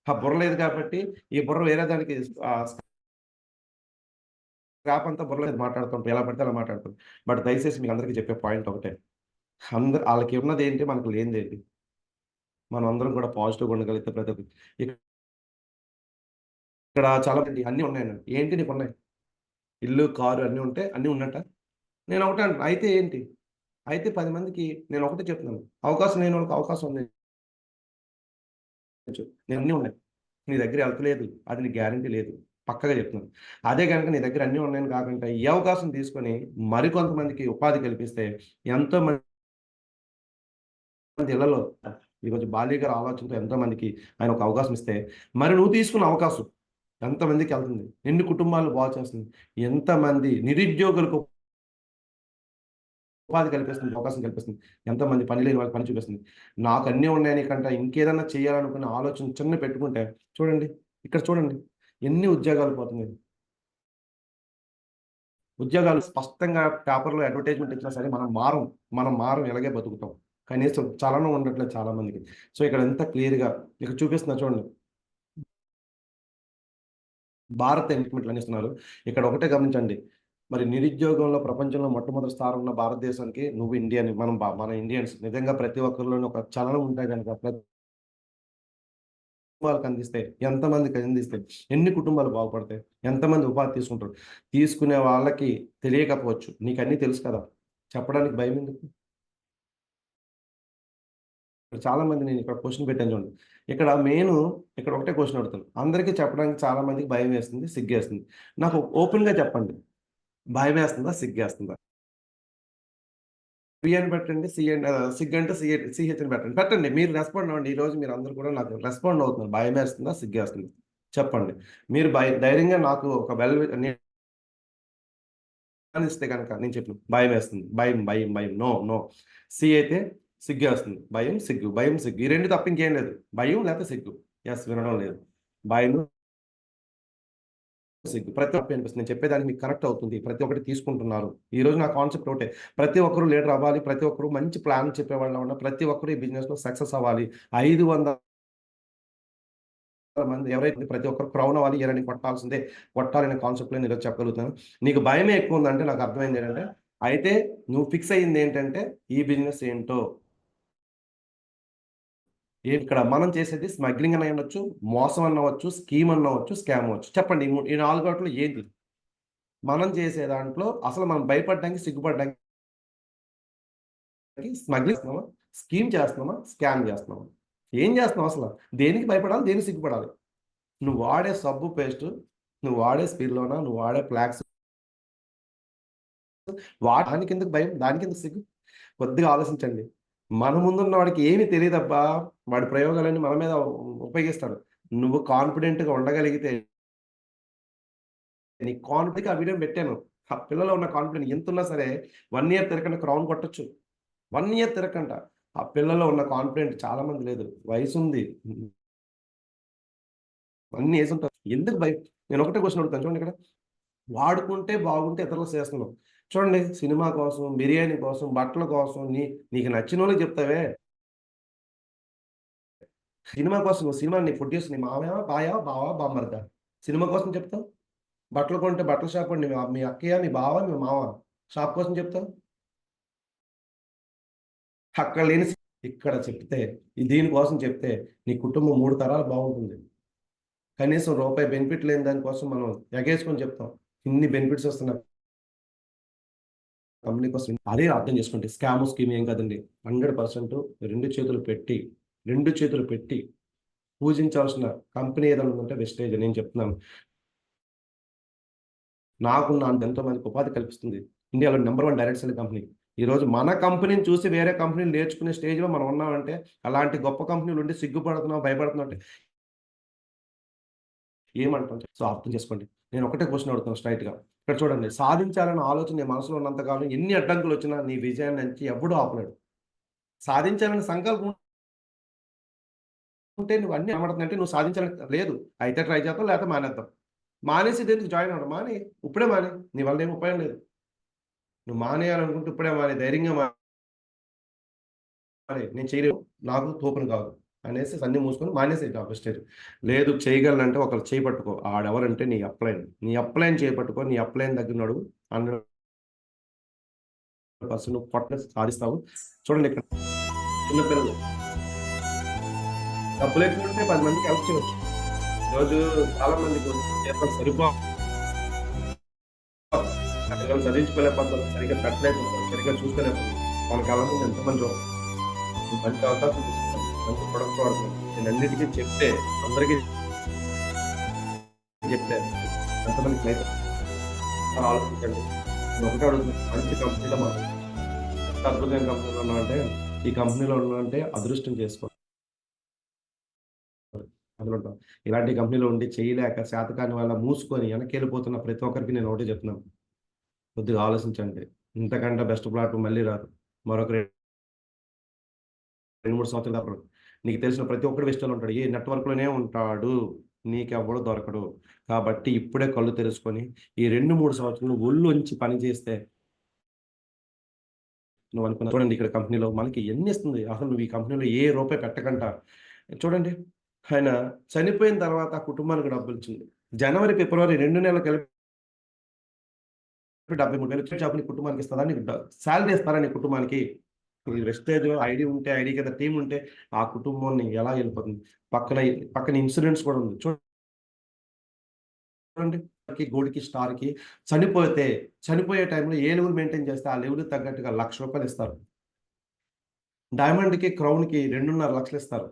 ఆ బుర్ర లేదు కాబట్టి ఈ బుర్ర వేరే దానికి స్క్రాప్ అంతా బుర్ర లేదు మాట్లాడుతుంటాం, ఎలా పడితే అలా మాట్లాడుతాం. బట్ దయచేసి మీకు అందరికీ చెప్పే పాయింట్ ఒకటే, వాళ్ళకి ఉన్నది ఏంటి, మనకు లేనిది ఏంటి? మనం అందరం కూడా పాజిటివ్గా ఉండగలిగితే ప్రతి ఒక్కరు ఇక్కడ చాలా అన్నీ ఉన్నాయండి. ఏంటి నీకు ఉన్నాయి? ఇల్లు, కారు అన్నీ ఉంటే అన్నీ ఉన్నట్ట? నేను ఒకటే అంటున్నా, అయితే ఏంటి? అయితే 10 మందికి నేను ఒకటే చెప్తున్నాను, అవకాశం లేని వాళ్ళకి అవకాశం ఉంది. నేను అన్నీ ఉన్నాయి, నీ దగ్గర హెల్త్ లేదు, అది నీ గ్యారంటీ లేదు, పక్కగా చెప్తున్నాను. అదే కనుక నీ దగ్గర అన్నీ ఉన్నాయని కాకుండా ఈ అవకాశం తీసుకొని మరికొంతమందికి ఉపాధి కల్పిస్తే ఎంతో మంది ఇళ్లలో ఈరోజు బాలీ గారి ఆలోచనతో ఎంతో మందికి ఆయన ఒక అవకాశం ఇస్తే, మరి నువ్వు తీసుకున్న అవకాశం ఎంతమందికి వెళ్తుంది, ఎన్ని కుటుంబాలు బాగు చేస్తుంది, ఎంతమంది నిరుద్యోగులకు ఉపాధి కల్పిస్తుంది, అవకాశం కల్పిస్తుంది, ఎంతమంది పని లేని వాళ్ళకి పని చూపిస్తుంది. నాకు అన్నీ ఉన్నాయని కంటే ఇంకేదన్నా చేయాలనుకునే ఆలోచన చిన్న పెట్టుకుంటే చూడండి, ఇక్కడ చూడండి ఎన్ని ఉద్యోగాలు పోతున్నాయి. ఉద్యోగాలు స్పష్టంగా పేపర్లో అడ్వర్టైజ్మెంట్ ఇచ్చినా సరే మనం మారం ఇలాగే బతుకుతాం. కనీసం చలనం ఉండట్లేదు చాలా మందికి. సో ఇక్కడ ఎంత క్లియర్గా ఇక్కడ చూపిస్తున్నా చూడండి, భారత్ ఇన్వెస్ట్మెంట్లు అందిస్తున్నారు. ఇక్కడ ఒకటే గమనించండి, మరి నిరుద్యోగంలో ప్రపంచంలో మొట్టమొదటి స్థానం ఉన్న భారతదేశానికి నువ్వు ఇండియన్, మన ఇండియన్స్ నిజంగా ప్రతి ఒక్కరిలోనూ ఒక చలనం ఉంటాయి కనుక ప్రతి కుటుంబాలకు అందిస్తే, ఎంతమందికి అందిస్తే ఎన్ని కుటుంబాలు బాగుపడతాయి, ఎంతమంది ఉపాధి తీసుకుంటారు. తీసుకునే వాళ్ళకి తెలియకపోవచ్చు, నీకు అన్నీ తెలుసు కదా, చెప్పడానికి భయం ఎందుకు? చాలా మంది నేను ఇక్కడ క్వశ్చన్ పెట్టాను చూడండి, ఇక్కడ ఇక్కడ ఒకటే క్వశ్చన్ అడుగుతాను. అందరికీ చెప్పడానికి చాలా మందికి భయం వేస్తుంది, సిగ్గేస్తుంది. నాకు ఓపెన్గా చెప్పండి, భయం వేస్తుందా, సిగ్గేస్తుందా? పి అని పెట్టండి, సిగ్ అంటే సిహెచ్ అని పెట్టండి. మీరు రెస్పాండ్ అవ్వండి. ఈరోజు మీరు అందరూ కూడా నాకు రెస్పాండ్ అవుతున్నారు. భయం వేస్తుందా, సిగ్గేస్తుందా చెప్పండి. మీరు ధైర్యంగా నాకు ఒక ఇస్తే కనుక నేను చెప్పిన భయం వేస్తుంది, భయం నో. సి అయితే సిగ్గేస్తుంది, భయం సిగ్గు ఈ రెండు తప్ప ఇంకేం లేదు. భయం లేకపోతే సిగ్గు, వినడం లేదు, భయం సిగ్గు ప్రతి ఒక్కటి అనిపిస్తుంది. నేను చెప్పేదానికి మీకు కనెక్ట్ అవుతుంది, ప్రతి ఒక్కటి తీసుకుంటున్నారు. ఈ రోజు నా కాన్సెప్ట్ ఒకటే, ప్రతి ఒక్కరు లీడర్ అవ్వాలి, ప్రతి ఒక్కరు మంచి ప్లాన్ చెప్పేవాళ్ళు ఉన్న ప్రతి ఒక్కరు ఈ బిజినెస్ లో సక్సెస్ అవ్వాలి. 500 మంది ఎవరైతే ప్రతి ఒక్కరు క్రౌన్ అవ్వాలి, ఎరని కొట్టాలనే కాన్సెప్ట్ లో నేను చెప్పగలుగుతాను. నీకు భయమే ఎక్కువ ఉందంటే నాకు అర్థమైంది ఏంటంటే, అయితే నువ్వు ఫిక్స్ అయ్యింది ఏంటంటే ఈ బిజినెస్ ఏంటో. ఇక్కడ మనం చేసేది స్మగ్లింగ్ అని అనవచ్చు, మోసం అన్నవచ్చు, స్కీమ్ అన్నవచ్చు, స్కామ్ అవ్వచ్చు. చెప్పండి ఈ 4 వాటిలో ఏంటి మనం చేసే దాంట్లో? అసలు మనం భయపడడానికి, సిగ్గుపడడానికి స్మగ్లింగ్ చేస్తున్నామా, స్కీమ్ చేస్తున్నామా, స్కామ్ చేస్తున్నామా? ఏం చేస్తున్నావు అసలు? దేనికి భయపడాలి, దేనికి సిగ్గుపడాలి? నువ్వు వాడే సబ్బు పేస్ట్, నువ్వు వాడే స్పిర్లోనా, నువ్వు వాడే ఫ్లాక్స్, దానికి ఎందుకు భయం, దానికి ఎందుకు సిగ్గు? కొద్దిగా ఆలోచించండి. మన ముందున్న వాడికి ఏమి తెలియదబ్బా, వాడి ప్రయోగాలన్నీ మన మీద ఉపయోగిస్తాడు. నువ్వు కాన్ఫిడెంట్గా ఉండగలిగితే, నీ కాన్ఫిడెంట్ ఆ వీడియో పెట్టాను. ఆ పిల్లలో ఉన్న కాన్ఫిడెంట్ ఎంత ఉన్నా సరే 1 ఇయర్ తిరగకుండా క్రౌన్ కొట్టచ్చు. 1 ఇయర్ తిరగకుండా ఆ పిల్లలో ఉన్న కాన్ఫిడెంట్ చాలా మంది లేదు. వయసు ఉంది, అన్ని ఏజ్ ఉంటారు, ఎందుకు భయం? నేను ఒకటే క్వశ్చన్ అడుగుతాను చూడండి, ఇక్కడ వాడుకుంటే బాగుంటే ఇతరులకు చేస్తున్నావు. చూడండి, సినిమా కోసం, బిర్యానీ కోసం, బట్టల కోసం, నీకు నచ్చిన వాళ్ళకి చెప్తావే. సినిమా కోసం నువ్వు సినిమాని ప్రొడ్యూస్, నీ మామయ్య, బావా, బామ్మర్దా సినిమా కోసం చెప్తావు. బట్టలు కొంటే బట్టల షాప్ అండి, మీ అక్కయ్య, మీ బావ, మీ మామ షాప్ కోసం చెప్తావు. అక్కడ లేని ఇక్కడ చెప్తే, దీనికోసం చెప్తే నీ కుటుంబం 3 తరాలు బాగుంటుంది. కనీసం రూపాయి బెనిఫిట్ లేని దానికోసం మనం ఎగేసుకొని చెప్తాం, ఇన్ని బెనిఫిట్స్ వస్తున్నాయి కంపెనీ కోసం. అదే అర్థం చేసుకుంటే స్కీమ్ ఏం కాదండి. 100% రెండు చేతులు పెట్టి పూజించాల్సిన కంపెనీ ఏదైనా ఉందంటే వెస్టేజ్. నేను చెప్తున్నాను, నాకున్న ఎంతో మందికి ఉపాధి కల్పిస్తుంది. ఇండియాలో నెంబర్ 1 డైరెక్ట్ సెల్లింగ్ కంపెనీ. ఈరోజు మన కంపెనీని చూసి వేరే కంపెనీలు నేర్చుకునే స్టేజ్‌లో మనం ఉన్నామంటే, అలాంటి గొప్ప కంపెనీలు ఉండి సిగ్గుపడుతున్నాం, భయపడుతున్నాం అంటే ఏమంటాం? సో, అర్థం చేసుకోండి. నేను ఒకటే క్వెషన్ అడుగుతాను స్ట్రెయిట్‌గా. ఇక్కడ చూడండి, సాధించాలన్న ఆలోచన నీ మనసులో ఉన్నంత కాలం ఎన్ని అడ్డంకులొచ్చినా నీ విజయాన్ని నుంచి ఎవ్వడు ఆపలేడు. సాధించాలనే సంకల్పం ఉంటే నువ్వు అన్నీ కనబడుతున్నాయంటే నువ్వు సాధించాలని లేదు. అయితే ట్రై చేద్దాం లేకపోతే మానేద్దాం. మానేసి దేనికి జాయిన్ అవ్వడం మానేయి. ఇప్పుడే మానేయి. నీ వల్ల ఏమి ఉపయోగం లేదు. నువ్వు మానేయాలనుకుంటే ఇప్పుడే మానేయి. ధైర్యంగా మానేయి. నేను చేయలేను. నాకు తోపును కాదు అనేసి అన్నీ మూసుకొని మానేసేయి జాబ్ స్టేజ్. లేదు చేయగలనంటే ఒకళ్ళు చేయి పట్టుకో. ఆడెవరంటే నీ అప్లైన్. నీ అప్లైన్ చేయి పట్టుకో. నీ అప్లైన్ దగ్గర నడువు. 100% నువ్వు పట్టుకొని సాధిస్తావు. చూడండి ఇక్కడ చిన్న పిల్లలు డబ్బులు ఎక్కువ ఉంటే 10 మందికి హెల్ప్ చేయొచ్చు. ఈరోజు చాలా మందికి జీతం పిల్లలు చదివించుకోలేకపోతున్నారు, సరిగ్గా పెట్టలేకపోతున్నారు, సరిగ్గా చూసుకోలేకపోతున్నారు. మన కళ్ళ ముందు ఎంతమంది చూస్తారు. మంచి అవకాశం తీసుకుంటాం, మంచి ప్రొడక్ట్ వాడుతున్నాం. నేను అన్నిటికీ చెప్తే అందరికీ చెప్తే ఎంతమందికి అయితే ఆలోచించండి. నేను ఒకటే అడుగుతున్నాను, మంచి కంపెనీలో మనం ఎంత అద్భుతమైన కంపెనీలో ఉన్నామంటే ఈ కంపెనీలో ఉన్నామంటే అదృష్టం చేసుకోండి. అందులో ఉంటాం. ఇలాంటి కంపెనీలో ఉండి చేయలేక చేతకాని వల్ల మూసుకొని వెనక్కెళ్ళిపోతున్న ప్రతి ఒక్కరికి నేను ఒకటే చెప్తున్నాను. కొద్దిగా ఆలోచించండి. ఇంతకంటే బెస్ట్ ప్లాట్‌ఫామ్ మళ్ళీ రాదు. మరొక 2, 3 సంవత్సరాల దాకా రాదు. నీకు తెలిసిన ప్రతి ఒక్కడు వెస్ట్‌లో ఉంటాడు. ఏ నెట్‌వర్క్‌లోనే ఉంటాడు. నీకెవ్వడు దొరకడు. కాబట్టి ఇప్పుడే కళ్ళు తెరుచుకొని ఈ 2, 3 సంవత్సరాలు ఒళ్ళొంచి పని చేస్తే నువ్వు అనుకున్న చూడండి ఇక్కడ కంపెనీలో మనకి ఎన్నిస్తుంది. అసలు నువ్వు ఈ కంపెనీలో ఏ రూపాయి పెట్టకుండా చూడండి. ఆయన చనిపోయిన తర్వాత ఆ కుటుంబానికి డబ్బులిచ్చింది. జనవరి, ఫిబ్రవరి 2 నెలలు కలిపి 73,000 ఇచ్చే జాబ్ నీ కుటుంబానికి ఇస్తదా? నీకు సాలరీ ఇస్తారా నీ కుటుంబానికి? ఈ వెస్టేజ్‌లో ఐడీ ఉంటే, ఐడీ కింద టీమ్ ఉంటే ఆ కుటుంబాన్ని ఎలా వెళ్ళిపోతుంది. పక్కన ఇన్సూరెన్స్ కూడా ఉంది. చూడండి గోల్డ్‌కి, స్టార్‌కి చనిపోయే టైంలో ఏ లెవెల్ మెయింటైన్ చేస్తే ఆ లెవెల్‌కి తగ్గట్టుగా రూ. 1,00,000 ఇస్తారు. డైమండ్‌కి, క్రౌన్‌కి 2.5 లక్షలు ఇస్తారు.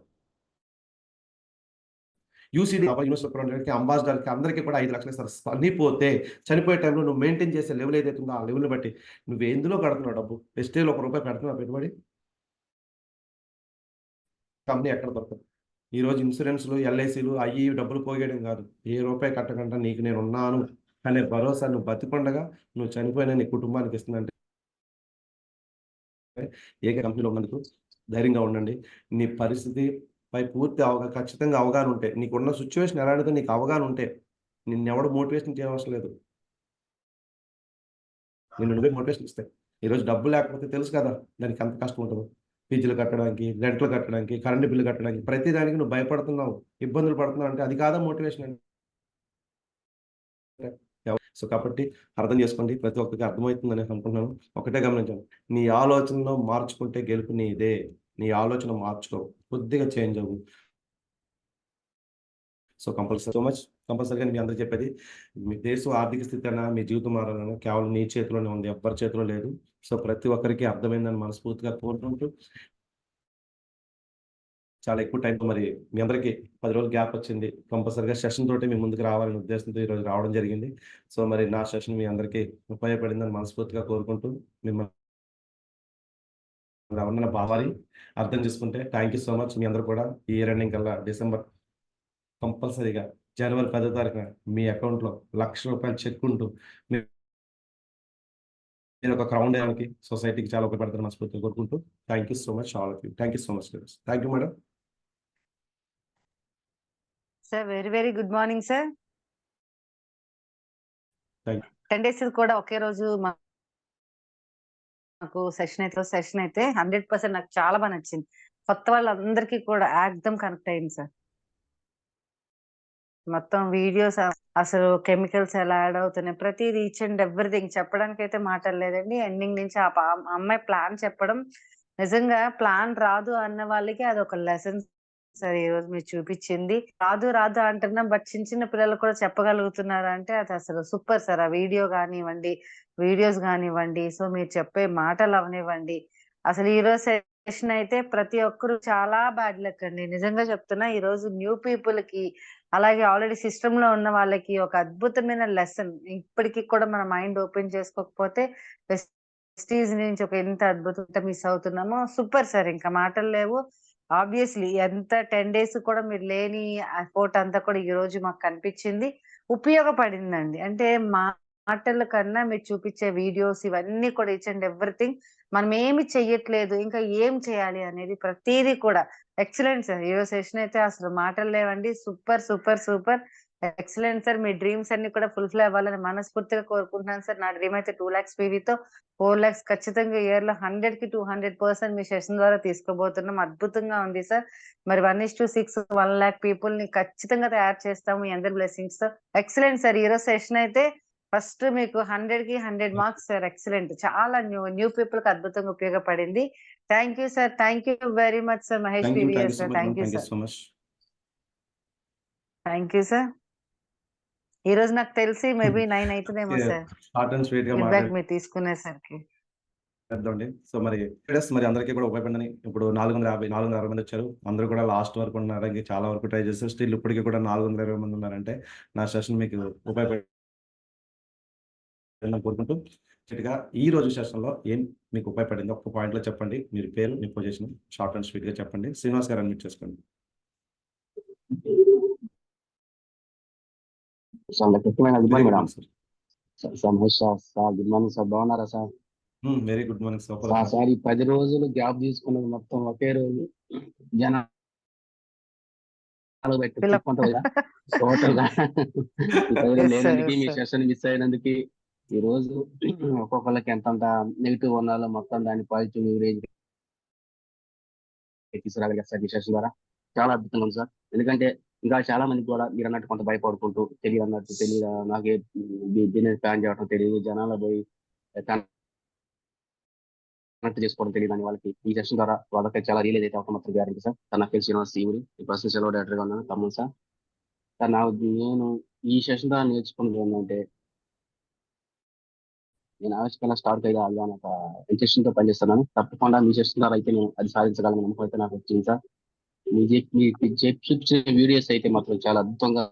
యూసీడీ యూనివర్సిటీ అంబాసిడర్‌కి అందరికీ కూడా 5 లక్షలు ఇస్తారు. చనిపోయే టైంలో నువ్వు మెయింటైన్ చేసే లెవెల్ ఏదైతే ఉందో ఆ లెవెల్‌ని బట్టి నువ్వు ఎందులో కడుతున్నావు డబ్బు. వెస్టేజ్‌లో ₹1 పెడుతున్నావా పెట్టుబడి? కంపెనీ ఎక్కడ దొరకదు. ఈరోజు ఇన్సూరెన్స్‌లు, ఎల్ఐసీలు అయ్యి డబ్బులు పోగేయడం కాదు. ఏ రూపాయి కట్టకుండా నీకు నేనున్నాను అనే భరోసా నువ్వు బతికుండగా నువ్వు చనిపోయిన నీ కుటుంబానికి ఇస్తుందంటే ఏక కంపెనీలో ఉన్నందుకు ధైర్యంగా ఉండండి. నీ పరిస్థితిపై పూర్తి ఖచ్చితంగా అవగాహన ఉంటే, నీకున్న సిట్యుయేషన్ ఎలాంటిదో నీకు అవగాహన ఉంటే, నిన్నెవడు మోటివేషన్ చేయనవసరం లేదు. నిన్ను నువ్వే మోటివేషన్ ఇస్తాయి. ఈరోజు డబ్బు లేకపోతే తెలుసు కదా! దానికి ఎంత కష్టం ఉంటదో. ఫీజులు కట్టడానికి, రెంట్‌లు కట్టడానికి, కరెంట్ బిల్లు కట్టడానికి ప్రతి దానికి నువ్వు భయపడుతున్నావు, ఇబ్బందులు పడుతున్నావు అంటే అది కాదా మోటివేషన్ అంటే. సో, కాబట్టి అర్థం చేసుకోండి. ప్రతి ఒక్కరికి అర్థమవుతుందని అనుకుంటున్నాను. ఒకటే గమనించండి. నీ ఆలోచనలో మార్చుకుంటే గెలుపు నీదే. నీ ఆలోచన మార్చుకో. కొద్దిగా చేంజ్ అవ్వు. సో, కంపల్సరీగా నేను మీ అందరికి చెప్పేది మీ దేశం ఆర్థిక స్థితి అన్నా, మీ జీవితం మారాలన్నా కేవలం నీ చేతిలోనే ఉంది. ఎవ్వరి చేతిలో లేదు. సో, ప్రతి ఒక్కరికి అర్థమైందని మనస్ఫూర్తిగా కోరుకుంటూ చాలా ఎక్కువ టైం మరి మీ అందరికి 10 రోజులు గ్యాప్ వచ్చింది. కంపల్సరీగా సెషన్ తోటి మీ ముందుకు రావాలనే ఉద్దేశంతో ఈరోజు రావడం జరిగింది. సో, మరి నా సెషన్ మీ అందరికీ ఉపయోగపడిందని మనస్ఫూర్తిగా కోరుకుంటూ మిమ్మల్ని ఉన్న భావాన్ని అర్థం చేసుకుంటే థ్యాంక్ యూ సో మచ్. మీ అందరూ కూడా ఈ ఇయర్ ఎండింగ్ కల్లా డిసెంబర్ కంపల్సరీగా జనవరి 10వ తారీఖున మీ అకౌంట్‌లో ₹1,00,000 చెక్ ఉంటూ మీరు ఒక క్రౌన్ వేయడానికి సొసైటీకి చాలా ఉపయోగపడతారని మనస్ఫూర్తిగా కోరుకుంటూ thank you so much all of you. Thank you so much. Thank you madam. Sir very good morning sir. Thank you. 10 days కూడా ఒకే రోజు మాకు సెషన్ అయితే 100% నాకు చాలా బాగా నచ్చింది. కొత్త వాళ్ళందరికీ కూడా ఏకదం కనెక్ట్ అయింది సార్. మొత్తం వీడియోస్ అసలు కెమికల్స్ ఎలా యాడ్ అవుతున్నాయి ప్రతిది ఈచ్ అండ్ ఎవ్రీథింగ్ చెప్పడానికైతే మాటలు లేదండి. ఎండింగ్ నుంచి ఆ అమ్మాయి ప్లాన్ చెప్పడం నిజంగా ప్లాన్ రాదు అన్న వాళ్ళకి అదొక లెసన్ సార్. ఈ రోజు మీరు చూపించింది రాదు అంటున్నాం, బట్ చిన్న పిల్లలు కూడా చెప్పగలుగుతున్నారు అంటే అది అసలు సూపర్ సార్. ఆ వీడియోస్ కానివ్వండి, సో మీరు చెప్పే మాటలు అవనివ్వండి, అసలు ఈ రోజు సెషన్ అయితే ప్రతి ఒక్కరు చాలా బ్యాడ్ లక్ అండి. నిజంగా చెప్తున్నా ఈ రోజు న్యూ పీపుల్ కి అలాగే ఆల్రెడీ సిస్టమ్ లో ఉన్న వాళ్ళకి ఒక అద్భుతమైన లెసన్. ఇప్పటికీ కూడా మన మైండ్ ఓపెన్ చేసుకోకపోతే వెస్టీజ్ నుంచి ఒక ఎంత అద్భుతంగా మిస్ అవుతున్నామో. సూపర్ సార్, ఇంకా మాటలు లేవు. ఆబ్వియస్లీ ఎంత 10 డేస్ కూడా మీరు లేని ఎఫర్ట్ అంతా కూడా ఈ రోజు మాకు కనిపించింది, ఉపయోగపడిందండి. అంటే మాటల కన్నా మీరు చూపించే వీడియోస్ ఇవన్నీ కూడా ఈచ్ అండ్ ఎవ్రీథింగ్ మనం ఏమి చెయ్యట్లేదు, ఇంకా ఏం చేయాలి అనేది ప్రతిదీ కూడా ఎక్సలెంట్ సార్. ఈరోజు సెషన్ అయితే అసలు మాటలు లేవండి. Super super super excellent sir. మీ డ్రీమ్స్ అన్ని కూడా ఫుల్ఫిల్ అవ్వాలని మనస్ఫూర్తిగా కోరుకుంటున్నాను సార్. నా డ్రీమ్ అయితే 2 lakhs పీవీతో 4 lakhs ఖచ్చితంగా ఇయర్ లో 100కి 200% మీ సెషన్ ద్వారా తీసుకోబోతున్నాం. అద్భుతంగా ఉంది సార్. మరి 1:6 1 lakh పీపుల్ ని ఖచ్చితంగా తయారు చేస్తాము మీ అందరి బ్లెస్సింగ్స్ తో. Excellent sir. ఈరోజు సెషన్ అయితే ఫస్ట్ మీకు 100కి 100 మార్క్స్ సార్. ఎక్సలెంట్. చాలా న్యూ పీపుల్ కి అద్భుతంగా ఉపయోగపడింది. Thank you sir. Thank you very much sir. Mahesh thank you PVS so sir. Much thank you thank you sir. So much. Thank you sir. ఈ రోజు నాకు తెలిసి మేబీ 9 అవుతుందేమో సార్ షార్ట్ అండ్ స్వీట్ గా feedback మీరు తీసుకునేసరికి. మాట్లాడదామండి. సో మరి మరి అందరికీ కూడా ఉపయోగపడిందని ఇప్పుడు 450 మంది వచ్చారు. అందరూ కూడా లాస్ట్ వరకు ఉన్నారు. ఇంకా చాలా వరకు ట్రై చేస్తారు. స్టిల్ ఇప్పటికీ కూడా 420 మంది ఉన్నారంటే నా సెషన్ మీకు ఉపయోగపడిందని కోరుకుంటూ చిట్గా ఈ రోజు సెషన్ లో ఏం మీకు ఉపయోగపడింది ఒక్క పాయింట్ లో చెప్పండి. మీరు పేరు, మీ పొజిషన్ షార్ట్ అండ్ స్వీట్ గా చెప్పండి. శ్రీనివాస్ గారు అన్మ్యూట్ చేసుకోండి. Good morning madam. Sir. Sir Mahesh sir good morning sir. బాగున్నారా sir? Very good morning sir. సార్ ఈ 10 రోజులు గ్యాప్ తీసుకున్నది మొత్తం ఒకే రోజు జనాలు పెట్టి టోటల్ గా లేనందుకు మీ సెషన్ మిస్ అయినందుకు ఈ రోజు ఒక్కొక్కరికి ఎంతంత నెగిటివ్ ఉన్నాలో మొత్తం దాన్ని పాజిటివ్ రేంజ్ తీసుకురాగలిగారు సార్ మీ సెషన్ ద్వారా. చాలా అద్భుతంగా ఉంది సార్. ఎందుకంటే ఇంకా చాలా మంది కూడా మీరు అన్నట్టు కొంత భయపడుకుంటూ తెలియదు నాకే బిజినెస్ ప్లాన్ చేయడం తెలియదు, జనాలు పోయి కనెక్ట్ చేసుకోవడం తెలియదు అని వాళ్ళకి ఈ సెషన్ ద్వారా వాళ్ళకి చాలా రియలైజ్ అయితే అవటం మాత్రం గ్యారెంటీ సార్. నా పేరు శ్రీనివాస్ ఈవుడి, పర్సనల్ సెలవు డైరెక్టర్ గా ఉన్నాను ఖమ్మం సార్. సార్ నేను ఈ సెషన్ ద్వారా నేర్చుకున్నది ఏంటంటే నేను ఆవిష్కరణ స్టార్ట్ అయ్యా అని ఒక ఇంటెన్షన్ తో పనిచేస్తున్నాను. తప్పకుండా మీ సెషన్ ద్వారా అయితే నేను అది సాధించగలను నమ్మకం అయితే నాకు వచ్చింది సార్. చూపించిన వీడియోస్ అయితే మాత్రం చాలా అద్భుతంగా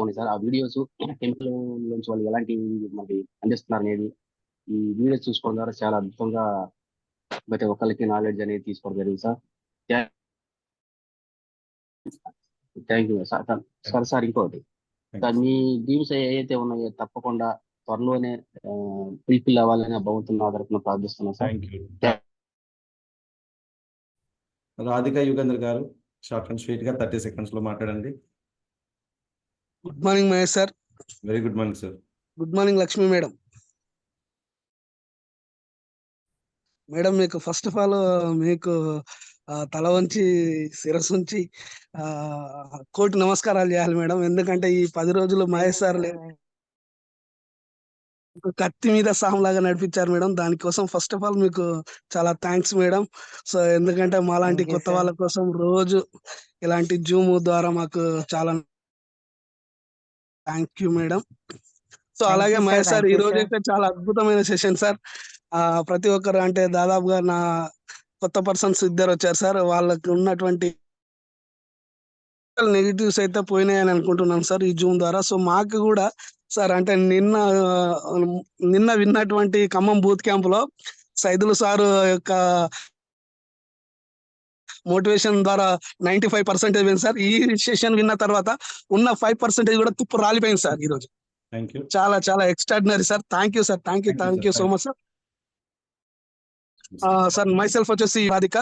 ఉంది సార్. ఆ వీడియోస్ కెమికల్ నుంచి వాళ్ళు ఎలాంటి మనకి అందిస్తున్నారు అనేది ఈ వీడియోస్ చూసుకోవడం ద్వారా చాలా అద్భుతంగా ప్రతి ఒక్కరికి నాలెడ్జ్ అనేది తీసుకోవడం జరిగింది sir. Thank you sir. Sir ఇంకోటి సార్, మీ డ్రీమ్స్ ఏవైతే ఉన్నాయో తప్పకుండా త్వరలోనే ఫుల్ఫిల్ అవ్వాలని భగవంతుని ఆధారపడిన ప్రార్థిస్తున్నాను సార్. రాధిక యుగేంద్ర గారు షార్ట్ అండ్ స్వీట్ గా 30 seconds లో మాట్లాడండి. Good morning Mahesh sir. Very good morning sir. Good morning Lakshmi madam. Madam మీకు ఫస్ట్ ఆఫ్ ఆల్ మీకు తల వంచి శిరస్సు ఉంచి కోటి నమస్కారాలు చేయాలి మేడం. ఎందుకంటే ఈ 10 రోజులు మహేష్ సార్ కత్తి మీద సాంలాగా నడిపించారు మేడం. దానికోసం ఫస్ట్ ఆఫ్ ఆల్ మీకు చాలా థ్యాంక్స్ మేడం. సో ఎందుకంటే మాలాంటి కొత్త వాళ్ళ కోసం రోజు ఇలాంటి జూమ్ ద్వారా మాకు చాలా థ్యాంక్ యూ మేడం. సో అలాగే మహేష్ సార్ ఈ రోజు అయితే చాలా అద్భుతమైన సెషన్ సార్. ప్రతి ఒక్కరు అంటే దాదాపుగా నా కొత్త పర్సన్స్ 2 వచ్చారు సార్. వాళ్ళకి ఉన్నటువంటి నెగిటివ్స్ అయితే పోయినాయని అనుకుంటున్నాం సార్ ఈ జూమ్ ద్వారా. సో మాకు కూడా సార్ అంటే నిన్న విన్నటువంటి ఖమ్మం బూత్ క్యాంప్ లో సైదులు సార్ యొక్క మోటివేషన్ ద్వారా 95% పోయింది సార్. ఈ సెషన్ విన్న తర్వాత ఉన్న 5% కూడా తుప్పు రాలిపోయింది సార్ ఈ రోజు. చాలా చాలా extraordinary sir. Thank you sir. Thank you so much sir. Sir my self వచ్చేసి రాధిక,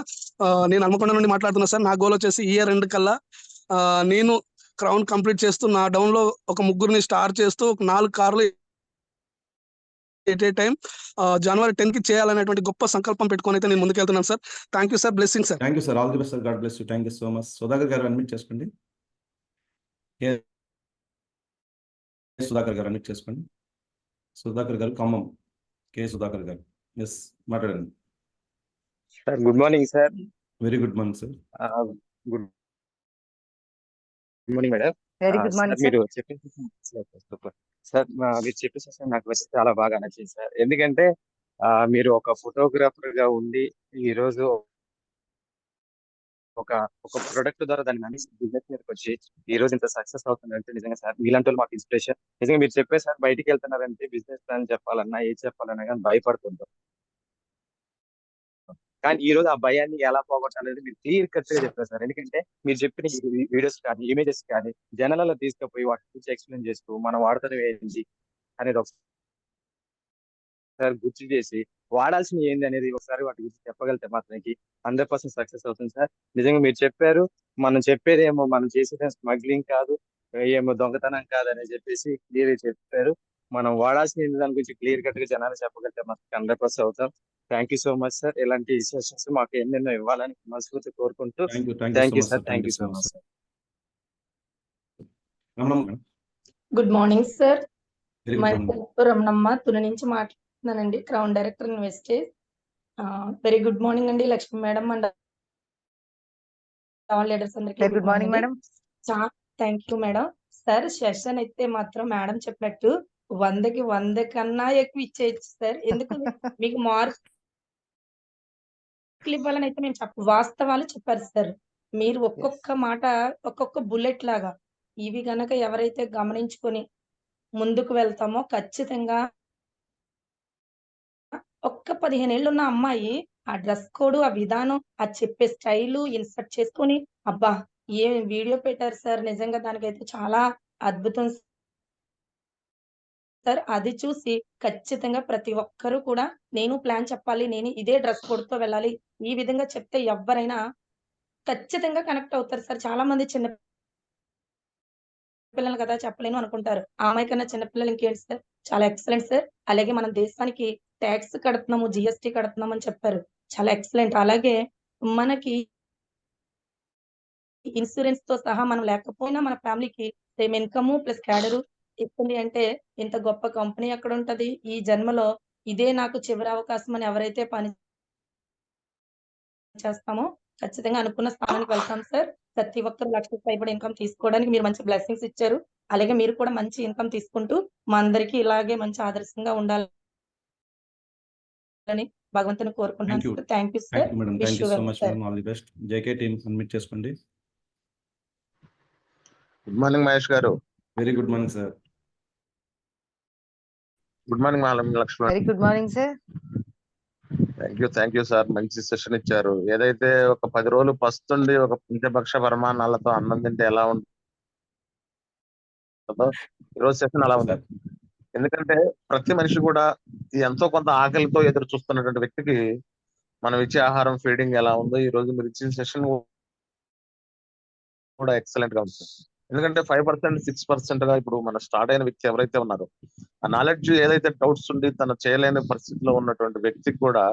నేను హన్మకొండ నుండి మాట్లాడుతున్నా సార్. నా గోల్ వచ్చేసి ఇయర్ ఎండ్ కల్లా నేను క్రౌన్ కంప్లీట్ చేస్తూ నా డౌన్ లో ఒక 3 స్టార్ చేస్తూ ఒక 4 కార్లు ఎట్ ఏ టైం January 10 కి చేయాలనేటువంటి గొప్ప సంకల్పం పెట్టుకొని అయితే నేను ముందుకెళ్తున్నాను sir. Thank you sir. Blessing sir. Thank you sir. All the best sir. God bless you. Thank you so much. Sudhakar garu unmute చేసుకోండి. సుధాకర్ గారు అన్మ్యూట్ చేసుకోండి. సుధాకర్ గారు ఖమ్మం. కే సుధాకర్ గారు. ఎస్ మాట్లాడండి sir. Good morning sir. Very good morning sir. Good morning madam. Very good morning మీరు చెప్పేసి sir మీరు చెప్పేసి sir నాకు వచ్చి చాలా బాగా నచ్చింది సార్. ఎందుకంటే మీరు ఒక ఫోటోగ్రాఫర్ గా ఉండి ఈ రోజు ఒక ఒక ప్రొడక్ట్ ద్వారా దాన్ని నమ్మి బిజినెస్ మీదకి వచ్చి ఈ రోజు ఇంత సక్సెస్ అవుతుందంటే నిజంగా సార్ మీలాంటి వాళ్ళు మాకు ఇన్స్పిరేషన్. నిజంగా మీరు చెప్పే సార్ బయటికి వెళ్తున్నారంటే బిజినెస్ ప్లాన్ చెప్పాలన్నా ఏది చెప్పాలన్నా కానీ భయపడుతుంటాం. కానీ ఈ రోజు ఆ భయాన్ని ఎలా పోగొట్టాలనేది మీరు క్లియర్ కట్ గా చెప్పారు సార్. ఎందుకంటే మీరు చెప్పిన వీడియోస్ కానీ ఇమేజెస్ కానీ జనాలలో తీసుకుపోయి వాటి గురించి ఎక్స్ప్లెయిన్ చేస్తూ మనం వాడుతున్నవి ఏంటి అనేది ఒకసారి గుర్తు చేసి వాడాల్సినవి ఏంది అనేది ఒకసారి వాటి గురించి చెప్పగలిగితే మాత్రానికి 100% సక్సెస్ అవుతుంది సార్. నిజంగా మీరు చెప్పారు. మనం చెప్పేదేమో మనం చేసేది స్మగ్లింగ్ కాదు, ఏమో దొంగతనం కాదు అని చెప్పేసి క్లియర్ చెప్పారు. మనం వాడాల్సిన దాని గురించి క్లియర్ కట్ గా జనాలు చెప్పగలిగితే మాత్రం 100% అవుతాం. Thank you so much sir. ఇలాంటి సెషన్స్ మాకు ఎన్నెన్నో ఇవ్వాలని మనస్ఫూర్తి కోరుకుంటూ thank you sir. Thank you so much sir. Good morning sir. Very good morning. Myself Ramanamma Tuni నుంచి మాట్లాడుతున్నానండి, క్రౌన్ డైరెక్టర్ ఇన్వెస్టేజ్. వెరీ గుడ్ మార్నింగ్ అండి Lakshmi madam and all leaders అందరికీ good morning madam. Thank you madam. Sir session అయితే మాత్రం madam చెప్పినట్టు 100కి 100 కన్నా ఎక్కువ ఇచ్చేయచ్చు సార్. ఎందుకు మీకు మార్కులు ఇవ్వాలని అయితే మేము వాస్తవాలు చెప్పారు సార్. మీరు ఒక్కొక్క మాట ఒక్కొక్క బుల్లెట్ లాగా ఇవి గనక ఎవరైతే గమనించుకొని ముందుకు వెళ్తామో ఖచ్చితంగా ఒక్క 15 ఏళ్ళు ఉన్న అమ్మాయి ఆ డ్రెస్ కోడ్, ఆ విధానం, ఆ చెప్పే స్టైలు ఇన్సర్ట్ చేసుకొని అబ్బా ఏం వీడియో పెట్టారు సార్. నిజంగా దానికైతే చాలా అద్భుతం సార్. అది చూసి ఖచ్చితంగా ప్రతి ఒక్కరూ కూడా నేను ప్లాన్ చెప్పాలి, నేను ఇదే డ్రెస్ కోడ్ తో వెళ్ళాలి, ఈ విధంగా చెప్తే ఎవరైనా ఖచ్చితంగా కనెక్ట్ అవుతారు సార్. చాలా మంది చిన్న పిల్లలు కదా చెప్పలేను అనుకుంటారు. ఆ అమ్మాయి కన్నా చిన్నపిల్లలు ఇంకేంటి సార్, చాలా ఎక్సలెంట్ సార్. అలాగే మన దేశానికి ట్యాక్స్ కడుతున్నాము, జిఎస్టీ కడుతున్నాము అని చెప్పారు, చాలా ఎక్సలెంట్. అలాగే మనకి ఇన్సూరెన్స్ తో సహా మనం లేకపోయినా మన ఫ్యామిలీకి సేమ్ ఇన్కమ్ ప్లస్ క్యాడరు ఇస్తుంది అంటే ఇంత గొప్ప కంపెనీ ఎక్కడ ఉంటది. ఈ జన్మలో ఇదే నాకు చివరి అవకాశం అని ఎవరైతే పని చేస్తామో ఖచ్చితంగా అనుకున్న స్థానానికి వెళ్తాం సార్. ప్రతి ఒక్కరు 1,00,000 పైబడి ఇన్కమ్ తీసుకోవడానికి మీరు మంచి బ్లెస్సింగ్స్ ఇచ్చారు. అలాగే మీరు కూడా మంచి ఇన్కమ్ తీసుకుంటూ మా అందరికీ ఇలాగే మంచి ఆదర్శంగా ఉండాలని భగవంతుని కోరుకుంటున్నాను sir. Thank you sir. Madam. Wish thank you you so well much sir. Madam. All the best. JK team submit చేసుకోండి. గుడ్ మార్నింగ్ మహేష్ గారు. Very good morning sir. Good morning Lakshman. Very good morning sir. Thank you sir. మంచి session ఇచ్చారు. ఏదైతే ఒక 10 రోజులు పస్తుండి ఒక పంచభక్ష పరిమాణాలతో అన్నం తింటే ఎలా ఉంటుందో ఈరోజు సెషన్ అలా ఉంది. ఎందుకంటే ప్రతి మనిషి కూడా ఎంతో కొంత ఆకలితో ఎదురు చూస్తున్నటువంటి వ్యక్తికి మనం ఇచ్చే ఆహారం ఫీడింగ్ ఎలా ఉందో ఈ రోజు మీరు ఇచ్చిన సెషన్ కూడా ఎక్సలెంట్ గా ఉంటుంది. ఎందుకంటే 5% 6% గా ఇప్పుడు మన స్టార్ట్ అయిన వ్యక్తి ఎవరైతే ఉన్నారో ఆ నాలెడ్జ్ ఏదైతే డౌట్స్ ఉండి తను చేయలేని పరిస్థితిలో ఉన్నటువంటి వ్యక్తికి కూడా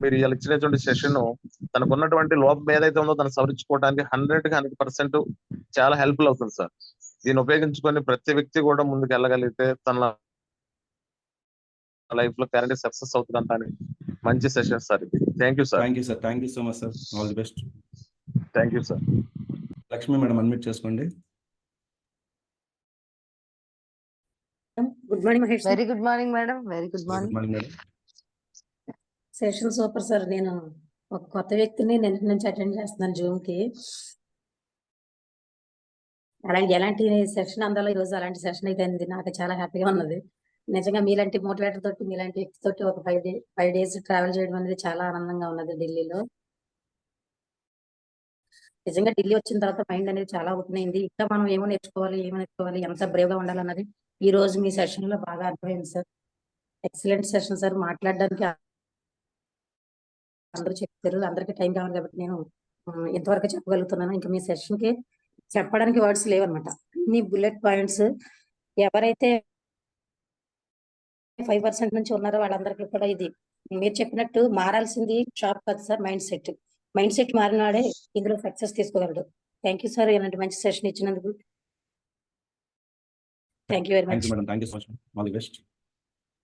మీరు ఇలా ఇచ్చినటువంటి సెషన్ తనకు ఉన్నటువంటి లోపం ఏదైతే ఉందో తను సవరించుకోవడానికి 100కి 100% చాలా హెల్ప్ఫుల్ అవుతుంది సార్. దీన్ని ఉపయోగించుకొని ప్రతి వ్యక్తి కూడా ముందుకు వెళ్ళగలిగితే తన లైఫ్ లో కరెంట్ సక్సెస్ అవుతుంది. మంచి సెషన్ సార్ ఇది. Thank you sir. Thank you sir. Thank you so much sir. All the best. Thank you sir. Lakshmi madam unmute చేసుకోండి. Good morning Mahesh. Very good morning madam. Very good good morning. Morning madam. Session super sir. నేను ఒక కొత్త వ్యక్తిని నిన్నటి నుంచి attend చేస్తున్నాను Zoom కి. ఎలాంటి సెషన్ అందాలో ఈరోజు అలాంటి సెషన్ అయితే అయింది. నాకు చాలా హ్యాపీగా ఉన్నది. నిజంగా మీలాంటి మోటివేటర్ తోటి మీలాంటి వ్యక్తి తోటి ఒక 5 డేస్ ట్రావెల్ చేయడం అనేది చాలా ఆనందంగా ఉన్నది ఢిల్లీలో. నిజంగా ఢిల్లీ వచ్చిన తర్వాత మైండ్ అనేది చాలా ఓపెన్ అయింది. ఇంకా మనం ఏమో నేర్చుకోవాలి, ఎంత బ్రేవ్ గా ఉండాలన్నది ఈ రోజు మీ సెషన్ లో బాగా అర్థమైంది సార్. Excellent session sir. మాట్లాడడానికి అందరూ చెప్తారు, అందరికీ టైం కావాలి కాబట్టి నేను ఇంతవరకు చెప్పగలుగుతున్నాను. ఇంకా మీ సెషన్ కి చెప్పడానికి వర్డ్స్ లేవన్నమాట. అన్ని బుల్లెట్ పాయింట్స్ ఎవరైతే 5% నుంచి ఉన్నారో వాళ్ళందరికీ కూడా ఇది మీరు చెప్పినట్టు మారాల్సింది షాప్ కాదు సార్, మైండ్ సెట్ మారినాడే ఇందులో సక్సెస్ తీసుకోగలడు. Thank you sir. ఇలాంటి మంచి సెషన్ ఇచ్చినందుకు thank you very thank much. You madam. Thank you so much. All the best.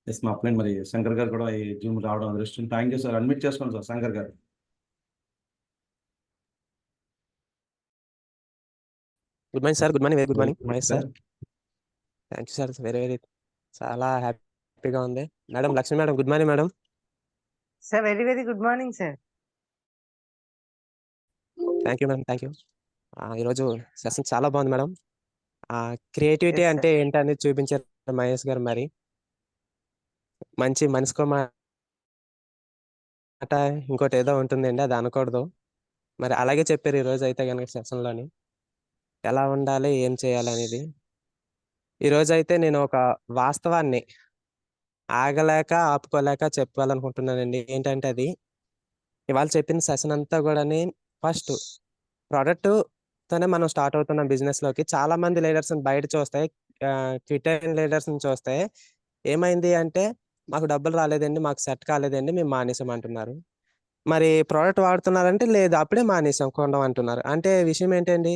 Yes మా అప్లైన్ మరి శంకర్ గారు కూడా ఈ జూమ్ రావడం అదృష్టం. Thank you sir. అడ్మిట్ చేసుకోండి sir Shankar garu. Good morning sir. Good morning. Very good morning Mahesh sir. Thank you sir. Very చాలా హ్యాపీగా ఉంది. Madam Lakshmi madam good morning madam. Sir very very good morning sir. Thank you madam, thank you. ఈరోజు session చాలా బాగుంది madam. Creativity yes అంటే sir. ఏంటనేది చూపించారు మహేష్ గారు. మరి మంచి మనిషికో మాట ఇంకోటి ఏదో ఉంటుందండి, అది అనకూడదు. మరి అలాగే చెప్పారు ఈరోజు అయితే కనుక సెషన్లోని ఎలా ఉండాలి, ఏం చేయాలి అనేది. ఈరోజు అయితే నేను ఒక వాస్తవాన్ని ఆగలేక ఆపుకోలేక చెప్పాలనుకుంటున్నానండి. ఏంటంటే అది ఇవాళ చెప్పిన సెషన్ అంతా కూడా ఫస్ట్ ప్రోడక్ట్ తోనే మనం స్టార్ట్ అవుతున్నాం బిజినెస్ లోకి. చాలా మంది లీడర్స్ బయట చూస్తే, క్విట్ అయిన లీడర్స్ చూస్తే ఏమైంది అంటే, మాకు డబ్బులు రాలేదండి, మాకు సెట్ కాలేదండి, మేము మానేసాం అంటున్నారు. మరి ప్రోడక్ట్ వాడుతున్నారంటే లేదు, అప్పుడే మానేసాం కొనడం అంటున్నారు. అంటే విషయం ఏంటండి,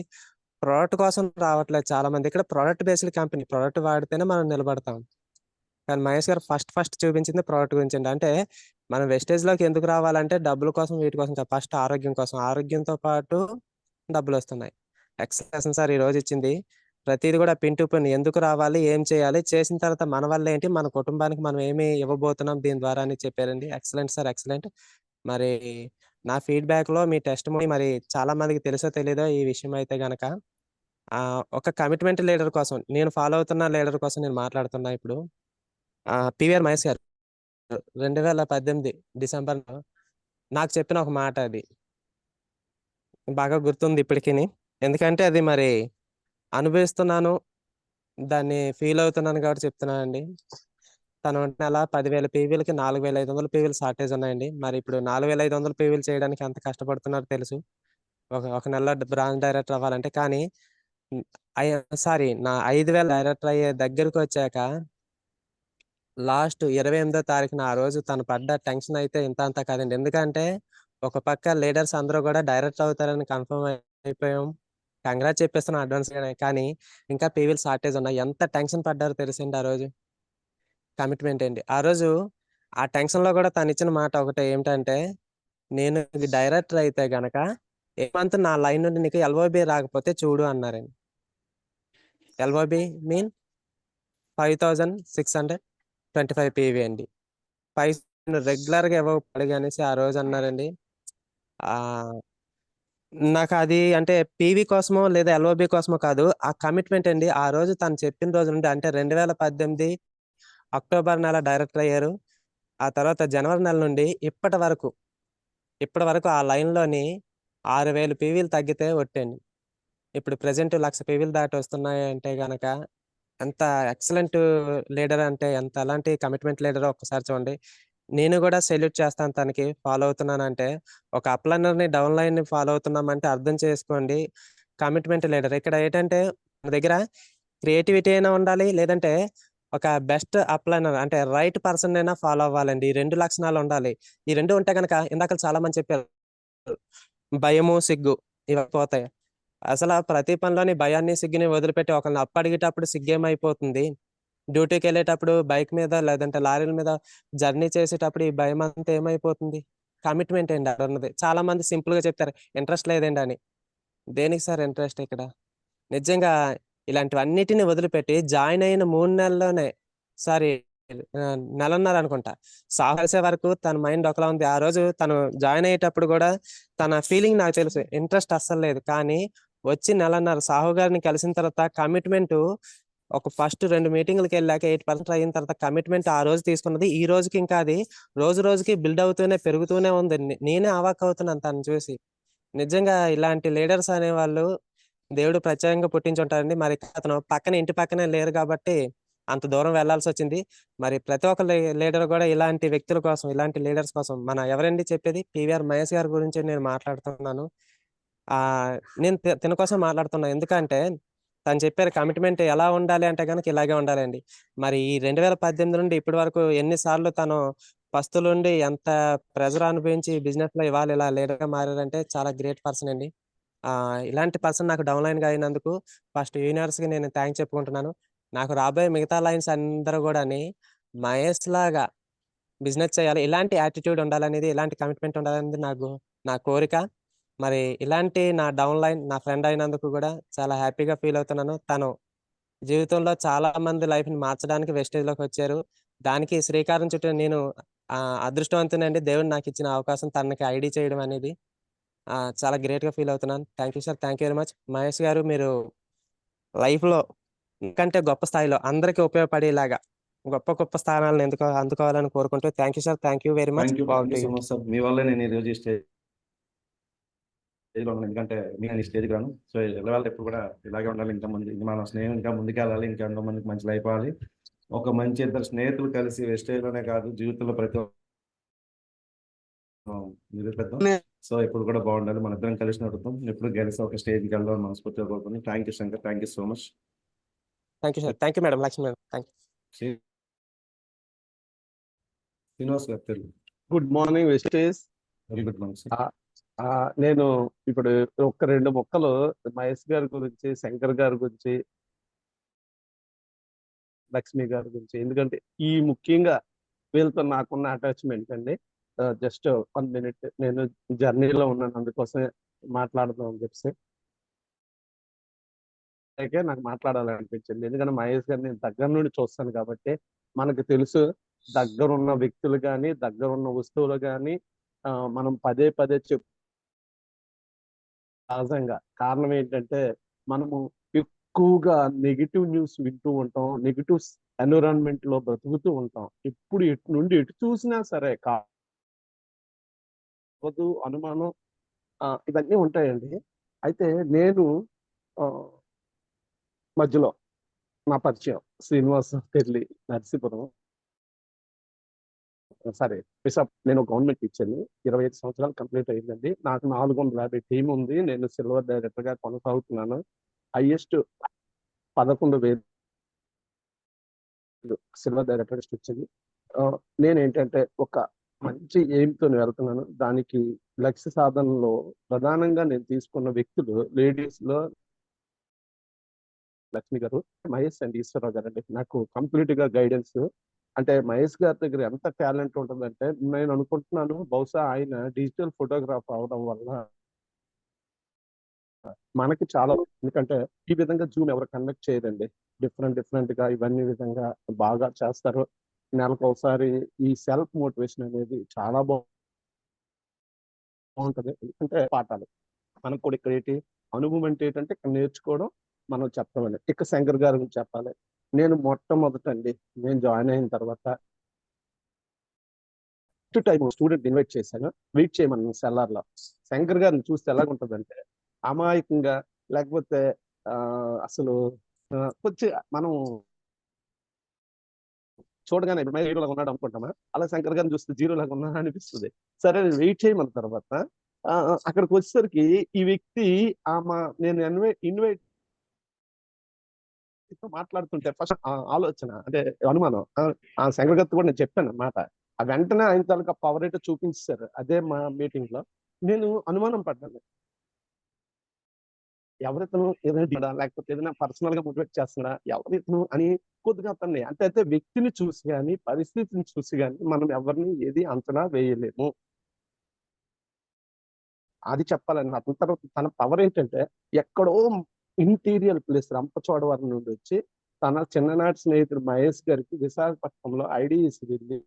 ప్రోడక్ట్ కోసం రావట్లేదు చాలా మంది. ఇక్కడ ప్రోడక్ట్ బేస్డ్ కంపెనీ, ప్రోడక్ట్ వాడితేనే మనం నిలబడతాం. కానీ మహేష్ గారు ఫస్ట్ చూపించింది ప్రోడక్ట్ గురించి అండి. అంటే మనం వెస్టేజ్ లోకి ఎందుకు రావాలంటే డబ్బుల కోసం, వీటి కోసం కాదు, ఫస్ట్ ఆరోగ్యం కోసం. ఆరోగ్యంతో పాటు డబ్బులు వస్తున్నాయి. ఎక్సలెన్స్ సార్ ఈ రోజు ఇచ్చింది ప్రతిది కూడా పిన్ టు పిన్. ఎందుకు రావాలి, ఏం చేయాలి, చేసిన తర్వాత మన వల్ల ఏంటి, మన కుటుంబానికి మనం ఏమి ఇవ్వబోతున్నాం దీని ద్వారా అని చెప్పారండి. Excellent sir, excellent. మరి నా ఫీడ్బ్యాక్ లో మీ టెస్ట్ మరి చాలా మందికి తెలుసో తెలీదో ఈ విషయం అయితే గనక, ఒక కమిట్మెంట్ లీడర్ కోసం, నేను ఫాలో అవుతున్న లీడర్ కోసం నేను మాట్లాడుతున్నా ఇప్పుడు. పివిఆర్ మహేష్ గారు 2018 డిసెంబర్లో నాకు చెప్పిన ఒక మాట, అది బాగా గుర్తుంది ఇప్పటికిని. ఎందుకంటే అది మరి అనుభవిస్తున్నాను, దాన్ని ఫీల్ అవుతున్నాను కాబట్టి చెప్తున్నానండి. తను నెల 10,000 పీవీలకి 4,500 పీవీలు షార్టేజ్ ఉన్నాయండి. మరి ఇప్పుడు 4,500 పీవీలు చేయడానికి ఎంత కష్టపడుతున్నారో తెలుసు, ఒక నెలలో బ్రాంచ్ డైరెక్టర్ అవ్వాలంటే. కానీ నా 5,000 డైరెక్టర్ అయ్యే దగ్గరకు వచ్చాక లాస్ట్ 28వ తారీఖున ఆ రోజు తను పడ్డ టెన్షన్ అయితే ఇంత అంతా కాదండి. ఎందుకంటే ఒక పక్క లీడర్స్ అందరూ కూడా డైరెక్టర్ అవుతారని కన్ఫర్మ్ అయిపోయాం, కంగ్రాట్స్ చెప్పేస్తున్నాం అడ్వాన్స్ గానే. కానీ ఇంకా పీవీలు షార్టేజ్ ఉన్నాయి. ఎంత టెన్షన్ పడ్డారో తెలుసండి ఆ రోజు. కమిట్మెంట్ ఏంటి ఆ రోజు. ఆ టెన్షన్ లో కూడా తను ఇచ్చిన మాట ఒకటే, ఏమిటంటే నేను ఇది డైరెక్టర్ అయితే గనక ఏ మంత్ నా లైన్ నుండి నీకు ఎల్ఓబి రాకపోతే చూడు అన్నారండి. ఎల్ఓబి మీన్ 5,625 పీవీ అండి. 5 రెగ్యులర్ గా ఇవ్వకపోడు అనేసి ఆ రోజు అన్నారండి. ఆ నాకు అది అంటే పీవీ కోసమో లేదా ఎల్ఓబి కోసమో కాదు, ఆ కమిట్మెంట్ అండి. ఆ రోజు తను చెప్పిన రోజు నుండి, అంటే 2018 అక్టోబర్ నెల డైరెక్టర్ అయ్యారు. ఆ తర్వాత జనవరి నెల నుండి ఇప్పటి వరకు ఆ లైన్లోని 6,000 పీవీలు తగ్గితే ఒట్టండి. ఇప్పుడు ప్రెసెంట్ 1,00,000 పీవీలు దాటి వస్తున్నాయి అంటే గనక ఎంత ఎక్సలెంట్ లీడర్, అంటే ఎంత ఎలాంటి కమిట్మెంట్ లీడర్ ఒక్కసారి చూడండి. నేను కూడా సెల్యూట్ చేస్తాను తనకి. ఫాలో అవుతున్నానంటే, ఒక అప్లైనర్ని డౌన్ లైన్ని ఫాలో అవుతున్నామంటే అర్థం చేసుకోండి, కమిట్మెంట్ లీడర్. ఇక్కడ ఏంటంటే మన దగ్గర క్రియేటివిటీ అయినా ఉండాలి, లేదంటే ఒక బెస్ట్ అప్లైనర్ అంటే రైట్ పర్సన్ అయినా ఫాలో అవ్వాలండి. ఈ 2 లక్షణాలు ఉండాలి. ఈ 2 ఉంటే కనుక, ఇందాక చాలా మంది చెప్పారు, భయము, సిగ్గు ఇవి పోతాయి. అసలు ప్రతి పనిలోని భయాన్ని, సిగ్గుని వదిలిపెట్టి ఒకరిని అప్పడిగేటప్పుడు సిగ్గేమైపోతుంది, డ్యూటీకి వెళ్ళేటప్పుడు బైక్ మీద లేదంటే లారీల మీద జర్నీ చేసేటప్పుడు ఈ భయం అంతా ఏమైపోతుంది. కమిట్మెంట్ అండి అక్కడ ఉన్నది. చాలా మంది సింపుల్ గా చెప్తారు ఇంట్రెస్ట్ లేదండి అని. దేనికి సార్ ఇంట్రెస్ట్ ఇక్కడ? నిజంగా ఇలాంటివన్నిటిని వదిలిపెట్టి జాయిన్ అయిన 3 నెలల్లోనే, సారీ నెలన్నర అనుకుంటా, సాహసే వరకు తన మైండ్ ఒకలా ఉంది. ఆ రోజు తను జాయిన్ అయ్యేటప్పుడు కూడా తన ఫీలింగ్ నాకు తెలుసు, ఇంట్రెస్ట్ అస్సలు లేదు. కానీ వచ్చి నెలన్నర సాహు గారిని కలిసిన తర్వాత కమిట్మెంట్, ఒక ఫస్ట్ 2 మీటింగ్లకు వెళ్ళాక 8% అయిన తర్వాత కమిట్మెంట్ ఆ రోజు తీసుకున్నది ఈ రోజుకి ఇంకా అది రోజు రోజుకి బిల్డ్ అవుతూనే పెరుగుతూనే ఉంది. నేనే అవాక్ అవుతున్నాను తను చూసి. నిజంగా ఇలాంటి లీడర్స్ అనేవాళ్ళు దేవుడు ప్రత్యేకంగా పుట్టించుంటారండి. మరి అతను ఇంటి పక్కనే లేరు కాబట్టి అంత దూరం వెళ్లాల్సి వచ్చింది. మరి ప్రతి ఒక్క లీడర్ కూడా ఇలాంటి వ్యక్తుల కోసం, ఇలాంటి లీడర్స్ కోసం. మన ఎవరండి చెప్పేది? పివిఆర్ మహేష్ గారి గురించి నేను మాట్లాడుతున్నాను. నేను తిన కోసం మాట్లాడుతున్నా. ఎందుకంటే తను చెప్పారు కమిట్మెంట్ ఎలా ఉండాలి అంటే కనుక ఇలాగే ఉండాలండి. మరి ఈ 2018 నుండి ఇప్పటి వరకు ఎన్నిసార్లు తను పస్తులుండి ఎంత ప్రెజర్ అనుభవించి బిజినెస్ లో ఇవాళ ఇలా లీడర్ గా మారారంటే చాలా గ్రేట్ పర్సన్ అండి. ఇలాంటి పర్సన్ నాకు డౌన్ లైన్ గా అయినందుకు ఫస్ట్ యూనివర్స్ కి నేను థ్యాంక్స్ చెప్పుకుంటున్నాను. నాకు రాబోయే మిగతా లైన్స్ అందరూ కూడా మహేష్ లాగా బిజినెస్ చేయాలి, ఇలాంటి యాటిట్యూడ్ ఉండాలనేది, ఇలాంటి కమిట్మెంట్ ఉండాలనేది నా కోరిక. మరి ఇలాంటి నా డౌన్ లైన్ నా ఫ్రెండ్ అయినందుకు కూడా చాలా హ్యాపీగా ఫీల్ అవుతున్నాను. తను జీవితంలో చాలా మంది లైఫ్ ని మార్చడానికి వెస్టేజ్ లోకి వచ్చారు. దానికి శ్రీకారం చుట్టూ నేను అదృష్టవంతునండి. దేవుడు నాకు ఇచ్చిన అవకాశం తనకి ఐడి చేయడం అనేది. చాలా గ్రేట్‌గా ఫీల్ అవుతున్నాను. Thank you sir. Thank you very much. Mahesh గారు మీరు లైఫ్‌లో ఇంకంటే గొప్ప స్థాయిలో అందరికీ ఉపయోగపడేలాగా గొప్ప గొప్ప స్థానాలను అందుకోవాలని కోరుకుంటూ thank you sir. Thank you very much. Over thank to you so you. Much sir. మీ వల్లే నేను ఈరోజు ఈ స్టేజ్‌లో ఉన్నాను. ఎందుకంటే నేను ఈ స్టేజ్‌కి రాను. సో ఎల్లవేళ ఎప్పుడు కూడా ఇలాగే ఉండాలి. ఇంకా మన స్నేహం ఇంకా ముందుకెళ్ళాలి. ఇంకా ఎంతోమందికి మంచి లైఫ్ అవ్వాలి. ఒక మంచి ఇద్దరు స్నేహితులు కలిసి వెస్టేజ్‌లోనే కాదు జీవితంలో ప్రతి నిరూపిద్దాం. సో ఎప్పుడు కూడా బాగుండాలి. మన ఇద్దరం కలిసి నడుద్దాం. ఎప్పుడు కలిసి ఒక స్టేజ్‌కి వెళ్దాం అని మనస్ఫూర్తిగా కోరుకుంటున్నాను. Thank you Shankar. Thank you so much. Thank you sir. Thank you madam. Lakshmi madam. Thank you. Srinivas garu Telugu. Good morning Vestige. Very good morning sir. నేను ఇప్పుడు ఒక 2 ముక్కలు మహేష్ గారి గురించి, శంకర్ గారి గురించి, లక్ష్మి గారి గురించి, ఎందుకంటే ఈ ముఖ్యంగా వీళ్ళతో నాకున్న అటాచ్మెంట్ అండి. జస్ట్ 1 మినిట్ నేను జర్నీలో ఉన్నాను, అందుకోసమే మాట్లాడదాం అని చెప్పి అయితే నాకు మాట్లాడాలనిపించింది. ఎందుకంటే మహేష్ గారిని నేను దగ్గర నుండి చూస్తాను కాబట్టి మనకు తెలుసు. దగ్గరున్న వ్యక్తులు కానీ, దగ్గరున్న వస్తువులు కానీ మనం పదే పదే సహజంగా కారణం ఏంటంటే మనము ఎక్కువగా నెగిటివ్ న్యూస్ వింటూ ఉంటాం, నెగిటివ్ ఎన్విరాన్మెంట్ లో బ్రతుకుతూ ఉంటాం. ఎప్పుడు ఎటు నుండి ఎటు చూసినా సరే కాదు అనుమానం ఇవన్నీ ఉంటాయండి. అయితే నేను మధ్యలో నా పరిచయం శ్రీనివాస్ పెళ్లి నర్సీపురం. సరే నేను గవర్నమెంట్ టీచర్ని. 25 సంవత్సరాలు కంప్లీట్ అయిందండి. నాకు 450 టీం ఉంది. నేను సిల్వర్ డైరెక్టర్ గా కొనసాగుతున్నాను. హైయెస్ట్ 11,000 సిల్వర్ డైరెక్టర్ వచ్చింది. నేనేంటంటే ఒక మంచి ఎయిమ్తో వెళ్తున్నాను. దానికి లక్ష్య సాధనలో ప్రధానంగా నేను తీసుకున్న వ్యక్తులు లేడీస్ లో లక్ష్మి గారు, మహేష్ అండ్ ఈశ్వరరావు గారు అండి. నాకు కంప్లీట్ గా గైడెన్స్. అంటే మహేష్ గారి దగ్గర ఎంత టాలెంట్ ఉంటుందంటే నేను అనుకుంటున్నాను బహుశా ఆయన డిజిటల్ ఫోటోగ్రాఫ్ అవడం వల్ల మనకి చాలా, ఎందుకంటే ఈ విధంగా జూమ్ ఎవరు కండక్ట్ చేయరండి. డిఫరెంట్ గా ఇవన్నీ విధంగా బాగా చేస్తారు. నెలకు ఒకసారి ఈ సెల్ఫ్ మోటివేషన్ అనేది చాలా బాగుంటది. ఎందుకంటే పాఠాలు మనకు కూడా ఇక్కడ ఏంటి అనుభవం అంటే ఏంటంటే ఇక్కడ నేర్చుకోవడం, మనం చెప్పడం. ఇక శంకర్ గారి గురించి చెప్పాలి. నేను మొట్టమొదటండి నేను జాయిన్ అయిన తర్వాత టైం స్టూడెంట్ ఇన్వైట్ చేశాను. వెయిట్ చేయమని సెల్లార్లో. శంకర్ గారిని చూస్తే ఎలాగుంటుందంటే అమాయకంగా, లేకపోతే అసలు కొంచెం మనం చూడగానే హీరోలాగా ఉన్నాడు అనుకుంటామా, అలా శంకర్ గారిని చూస్తే జీరోలాగా ఉన్నా అనిపిస్తుంది. సరే వెయిట్ చేయమన్న తర్వాత అక్కడికి వచ్చేసరికి ఈ వ్యక్తి నేను ఇన్వైట్ మాట్లాడుతుంటే ఫస్ట్ ఆలోచన అంటే అనుమానం. ఆ శంకర్ గారితో కూడా నేను చెప్పాను అన్నమాట. ఆ వెంటనే ఆయన తాలూకా పవర్ అయితే చూపించారు. అదే మా మీటింగ్ లో నేను అనుమానం పడ్డాను. ఎవరితను ఏదైనా లేకపోతే ఏదైనా పర్సనల్ గా మోటివేట్ చేస్తున్నాడా, ఎవరితను అని కొద్దిగా అతన్ని అంటే వ్యక్తిని చూసి కానీ పరిస్థితిని చూసి కానీ మనం ఎవరిని ఏది అంచనా వేయలేము. అది చెప్పాలని అతని తర్వాత తన పవర్ ఏంటంటే ఎక్కడో ఇంటీరియర్ ప్లేస్ రంపచోడవరం నుండి వచ్చి తన చిన్ననాటి స్నేహితుడు మహేష్ గారికి విశాఖపట్నంలో ఐడిఎస్ వెళ్ళి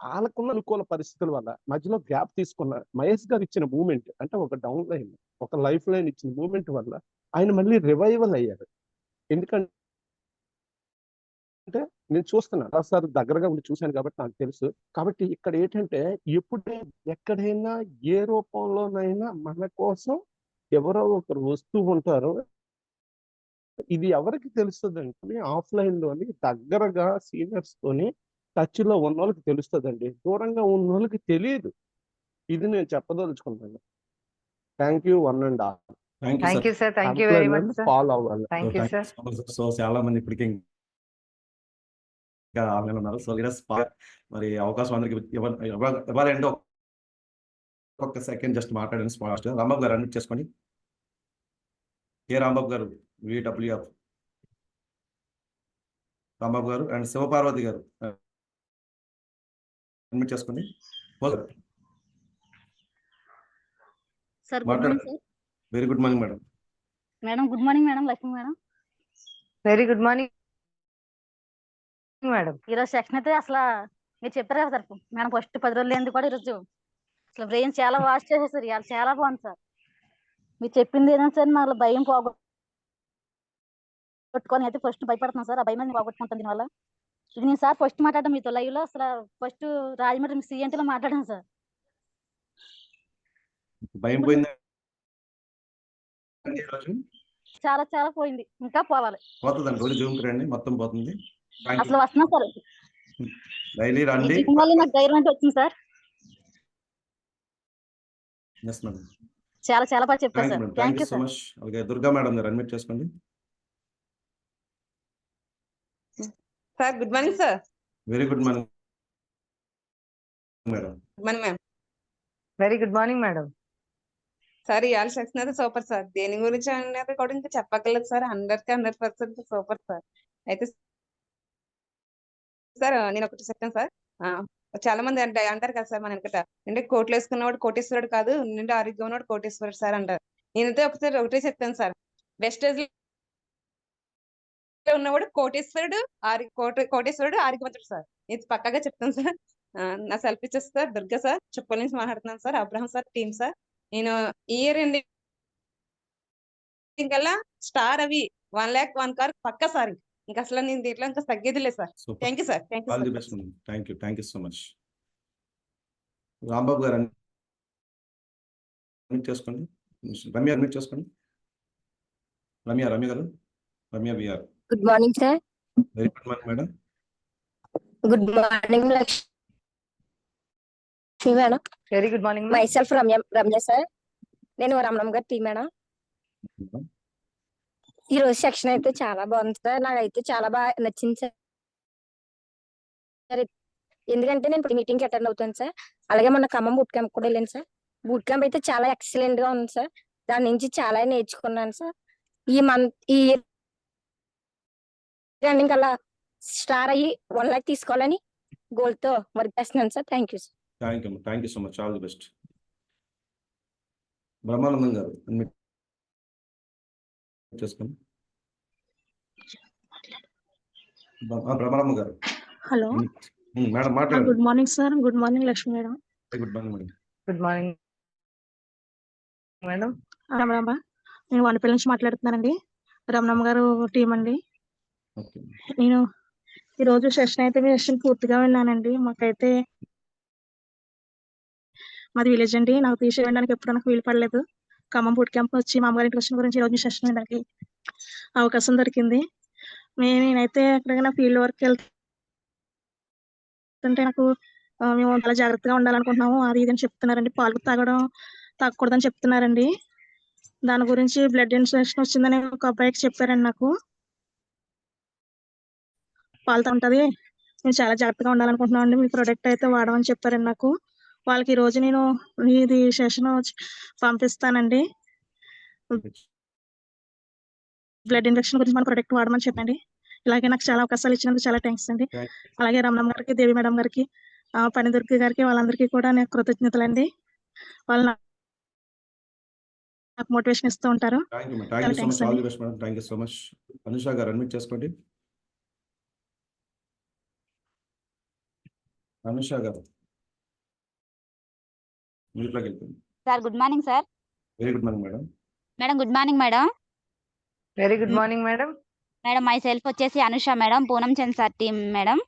వాళ్ళకున్న అనుకూల పరిస్థితుల వల్ల మధ్యలో గ్యాప్ తీసుకున్న మహేష్ గారు ఇచ్చిన మూమెంట్ అంటే ఒక డౌన్ లైన్, ఒక లైఫ్ లైన్ ఇచ్చిన మూమెంట్ వల్ల ఆయన మళ్ళీ రివైవల్ అయ్యారు. ఎందుకంటే నేను చూస్తున్నాను సార్, దగ్గరగా ఉండి చూశాను కాబట్టి నాకు తెలుసు. కాబట్టి ఇక్కడ ఏంటంటే ఎక్కడైనా ఏ రూపంలోనైనా మన కోసం ఎవరో ఒకరు వస్తూ ఉంటారు. ఇది ఎవరికి తెలుస్తుందంటే ఆఫ్లైన్ లోని దగ్గరగా సీనియర్స్ తోని టచ్ లో ఉన్న వాళ్ళకి తెలుస్తుందండి. దూరంగా ఉన్న వాళ్ళకి తెలియదు. ఇది నేను చెప్పదలుచుకున్నాను. Thank you one and all. Thank you sir. Thank you very much sir. Follow అవ్వాలి. Thank you sir. సో చాలా మంది ఇప్పటికే ఇంకా ఆన్లైన్ ఉన్నారు. సో మరి అవకాశం అందరికి ఇవ్వాలంటే ఒక్క సెకండ్ జస్ట్ మాట్లాడండి. ఫాస్ట్ రాంబాబు గారు అన్మ్యూట్ చేసుకోండి. రాంబాబు గారు విడబ్ల్యూఎఫ్ రాంబాబు గారు అండ్ శివపార్వతి గారు అన్మ్యూట్ చేసుకోండి. Sir good morning sir. Very good morning madam. Madam good morning madam. Lakshmi madam very good morning madam. ఈరోజు సెక్షన్ అయితే అసలు మీరు చెప్పారు కదా సార్ మేడం, ఫస్ట్ 10 రోజులు ఏంది కూడా ఈరోజు అసలు బ్రెయిన్ చాలా వాష్ చేసేసారు ఇవాళ, చాలా బాగుంది సార్. మీరు చెప్పింది ఏదైనా సార్ నాకు భయం పోగొట్టుకొని అయితే ఫస్ట్ భయపడుతున్నాను సార్. ఆ భయం అనేది పోగొట్టుకుంటాను దీనివల్ల. ఇది నేను సార్ ఫస్ట్ మాట్లాడడం మీతో లైవ్ లో, అసలు ఫస్ట్ రాజమండ్రి సిఎన్టీలో మాట్లాడాను సార్. భయం పోయిందా ఈరోజు? చాలా చాలా పోయింది, ఇంకా పోవాలి. పోతుందండి, రోజు జూమ్కి రండి, మొత్తం పోతుంది. అసలు వస్తున్నా సార్, డైలీ రండి. మళ్ళీ నాకు ధైర్యం అంటే వచ్చింది సార్. ఎస్ మేడం, చాలా చాలా బాగా చెప్పారు sir. Thank thank you you so sir. Much. అలాగే దుర్గా మేడం గారు అడ్మిట్ చేసుకోండి. Sir good morning sir. Very good morning madam. Good morning ma'am. Very good morning madam. Sir ఇవాళ సెక్షన్ అయితే సూపర్ సార్. దేని గురించి అనేది కూడా ఇంకా చెప్పగలదు సార్. 100% super sir. అయితే సార్ నేను ఒకటి చెప్తాను సార్. చాలా మంది అంటారు కదా సార్ మన వెనకట, అంటే కోట్లు వేసుకున్నవాడు కోటేశ్వరుడు కాదు, నిండి ఆరోగ్యం ఉన్నవాడు కోటేశ్వరుడు సార్ అంటారు. నేనైతే ఒకటే చెప్తాను సార్. వెస్టేజ్ ఉన్నవాడు కోటేశ్వరుడు, కోటేశ్వరుడు ఆరోగ్యవంతుడు సార్. ఇది పక్కాగా చెప్తాను సార్. నా సెల్ఫ్ ఇచ్చేసి సార్ దుర్గా సార్, చుప్పల్ నుంచి మాట్లాడుతున్నాను sir. Abraham sir team sir. నేను ఇయర్ ఎండింగ్ కల్లా స్టార్ అవి 1 lakh 1 కార్ పక్కా సార్. ఇంకా అసలు నేను దీంట్లో ఇంకా తగ్గేది లేదు sir. Thank you sir. Thank you all the sir. Best madam. Thank you so much. Rambabu garu admit చేసుకోండి. రమ్య అడ్మిట్ చేసుకోండి. Ramya garu, Ramya BR. Good morning sir. Very good morning madam. Good morning Lakshmi madam. Very good morning. Myself Ramya sir. నేను రమణమ్మ గారి team madam. ఈ రోజు section అయితే చాలా బాగుంది sir. నాకైతే చాలా బాగా నచ్చింది సార్. ఎందుకంటే నేను ఇప్పుడు మీటింగ్ అటెండ్ అవుతాను సార్. అలాగే మన ఖమ్మం బూట్ క్యాంప్ కూడా వెళ్ళాను సార్. బూట్ క్యాంప్ అయితే చాలా ఎక్సలెంట్ గా ఉంది సార్. దాని నుంచి చాలా నేర్చుకున్నాను సార్. ఈ రన్నింగ్ అలా స్టార్ అయ్యి 1 lakh తీసుకోవాలని గోల్ తో వర్క్ చేస్తున్నాను sir. Thank you sir. Thank you so much. All the best. Brahmanandam గారు అడ్మిట్ చేసుకోండి. బ్రహ్మానందం గారు. హలో మేడం మాట్లాడండి. Good morning sir. Good morning Lakshmi madam. Good morning madam. Good morning madam. Ramanamma, నేను వనపల్లి నుంచి మాట్లాడుతున్నానండి. రమణమ్మ గారు టీం అండి. నేను ఈరోజు సెషన్ అయితే మీ సెషన్ పూర్తిగా విన్నానండి. మాకైతే మాది విలేజ్ అండి. నాకు తీసి వెళ్ళడానికి ఎప్పుడు నాకు వీలు పడలేదు. ఖమ్మం బూట్ క్యాంప్ వచ్చి మా అమ్మగారి క్వశ్చన్ గురించి ఈరోజు సెషన్ వినడానికి అవకాశం దొరికింది. నేనైతే ఎక్కడికైనా ఫీల్డ్ వర్క్ వెళ్తుంటే నాకు మేము చాలా జాగ్రత్తగా ఉండాలనుకుంటున్నాము, అది ఇదని చెప్తున్నారండి. పాలు తాగకూడదని చెప్తున్నారండి. దాని గురించి బ్లడ్ ఇన్ఫెక్షన్ వచ్చిందని ఒక అబ్బాయికి చెప్పారండి. నాకు పాలతో ఉంటది, నేను చాలా జాగ్రత్తగా ఉండాలనుకుంటున్నాను అండి. మీ ప్రొడక్ట్ అయితే వాడమని చెప్పారండి నాకు. వాళ్ళకి ఈ రోజు నేను ఇది సెషన్ పంపిస్తానండి. బ్లడ్ ఇన్ఫెక్షన్ గురించి మన ప్రొడక్ట్ వాడమని చెప్పండి. ఇలాగే నాకు చాలా అవకాశాలు ఇచ్చినందుకు చాలా థ్యాంక్స్ అండి. అలాగే రమణమ్మ గారికి, దేవి మేడం గారికి, పని దుర్గి గారికి, వాళ్ళందరికీ కూడా నాకు కృతజ్ఞతలు అండి. వాళ్ళు నాకు మోటివేషన్ ఇస్తూ ఉంటారు. చాలా థ్యాంక్స్ అండి. Thank you so much. Anusha garu admit చేసుకోండి. అనుష గారు మీట్లోకి వెళ్ళిపోయింది. Sir good morning sir. Very good morning madam. Madam good morning madam. Very good morning madam. Madam myself వచ్చేసి Anusha madam, Poonam Chand sir team madam.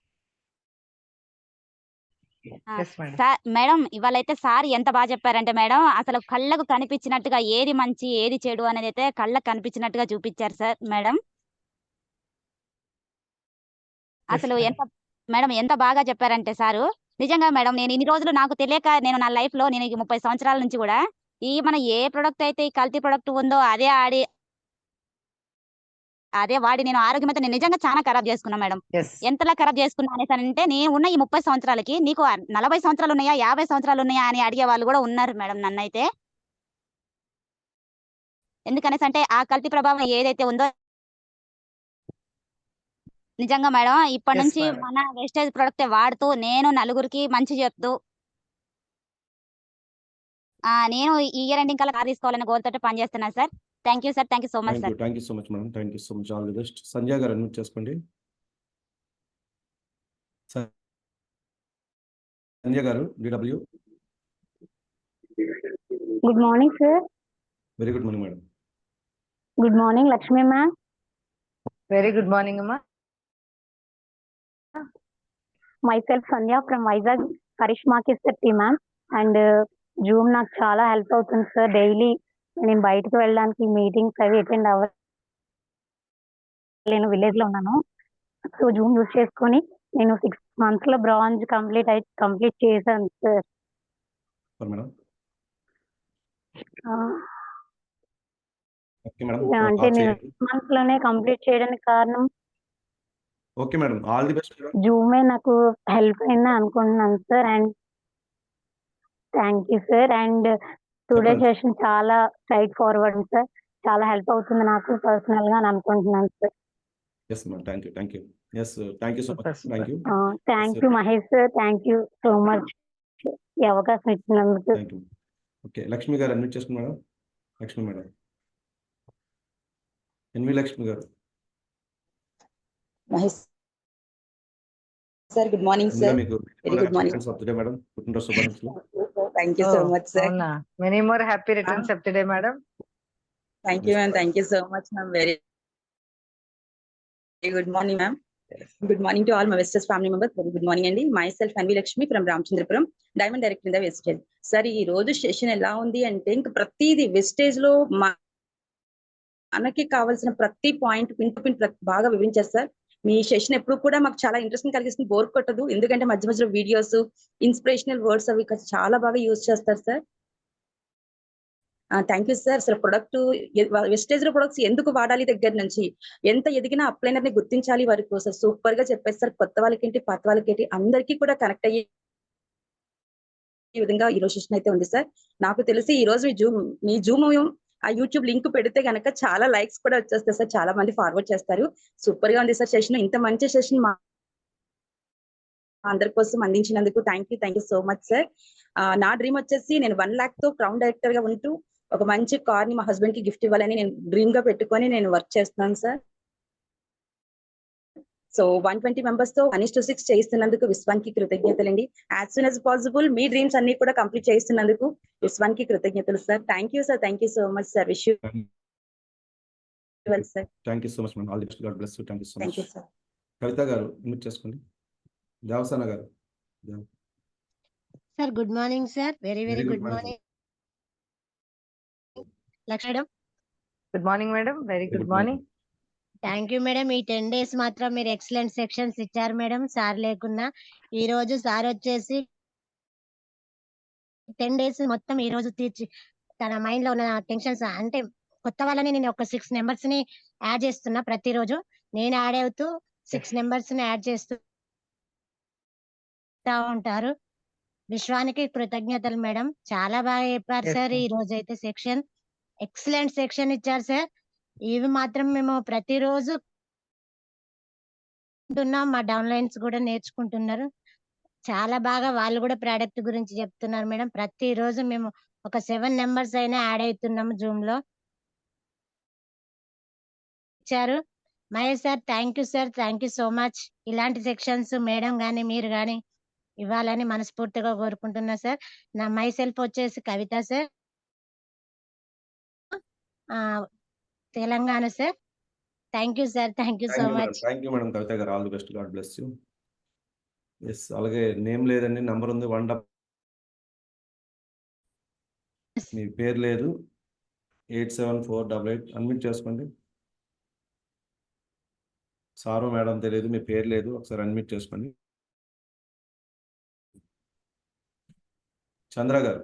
Sir madam ఇవాళ అయితే sir ఎంత బాగా చెప్పారంటే madam, అసలు కళ్ళకు కనిపించినట్టుగా ఏది మంచి ఏది చెడు అనేది అయితే కళ్ళకు కనిపించినట్టుగా చూపించారు సార్ మేడం. అసలు ఎంత బాగా చెప్పారంటే సారు, నిజంగా మేడం నేను ఇన్ని రోజులు నాకు తెలియక నేను నా లైఫ్ లో నేను 30 సంవత్సరాల నుంచి కూడా మన ఏ ప్రొడక్ట్ అయితే ఈ కల్తీ ప్రొడక్ట్ ఉందో అదే వాడి నేను ఆరోగ్యం అయితే నేను నిజంగా చాలా ఖరాబ్ చేసుకున్నా మేడం. ఎంతలా ఖరాబ్ చేసుకున్నా అనేసి అంటే నేను ఉన్న ఈ 30 సంవత్సరాలకి నీకు 40 సంవత్సరాలు ఉన్నాయా 50 సంవత్సరాలు ఉన్నాయా అని అడిగే వాళ్ళు కూడా ఉన్నారు మేడం నన్నైతే. ఎందుకనేసి అంటే ఆ కల్తీ ప్రభావం ఏదైతే ఉందో నిజంగా మేడం ఇప్పటి నుంచి మన వేస్టేజ్ ప్రొడక్ట్ వాడుతూ నేను నలుగురికి మంచి చెప్తూ నేను ఈ ఇయర్ ఎండింగ్ కల్లా కార్ తీసుకోవాలని గోల్ తోటి పనిచేస్తున్నాను sir. Thank you sir. Thank you so much sir. Thank you so much madam. Thank you so much. All the best. Sanjay గారు అడ్మిట్ చేసుకోండి. సంజయ్ గారు DW Good morning, sir. Very good morning madam. Good morning, Lakshmi ma'am. Very good morning అమ్మా. Myself Sandhya from Vizag Karishma Kirti ma'am. And Zoom నాకు చాలా help అవుతుంది sir. Daily నేను బయటకు వెళ్ళడానికి మీటింగ్స్ అవి అటెండ్ అవ్వ నేను విలేజ్ లో ఉన్నాను. సో జూమ్ యూజ్ చేసుకొని నేను 6 months లో బ్రాంజ్ కంప్లీట్ చేశాను సార్. మేడం ఆ, ఓకే మేడం. అంటే నేను 6 months లోనే కంప్లీట్ చేయడానికి కారణం okay madam, all the best madam. జూమే నాకు హెల్ప్ అయింది అనుకుంటున్నాను sir. And thank you sir. And today చెప్పండి. సెషన్ చాలా స్ట్రైట్ ఫార్వర్డ్ సార్. చాలా హెల్ప్ అవుతుంది నాకు పర్సనల్ గా అని అనుకుంటున్నాను sir. Yes madam, thank you. Yes, thank you so much. Thank you. Thank you Mahesh sir. Thank you so much ఈ అవకాశం ఇచ్చినందుకు. Thank you. Okay, Lakshmi garu admit చేసుకోండి madam. Lakshmi madam, NV Lakshmi garu. Mahesh sir, good morning ముందుగా సార్. మీకు very good morning. Returns of the day madam. పుట్టినరోజు శుభాకాంక్షలు. Thank you so much sir. అవునా, many more happy returns of the day madam. Thank you ma'am. Thank you so much ma'am. Very good morning ma'am. Good morning to all my వెస్టర్స్ family members. Very good morning అండి. Myself Anvi Lakshmi from Ramachandrapuram, diamond director in the wastage. Sir ఈ రోజు session ఎలా ఉంది అంటే ఇంకా ప్రతిదీ wastage లో మనకి కావాల్సిన ప్రతి పాయింట్ పిన్ టు పిన్ బాగా వివరించారు సార్. మీ సెషన్ ఎప్పుడు కూడా మాకు చాలా ఇంట్రెస్టింగ్ కలిగిస్తుంది, బోర్ కొట్టదు. ఎందుకంటే మధ్య మధ్యలో వీడియోస్, ఇన్స్పిరేషనల్ వర్డ్స్ అవి చాలా బాగా యూజ్ చేస్తారు సార్. Thank you sir. అసలు ప్రొడక్ట్ వెస్టేజ్ లో ప్రొడక్ట్స్ ఎందుకు వాడాలి దగ్గర నుంచి ఎంత ఎదిగినా అప్లైనర్ ని గుర్తించాలి వరకు సార్ సూపర్ గా చెప్పారు సార్. కొత్త వాళ్ళకేంటి, పాత వాళ్ళకేంటి అందరికీ కూడా కనెక్ట్ అయ్యే విధంగా ఈ రోజు సెషన్ అయితే ఉంది సార్. నాకు తెలిసి ఈ రోజు మీ జూమ్ ఆ యూట్యూబ్ లింక్ పెడితే గనక చాలా లైక్స్ కూడా వచ్చేస్తాయి సార్. చాలా మంది ఫార్వర్డ్ చేస్తారు. సూపర్ గా ఉంది సార్ సెషన్. ఇంత మంచి సెషన్ మా అందరి కోసం అందించినందుకు thank you so much sir. నా డ్రీమ్ వచ్చేసి నేను 1 lakh తో క్రౌన్ డైరెక్టర్ గా ఉంటూ ఒక మంచి కార్ ని మా హస్బెండ్ కి గిఫ్ట్ ఇవ్వాలని నేను డ్రీమ్ గా పెట్టుకొని నేను వర్క్ చేస్తున్నాను సార్. సో 120 మెంబర్స్ తో 1:6 చేయిస్తున్నందుకు విశ్వానికి కృతజ్ఞతలండి. యాజ్ సూన్ యాజ్ పాసిబుల్ మీ డ్రీమ్స్ అన్ని కూడా కంప్లీట్ చేయిస్తున్నందుకు విశ్వానికి కృతజ్ఞతలు sir. Thank you sir. Thank you so much sir. Wish you well sir. Thank you so much madam. All the best. God bless you. Thank you so thank much. You sir. Kavitha garu admit చేసుకోండి. Devasana garu. Sir good morning sir. Very very good good morning. Morning Lakshmi madam. Good morning madam. Very very good good morning. Morning. Thank you madam. ఈ 10 days మాత్రం మీరు excellent sections ఇచ్చారు madam. Sir లేకున్నా ఈ రోజు sir వచ్చేసి 10 days మొత్తం ఈ రోజు తీర్చి తన మైండ్ లో ఉన్న టెన్షన్స్ అంటే కొత్త వాళ్ళని నేను ఒక 6 members ని యాడ్ చేస్తున్నా. ప్రతిరోజు నేను యాడ్ అవుతూ 6 members ని యాడ్ చేస్తూ ఉంటారు. విశ్వానికి కృతజ్ఞతలు మేడం. చాలా బాగా చెప్పారు Yes, సార్. ma'am. ఈ రోజు అయితే సెక్షన్ ఎక్సలెంట్ సెక్షన్ ఇచ్చారు సార్. ఇవి మాత్రం మేము ప్రతిరోజు మా డౌన్లైన్స్ కూడా నేర్చుకుంటున్నారు. చాలా బాగా వాళ్ళు కూడా ప్రోడక్ట్ గురించి చెప్తున్నారు మేడం. ప్రతిరోజు మేము ఒక 7 members అయినా యాడ్ అవుతున్నాము జూమ్ లో. ఇచ్చారు Mahesh sir. Thank you sir. Thank you so much. ఇలాంటి సెక్షన్స్ మేడం గానీ మీరు గానీ ఇవ్వాలని మనస్ఫూర్తిగా కోరుకుంటున్నా సార్. నా మై సెల్ఫ్ వచ్చేసి Kavitha sir, Telangana sir. Thank you sir. Thank you so thank you madam. Much. Thank you madam. Kavitha garu all the best. God bless you. Yes, అలాగే నేమ్ లేదండి, నంబర్ ఉంది. మీ పేరు లేదు. 87488 అన్మిట్ చేసుకోండి. సారు మేడం తెలియదు, మీ పేరు లేదు, ఒకసారి అన్మిట్ చేసుకోండి. Chandra garu.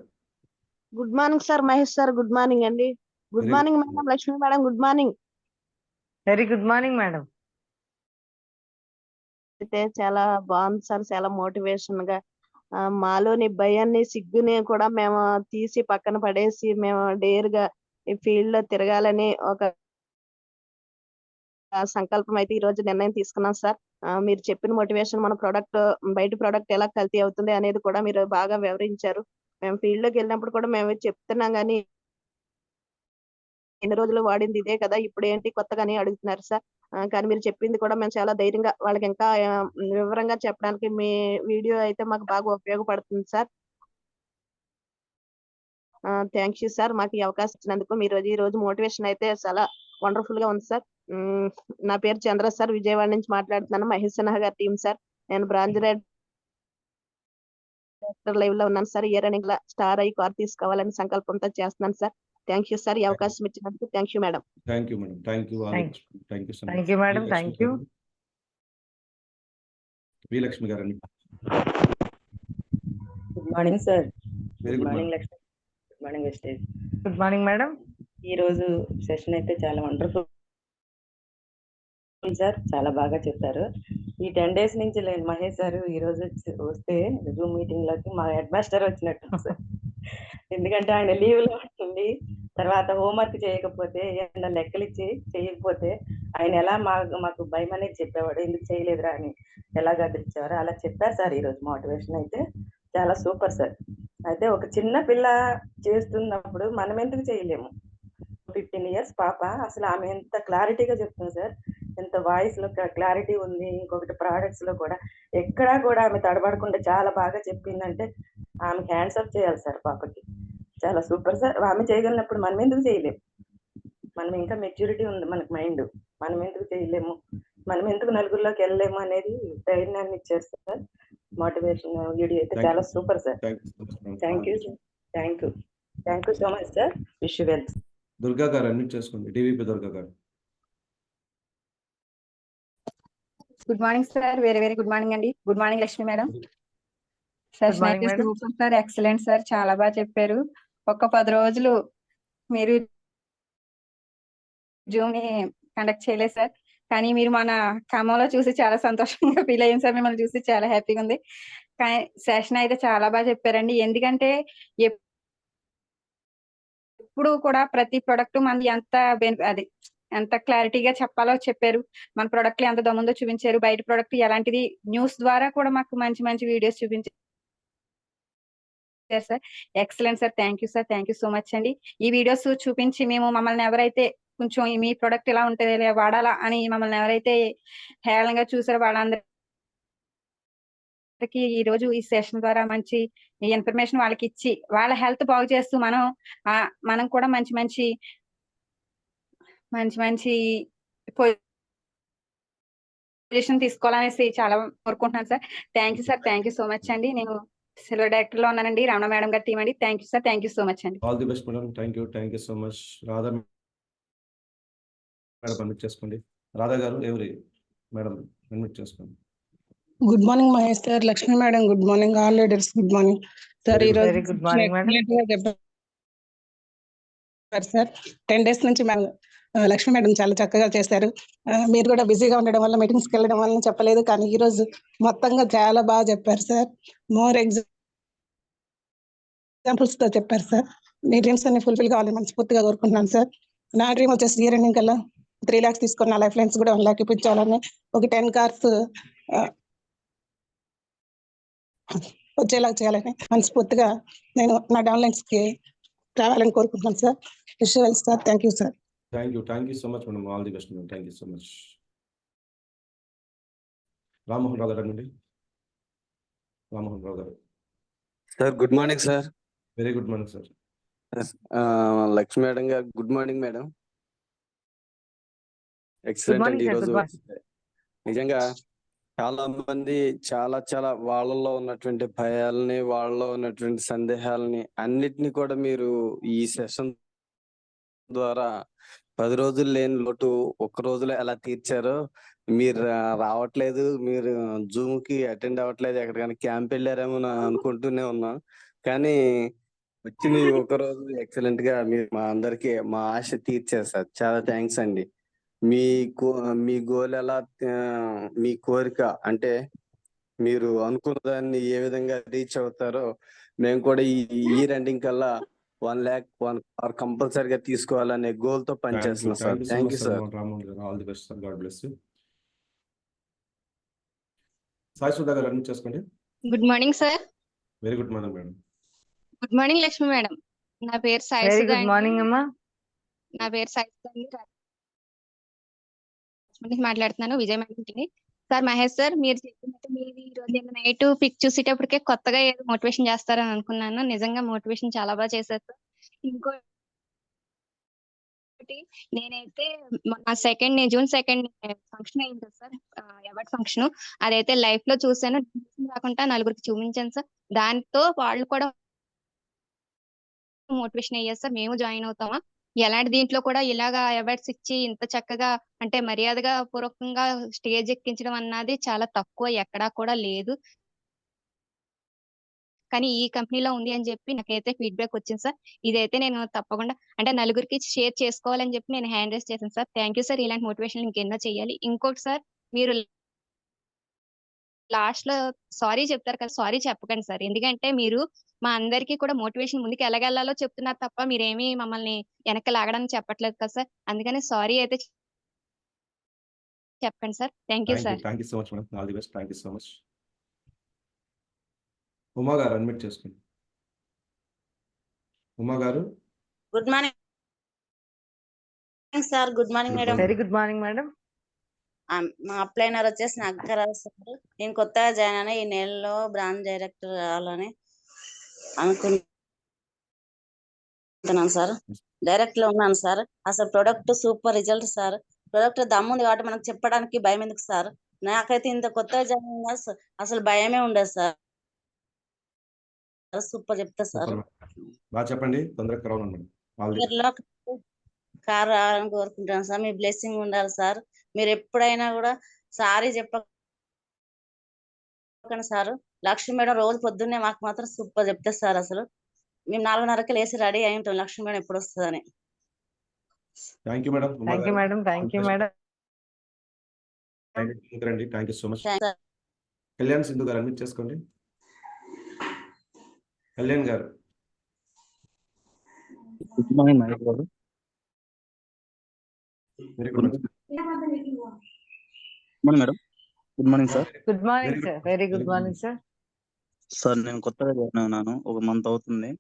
Good morning sir. Mahesh sir good morning అండి. Good very morning good madam. Lakshmi madam good morning. Very good morning madam. అయితే చాలా బాగుంది సార్. చాలా మోటివేషన్ గా మాలోని భయాన్ని, సిగ్గుని కూడా మేము తీసి పక్కన పడేసి మేము డేర్ గా ఈ ఫీల్డ్ లో తిరగాలని ఒక సంకల్పం అయితే ఈ రోజు నిర్ణయం తీసుకున్నాం సార్. మీరు చెప్పిన మోటివేషన్ మన ప్రోడక్ట్ బయట ప్రోడక్ట్ ఎలా కల్తీ అవుతుంది అనేది కూడా మీరు బాగా వివరించారు. మేము ఫీల్డ్ లోకి వెళ్ళినప్పుడు కూడా మేము చెప్తున్నాం కానీ ఎన్ని రోజులు వాడింది ఇదే కదా, ఇప్పుడు ఏంటి కొత్తగానే అడుగుతున్నారు సార్. కానీ మీరు చెప్పింది కూడా మేము చాలా ధైర్యంగా వాళ్ళకి ఇంకా వివరంగా చెప్పడానికి మీ వీడియో అయితే మాకు బాగా ఉపయోగపడుతుంది సార్. థ్యాంక్ యూ సార్, మాకు ఈ అవకాశం ఇచ్చినందుకు. మీరు ఈ రోజు మోటివేషన్ అయితే చాలా వండర్ఫుల్ గా ఉంది సార్. నా పేరు చంద్ర సార్, విజయవాడ నుంచి మాట్లాడుతున్నాను. మహేష్ సిన్హా గారి టీం సార్. నేను బ్రాంజ్ లైవ్ లో ఉన్నాను సార్. ఇయర్ రన్నింగ్ లా స్టార్ అయ్యి కార్ తీసుకోవాలని సంకల్పంతో చేస్తున్నాను సార్. థ్యాంక్ యూ సార్, ఈ అవకాశం ఇచ్చినందుకు. Thank you madam. Thank you madam. Thank you thank you so thank much. You madam. We thank you. Lakshmi గారండి. Good morning sir. Very good good morning morning. Lakshmi. Good morning Vestige. Good morning madam. ఈ రోజు session అయితే చాలా wonderful sir, చాలా బాగా చెప్పారు. ఈ 10 days నుంచి లేని మహేష్ సార్ ఈ రోజు వస్తే జూమ్ మీటింగ్ లోకి మా హెడ్ మాస్టర్ వచ్చినట్టు సార్. ఎందుకంటే ఆయన లీవ్ లో ఉంటుంది, తర్వాత హోంవర్క్ చేయకపోతే ఏమన్నా లెక్కలు ఇచ్చి చేయకపోతే ఆయన ఎలా మాకు భయం అనేది చెప్పేవాడు, ఎందుకు చేయలేదురా అని ఎలా గదిలించేవారు, అలా చెప్పారు సార్. ఈ రోజు మోటివేషన్ అయితే చాలా సూపర్ సార్. అయితే ఒక చిన్న పిల్ల చేస్తున్నప్పుడు మనం ఎందుకు చేయలేము? 15 years పాప, అసలు ఆమె ఎంత క్లారిటీగా చెప్తుంది సార్, ఎంత వాయిస్ లో క్లారిటీ ఉంది. ఇంకొకటి ప్రోడక్ట్స్ లో కూడా ఎక్కడా కూడా ఆమె తడబడకుండా చాలా బాగా చెప్పిందంటే ఆమెకి హ్యాండ్స్ అప్ చేయాలి సార్. పాపకి చాలా సూపర్ సార్. ఆమె చేయగలిగినప్పుడు మనం ఎందుకు చేయలేము? మనం ఇంకా మెచ్యూరిటీ ఉంది మనకు మైండ్, మనం ఎందుకు చేయలేము, మనం ఎందుకు నలుగురిలోకి వెళ్ళలేము అనేది ధైర్యాన్ని ఇచ్చారు సార్. మోటివేషన్ వీడియో అయితే చాలా super sir. Thank you sir. Thank you so much sir. Wish you well. Durga garu admit చేసుకోండి. TVP Durga garu. Good morning sir. Very good morning అండి. Good morning Lakshmi madam. Session morning అయితే madam. Super sir, excellent sir, చాలా బాగా చెప్పారు. ఒక 10 రోజులు మీరు Zoom ని కండక్ట్ చేయలేదు సార్, కానీ మీరు మన ఖమ్మంలో చూసి చాలా సంతోషంగా ఫీల్ అయ్యాం సార్. మిమ్మల్ని చూసి చాలా హ్యాపీగా ఉంది. కానీ సెషన్ అయితే చాలా బాగా చెప్పారండి. ఎందుకంటే ఎప్పుడు కూడా ప్రతి ప్రొడక్ట్ మనది ఎంత క్లారిటీగా చెప్పాలో చెప్పారు. మన ప్రొడక్ట్ ఎంత దమ్ముందో చూపించారు. బయట ప్రొడక్ట్ ఎలాంటిది, న్యూస్ ద్వారా కూడా మాకు మంచి వీడియోస్ చూపించారు sir. Excellent sir. Thank you sir. Thank you so much అండి. ఈ వీడియోస్ చూపించి మమ్మల్ని ఎవరైతే కొంచెం మీ ప్రొడక్ట్ ఎలా ఉంటుంది వాడాలా అని మమ్మల్ని ఎవరైతే హేళనగా చూసారో వాళ్ళందరికీ ఈ రోజు ఈ సెషన్ ద్వారా మంచి ఇన్ఫర్మేషన్ వాళ్ళకి ఇచ్చి వాళ్ళ హెల్త్ బాగు చేస్తూ మనం కూడా మంచి పొజిషన్ తీసుకోవాలనేసి చాలా కోరుకుంటున్నాను sir. Thank you sir. Thank you so much అండి. నేను సిల్వర్ డైరెక్టర్ లో ఉన్నానండి, రమణ మేడం గారి టీం అండి. Thank you sir. Thank you so much అండి. All the best madam. Thank you so much. Radha madam admit చేసుకోండి. రాధా గారు ఎవరి మేడం అడ్మిట్ చేసుకోండి. Good morning Mahesh sir, Lakshmi madam good morning, all leaders good morning sir. ఈ రోజు very good morning madam. చెప్పారు sir. 10 days నుంచి Lakshmi madam చాలా చక్కగా చేశారు. మీరు కూడా బిజీగా ఉండడం వల్ల మీటింగ్స్కి వెళ్ళడం వల్ల చెప్పలేదు, కానీ ఈ రోజు మొత్తంగా చాలా బాగా చెప్పారు సార్. మోర్ ఎగ్జాంపుల్స్ తో చెప్పారు సార్. మీ డ్రీమ్స్ అన్ని ఫుల్ఫిల్ కావాలని మనస్ఫూర్తిగా కోరుకుంటున్నాను సార్. నా డ్రీమ్ వచ్చేసి ఇయర్ ఎండింగ్ కల్లా 3 lakhs తీసుకొని నా లైఫ్ లైన్స్ కూడా 1 lakh ఇప్పించాలని, ఒక 10 cars వచ్చేలా చేయాలని మనస్ఫూర్తిగా నేను నా డౌన్లైన్స్ కి రావాలని కోరుకుంటున్నాను sir. Wish you well sir. Thank you sir. Thank you so much madam. All the best madam. Thank you so much. Rammohan Rao garu అండి. Rammohan Rao garu. Sir good morning sir. Very good morning sir. Lakshmi madam garu good morning madam. Excellent అండి. ఈరోజు నిజంగా చాలా మంది చాలా వాళ్ళలో ఉన్నటువంటి భయాలని, వాళ్ళలో ఉన్నటువంటి సందేహాలని అన్నిటిని కూడా మీరు ఈ సెషన్ ద్వారా 10 రోజులు లేని లోటు 1 రోజులో ఎలా తీర్చారో, మీరు రావట్లేదు, మీరు జూమ్ కి అటెండ్ అవ్వట్లేదు, ఎక్కడికైనా క్యాంప్ వెళ్ళారేమో అనుకుంటూనే ఉన్నాం. కానీ వచ్చిన 1 రోజు ఎక్సలెంట్ గా మీరు మా అందరికి మా ఆశ తీర్చారు సార్. చాలా థ్యాంక్స్ అండి. మీ గోల్ ఎలా, మీ కోరిక అంటే మీరు అనుకున్న దాన్ని ఏ విధంగా రీచ్ అవుతారో మేము కూడా ఈ రెండింగ్ కల్లా 1 lakh 1 car కంపల్సరీగా తీసుకోవాలనే గోల్ తో పనిచేస్తున్నాం sir. Thank you sir. All the best sir. God bless you. Sai Sudha గారు అడ్మిట్ చేసుకోండి. Good morning sir. Very good morning madam. Good morning Lakshmi madam. నా పేరు Sai very Sudha good morning అమ్మా. నా పేరు సాయి సుధా మాట్లాడుతున్నాను, Vijay madam. Sir Mahesh sir, మీరు చెప్పినట్టు మీరు ఈ రోజు నైట్ పిక్ చూసేటప్పటికే కొత్తగా ఏదో మోటివేషన్ చేస్తారని అనుకున్నాను. నిజంగా మోటివేషన్ చాలా బాగా చేశారు సార్. ఇంకోటి నేనైతే మొన్న జూన్ 2 ఫంక్షన్ అయింది కదా సార్, అవార్డ్ ఫంక్షన్. అదైతే లైఫ్ లో చూసాను, కాకుండా నలుగురికి చూపించాను సార్. దాంతో వాళ్ళు కూడా మోటివేషన్ అయ్యారు సార్, మేము జాయిన్ అవుతామా, ఎలాంటి దీంట్లో కూడా ఇలాగా అవార్డ్స్ ఇచ్చి ఇంత చక్కగా అంటే మర్యాదగా పూర్వకంగా స్టేజ్ ఎక్కించడం అన్నది చాలా తక్కువ, ఎక్కడా కూడా లేదు. కానీ ఈ కంపెనీలో ఉంది అని చెప్పి నాకైతే ఫీడ్బ్యాక్ వచ్చింది సార్. ఇదైతే నేను తప్పకుండా అంటే నలుగురికి షేర్ చేసుకోవాలని చెప్పి నేను హ్యాండ్ రైస్ చేశాను సార్. Thank you sir. ఇలాంటి మోటివేషన్ ఇంకెన్నో చేయాలి. ఇంకోటి సార్, మీరు లాస్ట్ లో సారీ చెప్తారు కదా, సారీ చెప్పకండి సార్. ఎందుకంటే మీరు మా అందరికీ కూడా మోటివేషన్ ముందుకు ఎలాగెళ్లాలో చెప్తున్నారు తప్ప మీరేమీ మమ్మల్ని వెనక్కి లాగడానికి చెప్పట్లేదు కదా సార్. అందుకని సారీ అయితే చెప్పండి sir. Thank you sir. Thank you so much madam. All the best. Thank you so much. Uma గారు అడ్మిట్ చేసుకోండి. ఉమా గారు good morning sir. Good morning madam. Very good morning madam. మా అప్లైనర్ వచ్చేసి నాగరాజు సార్. నేను కొత్తగా జాయిన్ అయినా, ఈ నెలలో బ్రాంచ్ డైరెక్టర్ కావాలని అనుకుంటున్నాను సార్. డైరెక్ట్ లో ఉన్నాను సార్. అసలు product super result sir. Product దమ్ముంది కాబట్టి మనకు చెప్పడానికి భయం ఎందుకు సార్? నాకైతే ఇంత కొత్తగా జాయిన్ అయినా అసలు భయమే ఉండదు సార్. సూపర్ చెప్తా సార్. బాగా చెప్పండి, తొందరగా రావాలి మేడం. కార్ రావాలని కోరుకుంటాను సార్. మీ బ్లెస్సింగ్ ఉండాలి సార్. మీరు ఎప్పుడైనా కూడా సారీ చెప్పకండి సార్. లక్ష్మి మేడం రోజు పొద్దున్నే మాకు మాత్రం సూపర్ చెప్తారు సార్. అసలు మేము 4:30కి లేచి రెడీ అయి ఉంటాం లక్ష్మి మేడం ఎప్పుడు వస్తుందని. Thank you madam. Thank you madam. Thank you madam. Thank you so much. Kalyan Sindhu గారు అడ్మిట్ చేసుకోండి. కళ్యాణ్ గారు గుడ్ మార్నింగ్ మహేష్ గారు. Very good morning madam. Good morning sir. Good morning sir. Very good morning sir. Sir నేను కొత్తగా join అయినాను, ఒక month అవుతుంది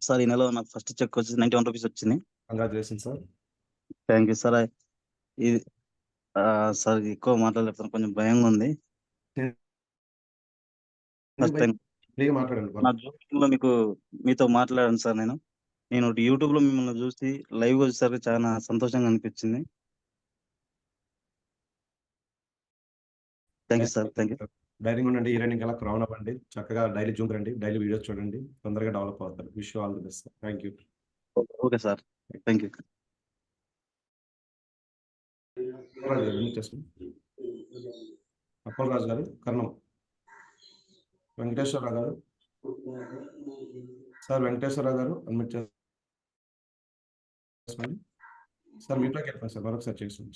sir. ఈ నెల నాకు ఫస్ట్ చెక్ వచ్చి 91 రూపీస్ వచ్చింది. Congratulations sir. Thank you sir. ఇది సార్ ఎక్కువ మాట్లాడలేకపోతే కొంచెం భయంగా ఉంది. ఫస్ట్ టైం నా జీవితంలో మీతో మాట్లాడాను సార్. నేను యూట్యూబ్ లో మిమ్మల్ని చూసి లైవ్ వచ్చేసరికి చాలా సంతోషంగా అనిపించింది. Thank you sir. Thank you. ధైర్యంగా ఉండండి. ఈ రన్నింగ్ అలా క్రౌన్ అవ్వండి. చక్కగా డైలీ జూమ్ రండి, డైలీ వీడియోస్ చూడండి, తొందరగా డెవలప్ అవుతారు. Wish you all the best. Thank you. Okay sir. Thank you. Appal Raju గారు కర్ణం. వెంకటేశ్వరరావు గారు సార్. వెంకటేశ్వరరావు గారు అడ్మిట్ చేసుకోండి సార్. మీట్లోకి వెళ్ళిపోయింది సార్, మరొకసారి చేస్తుంది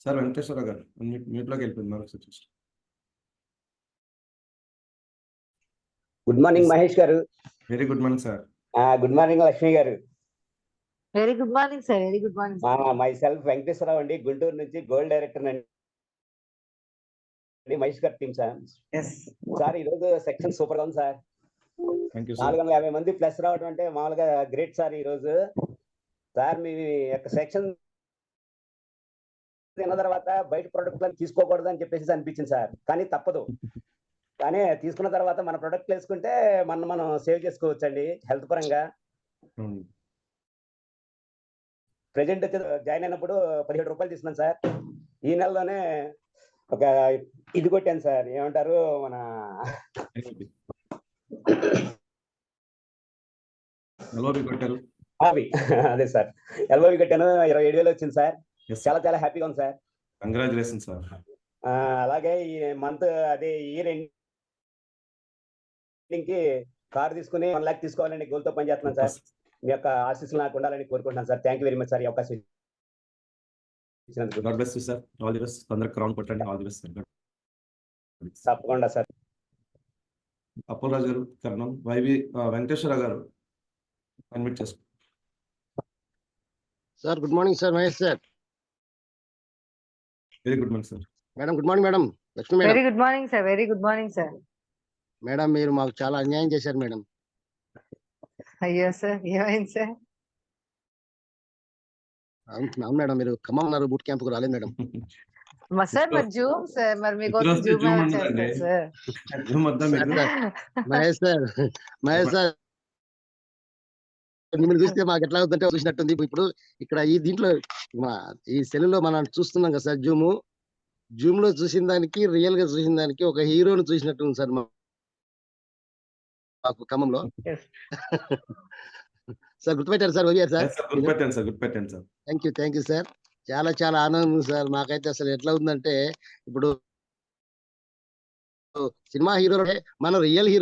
సార్. వెంకటేశ్వరరావు గారు మీట్లోకి వెళ్ళిపోయింది, మరొకసారి చేస్తుంది. గుడ్ మార్నింగ్ మహేష్ గారు. Very good morning sir. Good morning Lakshmi గారు. Very good morning sir. Very good morning. Myself Venkateswararao అండి, గుంటూరు నుంచి గోల్డ్ డైరెక్టర్ అండి, మహేష్ గారు టీమ్ సార్. సార్ ఈరోజు సెక్షన్ సూపర్ గా ఉంది సార్. 450 మంది ప్లస్ రావడం అంటే మామూలుగా గ్రేట్ సార్. ఈరోజు సార్ మీ యొక్క సెక్షన్ తిన్న తర్వాత బయట ప్రొడక్ట్లను తీసుకోకూడదు అని చెప్పేసి అనిపించింది సార్. కానీ తప్పదు. కానీ తీసుకున్న తర్వాత మన ప్రొడక్ట్లు వేసుకుంటే మనం సేవ్ చేసుకోవచ్చు అండి హెల్త్ పరంగా. ప్రెజెంట్ జాయిన్ అయినప్పుడు 17 రూపాయలు తీసుకున్నాను సార్. ఈ నెలలోనే ఒక ఇది కొట్టాను సార్, ఏమంటారు మన అదే సార్ ఎల్ఓబి కొట్టాను. 27,000 వచ్చింది సార్. చాలా చాలా హ్యాపీగా ఉంది సార్. Congratulation sir. అలాగే ఈ మంత్ అదే ఇయర్ ఎండింగ్ కి కార్ తీసుకుని 1 లక్ష తీసుకోవాలని గోల్ తో పనిచేస్తున్నాను సార్. మీ యొక్క ఆశీస్సులు నాకు ఉండాలని కోరుకుంటున్నాను sir. Thank you very much sir ఈ అవకాశం ఇచ్చినందుకు. God bless you sir. All the best. తొందరగా క్రౌన్ కొట్టండి. All the best sir. తప్పకుండా సార్. అప్పల్ రాజు గారు కర్ణం. వెంకటేశ్వరరావు గారు అడ్మిట్ చేసుకో sir. Good morning sir. Mahesh sir. Very good morning sir. Madam good morning madam. Lakshmi madam. Very good morning sir. Very good morning sir. Madam మీరు మాకు చాలా అన్యాయం చేశారు మేడం. అయ్యో సార్, ఏమైంది సార్? అవును మేడం, మీరు ఖమ్మం బూట్ క్యాంప్ కు రాలేదు మేడం. సార్ మరి జూమ్ సార్ మరి మీకోసం వస్తే జూమ్ జూమ్ ఎలా ఉండదండి. చేస్తారు సార్ జూమ్ వద్దా సార్ మీకు? మహేష్ సార్ మహేష్ సార్ మిమ్మల్ని చూస్తే మాకు ఎట్లా అవుతుందంటే చూసినట్టుంది. ఇప్పుడు ఇక్కడ ఈ దీంట్లో ఈ సెల్లో మనం చూస్తున్నాం కదా సార్, జూమ్ లో చూసిన దానికి రియల్ గా చూసిన దానికి ఒక హీరోని చూసినట్టు ఉంది సార్ మాకు ఖమ్మంలో. సార్ గుర్తుపెట్టారు sir, OVR sir. Yes, sir. గుర్తుపెట్టాను సార్, గుర్తుపెట్టాను సార్. Thank you sir. చాలా చాలా ఆనందం సార్. మాకైతే అసలు ఎట్లా ఉందంటే ఇప్పుడు సినిమా హీరో మన రియల్ హీరో